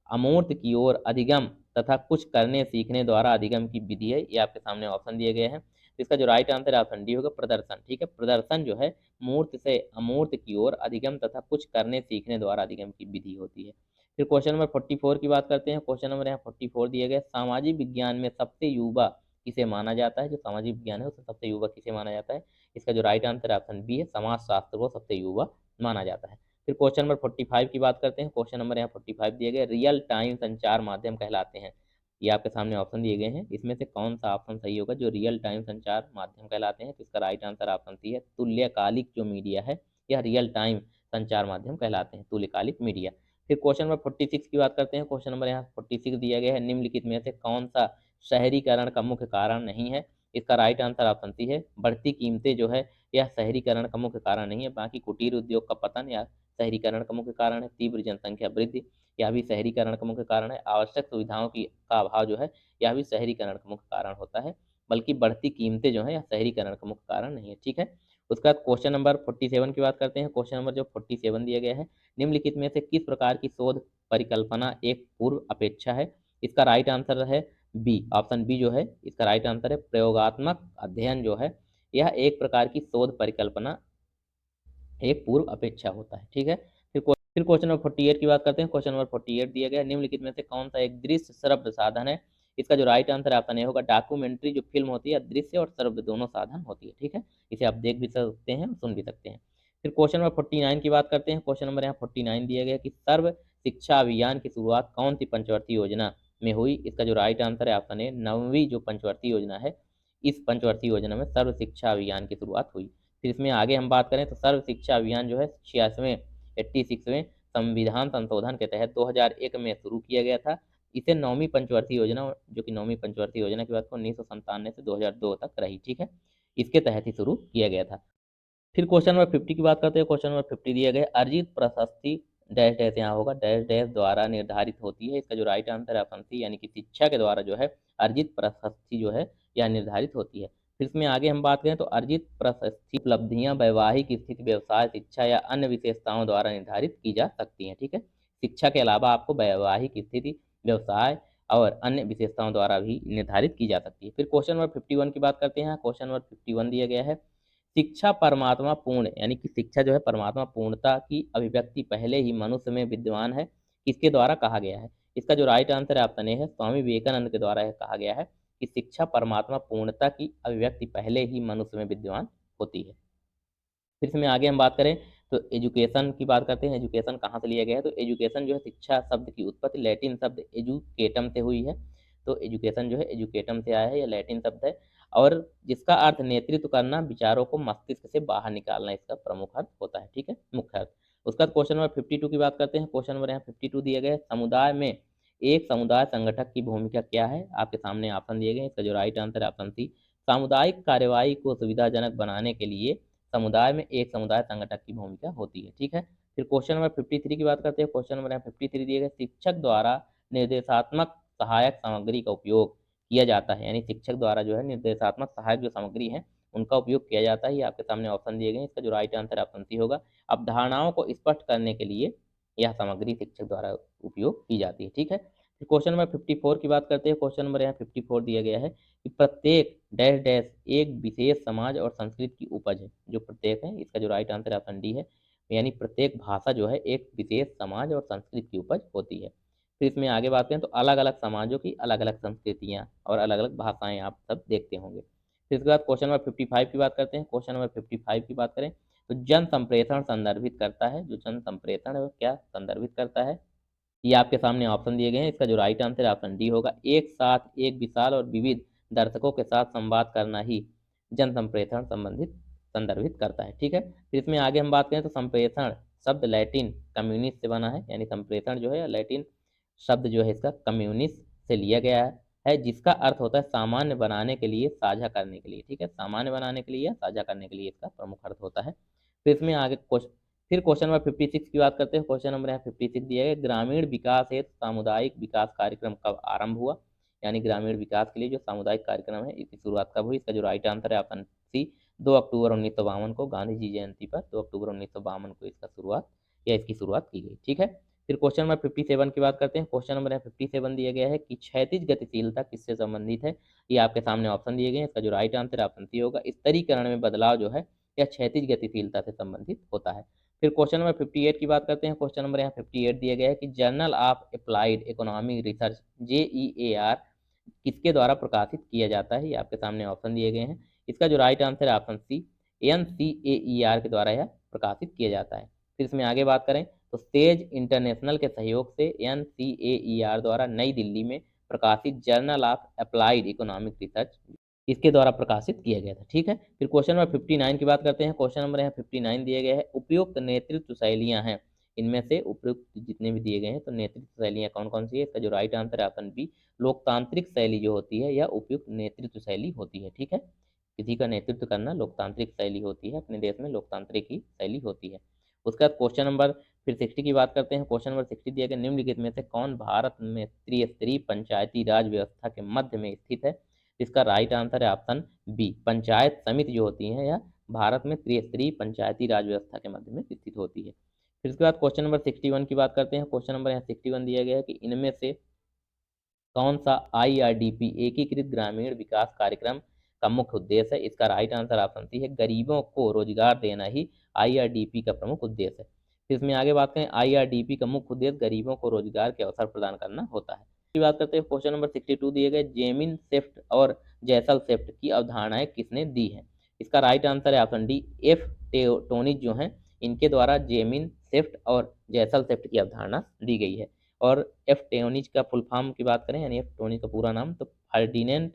अमूर्त की ओर अधिगम तथा कुछ करने सीखने द्वारा अधिगम की विधि है। ये आपके सामने ऑप्शन दिए गए हैं। तो इसका जो राइट आंसर है ऑप्शन डी होगा, प्रदर्शन। ठीक है, प्रदर्शन जो है मूर्त से अमूर्त की ओर अधिगम तथा कुछ करने सीखने द्वारा अधिगम की विधि होती है। फिर क्वेश्चन नंबर 44 की बात करते हैं। क्वेश्चन नंबर यहाँ 44 दिए गए, सामाजिक विज्ञान में सबसे युवा किसे माना जाता है? जो सामाजिक विज्ञान है उसमें सबसे युवा किसे माना जाता है? इसका जो राइट आंसर ऑप्शन बी है, समाज शास्त्र को सबसे युवा माना जाता है। फिर क्वेश्चन नंबर 45 की बात करते हैं। क्वेश्चन नंबर यहाँ 45 दिए गए, रियल टाइम संचार माध्यम कहलाते हैं। ये आपके सामने ऑप्शन दिए गए हैं, इसमें से कौन सा ऑप्शन सही होगा जो रियल टाइम संचार माध्यम कहलाते हैं? तो इसका राइट आंसर ऑप्शन सी है, तुल्यकालिक जो मीडिया है यह रियल टाइम संचार माध्यम कहलाते हैं, तुल्यकालिक मीडिया। फिर क्वेश्चन नंबर 46 की बात करते हैं। क्वेश्चन नंबर यहाँ 46 दिया गया है, निम्नलिखित में से कौन सा शहरीकरण का मुख्य कारण नहीं है? इसका राइट आंसर ऑप्शन सी है, बढ़ती कीमतें जो है यह शहरीकरण का मुख्य कारण नहीं है। बाकी कुटीर उद्योग का पतन या शहरीकरण का मुख्य कारण है। तीव्र जनसंख्या वृद्धि, यह भी शहरीकरण का मुख्य कारण है। आवश्यक सुविधाओं की का अभाव जो है यह भी शहरीकरण का मुख्य कारण होता है, बल्कि बढ़ती कीमतें जो है यह शहरीकरण का मुख्य कारण नहीं है। ठीक है, उसके बाद क्वेश्चन नंबर 47 की बात करते हैं। क्वेश्चन नंबर जो 47 दिया गया है, निम्नलिखित में से किस प्रकार की शोध परिकल्पना एक पूर्व अपेक्षा है? इसका राइट आंसर है बी, ऑप्शन बी जो है इसका राइट आंसर है। प्रयोगात्मक अध्ययन जो है यह एक प्रकार की शोध परिकल्पना एक पूर्व अपेक्षा होता है। ठीक है, फिर क्वेश्चन नंबर 48 की बात करते हैं। क्वेश्चन नंबर 48 दिया गया है, निम्नलिखित में से कौन सा एक दृश्य श्रव्य साधन है? इसका जो राइट आंसर ऑप्शन ए होगा। डॉक्यूमेंट्री जो फिल्म होती है दृश्य और श्रव्य दोनों साधन होती है। ठीक है, इसे आप देख भी सकते हैं, सुन भी सकते हैं। फिर क्वेश्चन नंबर 49 की बात करते हैं। क्वेश्चन नंबर यहाँ 49 दिया गया है कि सर्व शिक्षा अभियान की शुरुआत कौन सी पंचवर्ती योजना में हुई? इसका जो राइट आंसर है ऑप्शन ए, 9वीं जो पंचवर्ती योजना है, इस पंचवर्ती योजना में सर्व शिक्षा अभियान की शुरुआत हुई। फिर इसमें आगे हम बात करें तो सर्व शिक्षा अभियान जो है 86वें 86वें संविधान संशोधन के तहत 2001 में शुरू किया गया था। इसे 9वीं पंचवर्ती योजना, जो कि 9वीं पंचवर्ती योजना की बात को 1997 से 2002 तक रही। ठीक है, इसके तहत ही शुरू किया गया था। फिर क्वेश्चन नंबर 50 की बात करते हैं। क्वेश्चन नंबर 50 दिया गया है, अर्जित प्रशस्ति डैश डैश यहाँ होगा, डैश डैश द्वारा निर्धारित होती है। इसका जो राइट आंसर है ऑप्शन सी, यानी कि शिक्षा के द्वारा जो है अर्जित प्रशस्ति जो है यह निर्धारित होती है। फिर इसमें आगे हम बात करें तो अर्जित प्रशस्ति उपलब्धियां वैवाहिक स्थिति, व्यवसाय, शिक्षा या अन्य विशेषताओं द्वारा निर्धारित की जा सकती हैं। ठीक है, शिक्षा के अलावा आपको वैवाहिक स्थिति, व्यवसाय और अन्य विशेषताओं द्वारा भी निर्धारित की जा सकती है। फिर क्वेश्चन नंबर 51 की बात करते हैं। क्वेश्चन नंबर 51 दिया गया है, शिक्षा परमात्मा पूर्ण, यानी कि शिक्षा जो है परमात्मा पूर्णता की अभिव्यक्ति पहले ही मनुष्य में विद्यमान है, किसके द्वारा कहा गया है? इसका जो राइट आंसर है ऑप्शन ए है, स्वामी विवेकानंद के द्वारा यह कहा गया है कि शिक्षा परमात्मा पूर्णता की अभिव्यक्ति पहले ही मनुष्य में विद्यमान होती है। फिर इसमें आगे हम बात करें तो एजुकेशन की बात करते हैं। एजुकेशन कहाँ से लिया गया है? तो एजुकेशन जो है शिक्षा शब्द की उत्पत्ति लैटिन शब्द एजुकेटम से हुई है। तो एजुकेशन जो है एजुकेटम से आया है, यह लैटिन शब्द है और जिसका अर्थ नेतृत्व करना, विचारों को मस्तिष्क से बाहर निकालना इसका प्रमुख अर्थ होता है। ठीक है, मुख्य अर्थ। उसका क्वेश्चन नंबर 52 की बात करते हैं। क्वेश्चन नंबर यहाँ 52 दिया गया है, समुदाय में एक समुदाय संगठक की भूमिका क्या है? आपके सामने ऑप्शन दिए गए, इसका जो राइट आंसर है ऑप्शन सी, सामुदायिक कार्यवाही को सुविधाजनक बनाने के लिए समुदाय में एक समुदाय संगठक की भूमिका होती है। ठीक है, फिर क्वेश्चन नंबर 53 की बात करते हैं। क्वेश्चन नंबर यहाँ 53 दिए गए, शिक्षक द्वारा निर्देशात्मक सहायक सामग्री का उपयोग किया जाता है, यानी शिक्षक द्वारा जो है निर्देशात्मक सहायक जो सामग्री है उनका उपयोग किया जाता है। ये आपके सामने ऑप्शन दिए गए हैं, इसका जो राइट आंसर ऑप्शन सी होगा। अवधारणाओं को स्पष्ट करने के लिए यह सामग्री शिक्षक द्वारा उपयोग की जाती है। ठीक है, फिर क्वेश्चन नंबर 54 की बात करते हैं। क्वेश्चन नंबर यहाँ 54 दिया गया है कि प्रत्येक डैश डैश एक विशेष समाज और संस्कृति की उपज है। जो प्रत्येक है, इसका जो राइट आंसर ऑप्शन डी है, यानी प्रत्येक भाषा जो है एक विशेष समाज और संस्कृति की उपज होती है। फिर इसमें आगे बात करें तो अलग अलग समाजों की अलग अलग संस्कृतियाँ और अलग अलग भाषाएं आप सब देखते होंगे। फिर इसके बाद क्वेश्चन नंबर 55 की बात करते हैं। क्वेश्चन नंबर 55 की बात करें तो जन संप्रेषण संदर्भित करता है, जो जन संप्रेषण है वो क्या संदर्भित करता है? ये आपके सामने ऑप्शन दिए गए हैं, इसका जो राइट आंसर है ऑप्शन डी होगा। एक साथ एक विशाल और विविध दर्शकों के साथ संवाद करना ही जन संप्रेषण संबंधित संदर्भित करता है। ठीक है, फिर इसमें आगे हम बात करें तो संप्रेषण शब्द लैटिन कम्युनिस्ट से बना है, यानी संप्रेषण जो है लैटिन शब्द जो है इसका कम्युनिस्ट से लिया गया है, जिसका अर्थ होता है सामान्य बनाने के लिए, साझा करने के लिए। ठीक है, सामान्य बनाने के लिए या साझा करने के लिए इसका प्रमुख अर्थ होता है। फिर इसमें आगे फिर क्वेश्चन नंबर 56 की बात करते हैं। क्वेश्चन नंबर यहाँ 56 दिया है, ग्रामीण विकास हेतु सामुदायिक विकास कार्यक्रम कब आरंभ हुआ? यानी ग्रामीण विकास के लिए जो सामुदायिक कार्यक्रम है इसकी शुरुआत कब हुई? इसका जो राइट आंसर है ऑप्शन सी, 2 अक्टूबर 1952 को, गांधी जी जयंती पर 2 अक्टूबर 1952 को इसका शुरुआत या इसकी शुरुआत की गई। ठीक है, फिर क्वेश्चन नंबर 57 की बात करते हैं। क्वेश्चन नंबर 57 दिया गया है कि क्षैतिज गतिशीलता किससे संबंधित है? ये आपके सामने ऑप्शन दिए गए हैं, इसका जो राइट आंसर ऑप्शन सी होगा। स्तरीकरण में बदलाव जो है यह क्षैतिज गतिशीलता से संबंधित होता है। फिर क्वेश्चन नंबर 58 की बात करते हैं। क्वेश्चन नंबर यहाँ 58 दिया गया है कि journal of applied economic research JEAR किसके द्वारा प्रकाशित किया जाता है? ये आपके सामने ऑप्शन दिए गए हैं, इसका जो राइट आंसर है ऑप्शन सी, NCAER के द्वारा यह प्रकाशित किया जाता है। फिर इसमें आगे बात करें तो सेज इंटरनेशनल के सहयोग से NCAER द्वारा नई दिल्ली में प्रकाशित journal of applied economic research इसके द्वारा प्रकाशित किया गया था। ठीक है, फिर क्वेश्चन नंबर 59 की बात करते हैं। क्वेश्चन नंबर यहाँ 59 दिया गया है, उपयुक्त नेतृत्व शैलियाँ हैं, इनमें से उपयुक्त जितने भी दिए गए हैं तो नेतृत्व शैलियाँ कौन कौन सी है? इसका जो राइट आंसर है ऑप्शन बी, लोकतांत्रिक शैली जो होती है यह उपयुक्त नेतृत्व शैली होती है। ठीक है, किसी का नेतृत्व करना लोकतांत्रिक शैली होती है, अपने देश में लोकतांत्रिक ही शैली होती है। उसके बाद क्वेश्चन नंबर फिर 60 की बात करते हैं। क्वेश्चन नंबर 60 दिया गया, निम्नलिखित में से कौन भारत में त्रिस्तरीय पंचायती राज व्यवस्था के मध्य में स्थित है? इसका राइट आंसर है ऑप्शन बी, पंचायत समिति जो होती है यह भारत में त्रिस्तरीय पंचायती राज व्यवस्था के मध्य में स्थित होती है। फिर उसके बाद क्वेश्चन नंबर 61 की बात करते हैं। क्वेश्चन नंबर यहाँ 61 दिया गया है कि इनमें से कौन सा IRDP एकीकृत ग्रामीण विकास कार्यक्रम का मुख्य उद्देश्य है? इसका राइट आंसर ऑप्शन सी है, गरीबों को रोजगार देना ही IRDP का प्रमुख उद्देश्य है। फिर इसमें आगे बात करें, IRDP का मुख्य उद्देश्य गरीबों को रोजगार के अवसर प्रदान करना होता है। फिर बात करते हैं क्वेश्चन नंबर 62 दिए गए, जेमिन सेफ्ट और जैसल सेफ्ट की अवधारणाएं किसने दी है? इसका राइट आंसर है ऑप्शन डी, एफ टोनिज जो है इनके द्वारा जेमिन सेफ्ट और जैसल सेफ्ट की अवधारणा दी गई है। और एफ टोनिज का फुल फॉर्म की बात करें यानी एफ टोनिज का पूरा नाम, तो फर्डिनेंड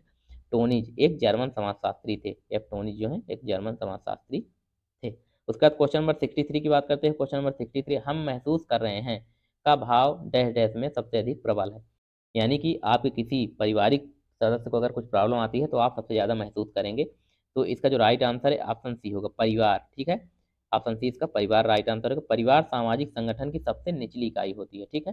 टोनिज एक जर्मन समाजशास्त्री थे। एफ टोनिज जो है एक जर्मन समाजशास्त्री थे। उसके बाद क्वेश्चन नंबर 63 की बात करते हैं। क्वेश्चन नंबर 63, हम महसूस कर रहे हैं का भाव डैश डैश में सबसे अधिक प्रबल है। यानी कि आपके किसी पारिवारिक सदस्य को अगर कुछ प्रॉब्लम आती है तो आप सबसे ज़्यादा महसूस करेंगे। तो इसका जो राइट आंसर है ऑप्शन सी होगा, परिवार। ठीक है, ऑप्शन सी इसका परिवार राइट आंसर है। परिवार सामाजिक संगठन की सबसे निचली इकाई होती है। ठीक है,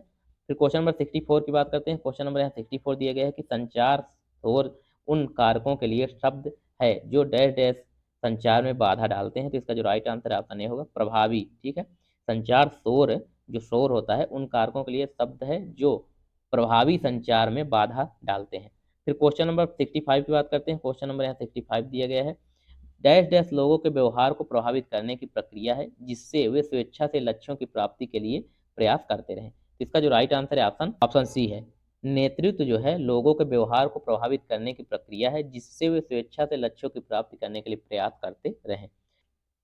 फिर क्वेश्चन नंबर 64 की बात करते हैं। क्वेश्चन नंबर यहाँ 64 दिया गया है कि संचार शोर उन कारकों के लिए शब्द है जो डैश डैश संचार में बाधा डालते हैं। तो इसका जो राइट आंसर ऑप्शन ए होगा, प्रभावी। ठीक है, संचार शोर जो शोर होता है उन कारकों के लिए शब्द है जो प्रभावी संचार में बाधा डालते हैं। फिर क्वेश्चन नंबर 65 की बात करते हैं। क्वेश्चन नंबर यहाँ 65 दिया गया है, डैश डैश लोगों के व्यवहार को प्रभावित करने की प्रक्रिया है जिससे वे स्वेच्छा से लक्ष्यों की प्राप्ति के लिए प्रयास करते रहें। तो इसका जो राइट आंसर है ऑप्शन ऑप्शन सी है, नेतृत्व जो है लोगों के व्यवहार को प्रभावित करने की प्रक्रिया है जिससे वे स्वेच्छा से लक्ष्यों की प्राप्ति करने के लिए प्रयास करते रहें।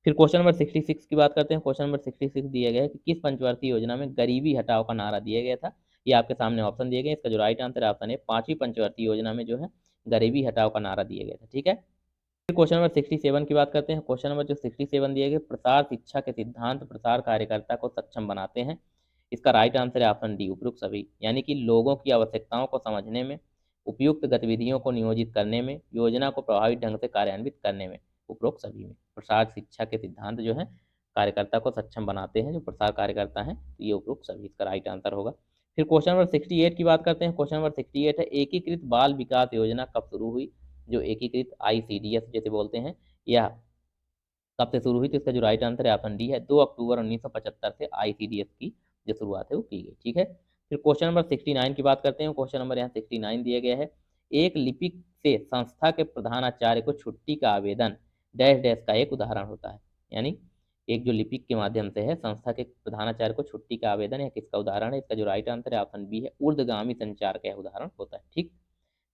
फिर क्वेश्चन नंबर 66 की बात करते हैं। क्वेश्चन नंबर 66 दिया गया है कि किस पंचवर्षीय योजना में गरीबी हटाओ का नारा दिया गया था? ये आपके सामने ऑप्शन दिए गए। इसका जो राइट आंसर है ऑप्शन है, पांचवी पंचवर्षीय योजना में जो है गरीबी हटाओ का नारा दिया गया था। ठीक है, फिर क्वेश्चन नंबर 67 की बात करते हैं। क्वेश्चन नंबर जो 67 दिए गए, प्रसार शिक्षा के सिद्धांत प्रसार कार्यकर्ता को सक्षम बनाते हैं। इसका राइट आंसर है ऑप्शन डी, उपयुक्त सभी। यानी कि लोगों की आवश्यकताओं को समझने में, उपयुक्त गतिविधियों को नियोजित करने में, योजना को प्रभावी ढंग से कार्यान्वित करने में, उपरोक्त सभी में। प्रसार शिक्षा के सिद्धांत जो है कार्यकर्ता को सक्षम बनाते हैं, जो प्रसार कार्यकर्ता हैं, तो ये उपरोक्त सभी इसका राइट आंसर होगा। फिर क्वेश्चन नंबर 68 की बात करते हैं। क्वेश्चन नंबर 68 है, एकीकृत बाल विकास योजना कब शुरू हुई? जो एकीकृत ICDS जैसे बोलते हैं, यह कब से शुरू हुई? तो इसका जो राइट आंसर है ऑप्शन डी है, 2 अक्टूबर 1975 से ICDS की जो शुरुआत है वो की गई। ठीक है, फिर क्वेश्चन नंबर 69 की बात करते हैं। क्वेश्चन नंबर यहाँ 69 दिया गया है, एक लिपिक से संस्था के प्रधानाचार्य को छुट्टी का आवेदन डैश डैश का एक उदाहरण होता है। यानी एक जो लिपिक के माध्यम से है संस्था के प्रधानाचार्य को छुट्टी का आवेदन है, किसका उदाहरण है? इसका जो राइट आंसर है ऑप्शन बी है, ऊर्ध्वगामी संचार का उदाहरण होता है। ठीक,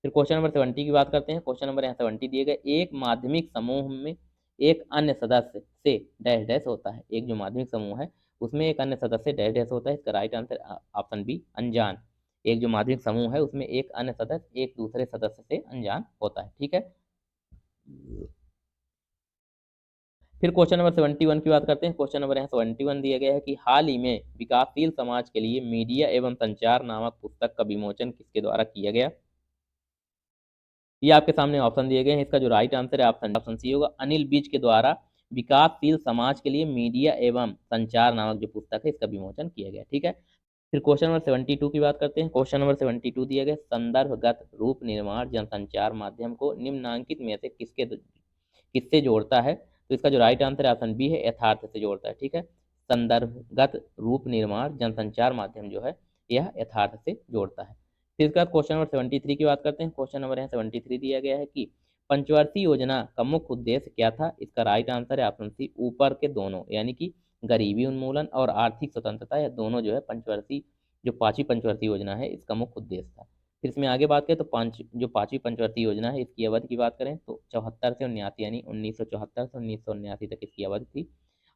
फिर क्वेश्चन नंबर 70 की बात करते हैं। क्वेश्चन नंबर यहाँ 70 दिए गए, एक माध्यमिक समूह में एक अन्य सदस्य से डैश डैश होता है। एक जो माध्यमिक समूह है उसमें एक अन्य सदस्य डैश डैश होता है। इसका राइट आंसर ऑप्शन बी, अनजान। एक जो माध्यमिक समूह है उसमें एक अन्य सदस्य एक दूसरे सदस्य से अनजान होता है। ठीक है, फिर क्वेश्चन नंबर 71 की बात करते हैं। क्वेश्चन नंबर यहाँ 71 दिया गया है कि हाल ही में विकासशील समाज के लिए मीडिया एवं संचार नामक पुस्तक का विमोचन किसके द्वारा किया गया? ये आपके सामने ऑप्शन दिए गए हैं। इसका जो राइट आंसर है ऑप्शन ऑप्शन सी होगा, अनिल विज के द्वारा विकासशील समाज के लिए मीडिया एवं संचार नामक जो पुस्तक है इसका विमोचन किया गया। ठीक है, फिर क्वेश्चन नंबर 72 की बात करते हैं। क्वेश्चन नंबर 72 दिया गया, संदर्भगत रूप निर्माण जनसंचार माध्यम को निम्नांकित में से किससे जोड़ता है? तो इसका जो राइट आंसर है ऑप्शन बी है, यथार्थ से जोड़ता है। ठीक है, संदर्भगत रूप निर्माण जनसंचार माध्यम जो है यह यथार्थ से जोड़ता है। फिर इसके बाद क्वेश्चन नंबर 73 की बात करते हैं। क्वेश्चन नंबर यहाँ 73 दिया गया है कि पंचवर्षीय योजना का मुख्य उद्देश्य क्या था? इसका राइट आंसर है ऑप्शन सी, ऊपर के दोनों, यानी कि गरीबी उन्मूलन और आर्थिक स्वतंत्रता, यह दोनों जो है पंचवर्षीय जो पांचवी पंचवर्षीय योजना है इसका मुख्य उद्देश्य था। फिर इसमें आगे बात करें तो पांचवी पंचवर्षीय योजना है इसकी अवधि की बात करें तो 74 से 79, यानी 1974 से 1979 तक इसकी अवधि थी।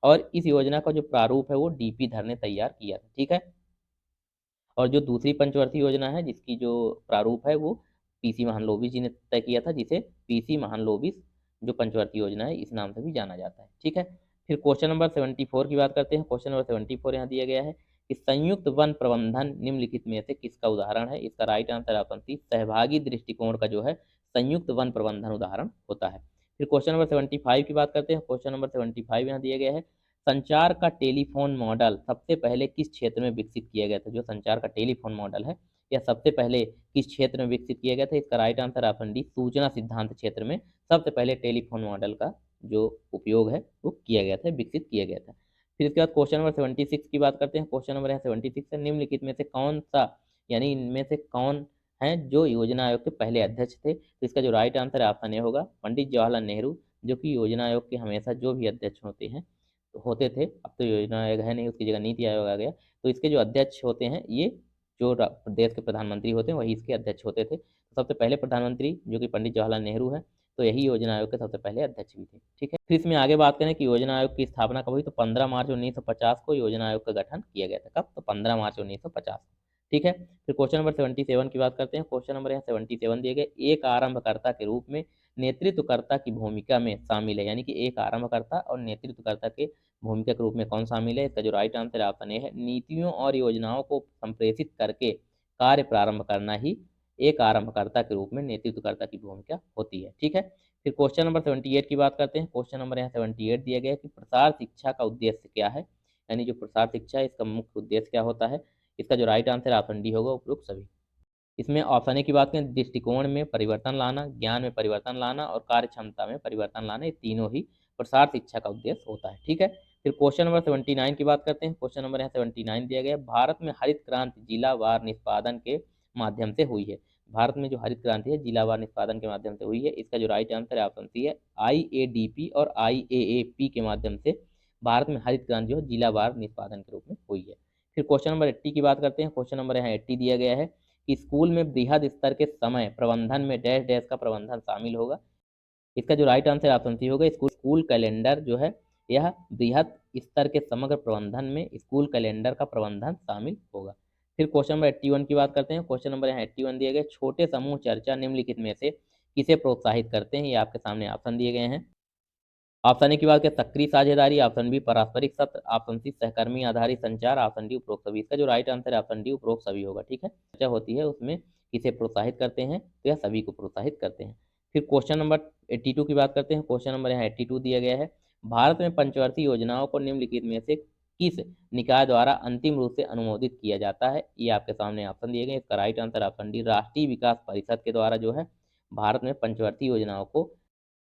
और इस योजना का जो प्रारूप है वो DP धर ने तैयार किया था। ठीक है, और जो दूसरी पंचवर्षीय योजना है जिसकी जो प्रारूप है वो PC महालनोबिस जी ने तय किया था, जिसे PC महालनोबिस जो पंचवर्षीय योजना है इस नाम से भी जाना जाता है। ठीक है, फिर क्वेश्चन नंबर 74 की बात करते हैं। क्वेश्चन नंबर 74 यहाँ दिया गया है कि संयुक्त वन प्रबंधन निम्नलिखित में से किसका उदाहरण है। इसका राइट आंसर ऑप्शन सी सहभागी दृष्टिकोण का जो है संयुक्त वन प्रबंधन उदाहरण होता है। फिर क्वेश्चन नंबर 75 की बात करते हैं। क्वेश्चन नंबर 75 यहाँ दिया गया है संचार का टेलीफोन मॉडल सबसे पहले किस क्षेत्र में विकसित किया गया था। जो संचार का टेलीफोन मॉडल है यह सबसे पहले किस क्षेत्र में विकसित किया गया था। इसका राइट आंसर ऑप्शन डी सूचना सिद्धांत क्षेत्र में सबसे पहले टेलीफोन मॉडल का जो उपयोग है वो किया गया था, विकसित किया गया था। फिर इसके बाद क्वेश्चन नंबर 76 की बात करते हैं। क्वेश्चन नंबर है 76 है निम्नलिखित में से कौन सा यानी इनमें से कौन है जो योजना आयोग के पहले अध्यक्ष थे। तो इसका जो राइट आंसर है ऑप्शन ए होगा पंडित जवाहरलाल नेहरू, जो कि योजना आयोग के हमेशा जो भी अध्यक्ष होते हैं तो होते थे, अब तो योजना आयोग है नहीं, उसकी जगह नीति आयोग आ गया। तो इसके जो अध्यक्ष होते हैं ये जो देश के प्रधानमंत्री होते हैं वही इसके अध्यक्ष होते थे। तो सबसे पहले प्रधानमंत्री जो कि पंडित जवाहरलाल नेहरू है, तो यही योजना आयोग के सबसे पहले अध्यक्ष भी थे। ठीक है, फिर इसमें आगे बात करें कि योजना आयोग की स्थापना कब हुई, तो 15 मार्च 1950 को योजना आयोग का गठन किया गया था। कब, तो 15 मार्च 1950। ठीक है, फिर क्वेश्चन नंबर 77 की बात करते हैं। क्वेश्चन नंबर यहाँ 77 दिए गए एक आरंभकर्ता के रूप में नेतृत्वकर्ता की भूमिका में शामिल है, यानी कि एक आरंभकर्ता और नेतृत्वकर्ता के भूमिका के रूप में कौन शामिल है। इसका जो राइट आंसर ऑप्शन ए है नीतियों और योजनाओं को संप्रेषित करके कार्य प्रारंभ करना ही एक आरंभकर्ता के रूप में नेतृत्वकर्ता की भूमिका होती है। ठीक है, फिर क्वेश्चन नंबर 78 की बात करते हैं। क्वेश्चन नंबर यहाँ 78 दिया गया है कि प्रसार शिक्षा का उद्देश्य क्या है, यानी जो प्रसार शिक्षा है इसका मुख्य उद्देश्य क्या होता है। इसका जो राइट आंसर ऑप्शन डी होगा उपरोक्त सभी। इसमें ऑप्शन ए की बात करें दृष्टिकोण में परिवर्तन लाना, ज्ञान में परिवर्तन लाना और कार्य क्षमता में परिवर्तन लाना, ये तीनों ही प्रसार शिक्षा का उद्देश्य होता है। ठीक है, फिर क्वेश्चन नंबर 79 की बात करते हैं। क्वेश्चन नंबर यहाँ 79 दिया गया है भारत में हरित क्रांति जिलावार निष्पादन के माध्यम से हुई है। भारत में जो हरित क्रांति है जिलावार निष्पादन के माध्यम से हुई है। इसका जो राइट आंसर है ऑप्शन सी है IADP और IAAP के माध्यम से भारत में हरित क्रांति जो जिलावार निष्पादन के रूप में हुई है। फिर क्वेश्चन नंबर 80 की बात करते हैं। क्वेश्चन नंबर यहाँ 80 दिया गया है कि स्कूल में बृहद स्तर के समय प्रबंधन में डैश डैश का प्रबंधन शामिल होगा। इसका जो राइट आंसर ऑप्शन सी होगा स्कूल कैलेंडर जो है यह बृहद स्तर के समग्र प्रबंधन में स्कूल कैलेंडर का प्रबंधन शामिल होगा। फिर क्वेश्चन नंबर 81 की बात करते हैं। क्वेश्चन नंबर यहाँ 81 दिए गए छोटे समूह चर्चा निम्नलिखित में से किसे प्रोत्साहित करते हैं। ये आपके सामने ऑप्शन दिए गए हैं। ऑप्शन ए की बात करें सक्रिय साझेदारी, ऑप्शन बी पारस्परिक सत्र, ऑप्शन सी सहकर्मी आधारित संचार, ऑप्शन डी उपरोक्त सभी। इसका जो राइट आंसर है ऑप्शन डी उपरोक्त सभी होगा। ठीक है, चर्चा होती है उसमें किसे प्रोत्साहित करते हैं, तो यह सभी को प्रोत्साहित करते हैं। फिर क्वेश्चन नंबर 82 की बात करते हैं। क्वेश्चन नंबर यहाँ 82 दिया गया है भारत में पंचवर्षीय योजनाओं को निम्नलिखित में से किस निकाय द्वारा अंतिम रूप से अनुमोदित किया जाता है। ये आपके सामने ऑप्शन दिए गए। इसका राइट आंसर ऑप्शन डी राष्ट्रीय विकास परिषद के द्वारा जो है भारत में पंचवर्षीय योजनाओं को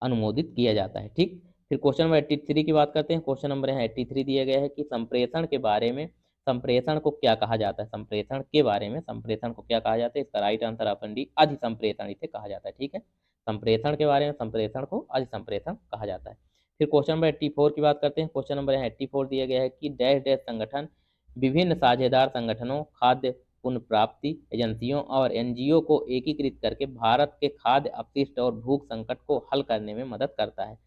अनुमोदित किया जाता है। ठीक, फिर क्वेश्चन नंबर 83 की बात करते हैं। क्वेश्चन नंबर यहाँ 83 दिया गया है कि संप्रेषण के बारे में संप्रेषण को क्या कहा जाता है। संप्रेषण के बारे में संप्रेषण को क्या कहा जाता है। इसका राइट आंसर ऑप्शन डी अधिसंप्रेषण इसे कहा जाता है। ठीक है, संप्रेषण के बारे में संप्रेषण को अधिसंप्रेषण कहा जाता है। फिर क्वेश्चन नंबर 84 की बात करते हैं। क्वेश्चन नंबर यहाँ 84 दिया गया है कि डैश डैश संगठन विभिन्न साझेदार संगठनों खाद्य पुनर्प्राप्ति एजेंसियों और NGO को एकीकृत करके भारत के खाद्य अपशिष्ट और भूख संकट को हल करने में मदद करता है।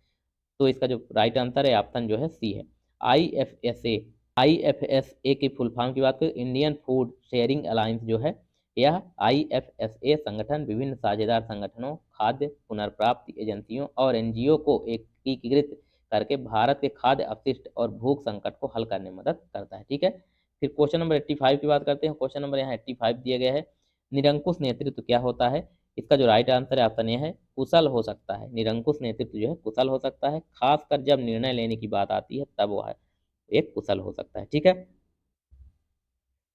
तो इसका जो राइट आंसर है ऑप्शन जो है सी है IFSA। IFSA की फुल फॉर्म की बात करें इंडियन फूड शेयरिंग अलायंस जो है यह IFSA संगठन विभिन्न साझेदार संगठनों खाद्य पुनर्प्राप्ति एजेंसियों और NGO को एकीकृत करके भारत के खाद्य अपशिष्ट और भूख संकट को हल करने में मदद करता है। ठीक है, फिर क्वेश्चन नंबर 85 की बात करते हैं। क्वेश्चन नंबर यहाँ 85 दिया गया है निरंकुश नेतृत्व क्या होता है। इसका जो राइट आंसर है ऑप्शन ए है कुशल हो सकता है। निरंकुश नेतृत्व जो है कुशल हो सकता है, खासकर जब निर्णय लेने की बात आती है तब वह एक कुशल हो सकता है। ठीक है,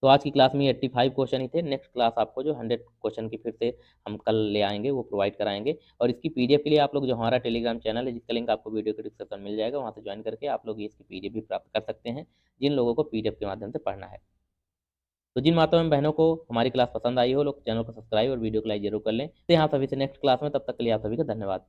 तो आज की क्लास में 85 क्वेश्चन ही थे। नेक्स्ट क्लास आपको जो 100 क्वेश्चन की फिर से हम कल ले आएंगे, वो प्रोवाइड कराएंगे। और इसकी PDF के लिए आप लोग जो हमारा टेलीग्राम चैनल है जिसका लिंक आपको वीडियो के डिस्क्रिप्शन मिल जाएगा, वहाँ से ज्वाइन करके आप लोग इसकी PDF भी प्राप्त कर सकते हैं जिन लोगों को PDF के माध्यम से पढ़ना है। तो जिन माताओं एवं बहनों को हमारी क्लास पसंद आई हो लोग चैनल को सब्सक्राइब और वीडियो को लाइक जरूर कर लें। तो यहाँ सभी से नेक्स्ट क्लास में, तब तक के लिए आप सभी का धन्यवाद।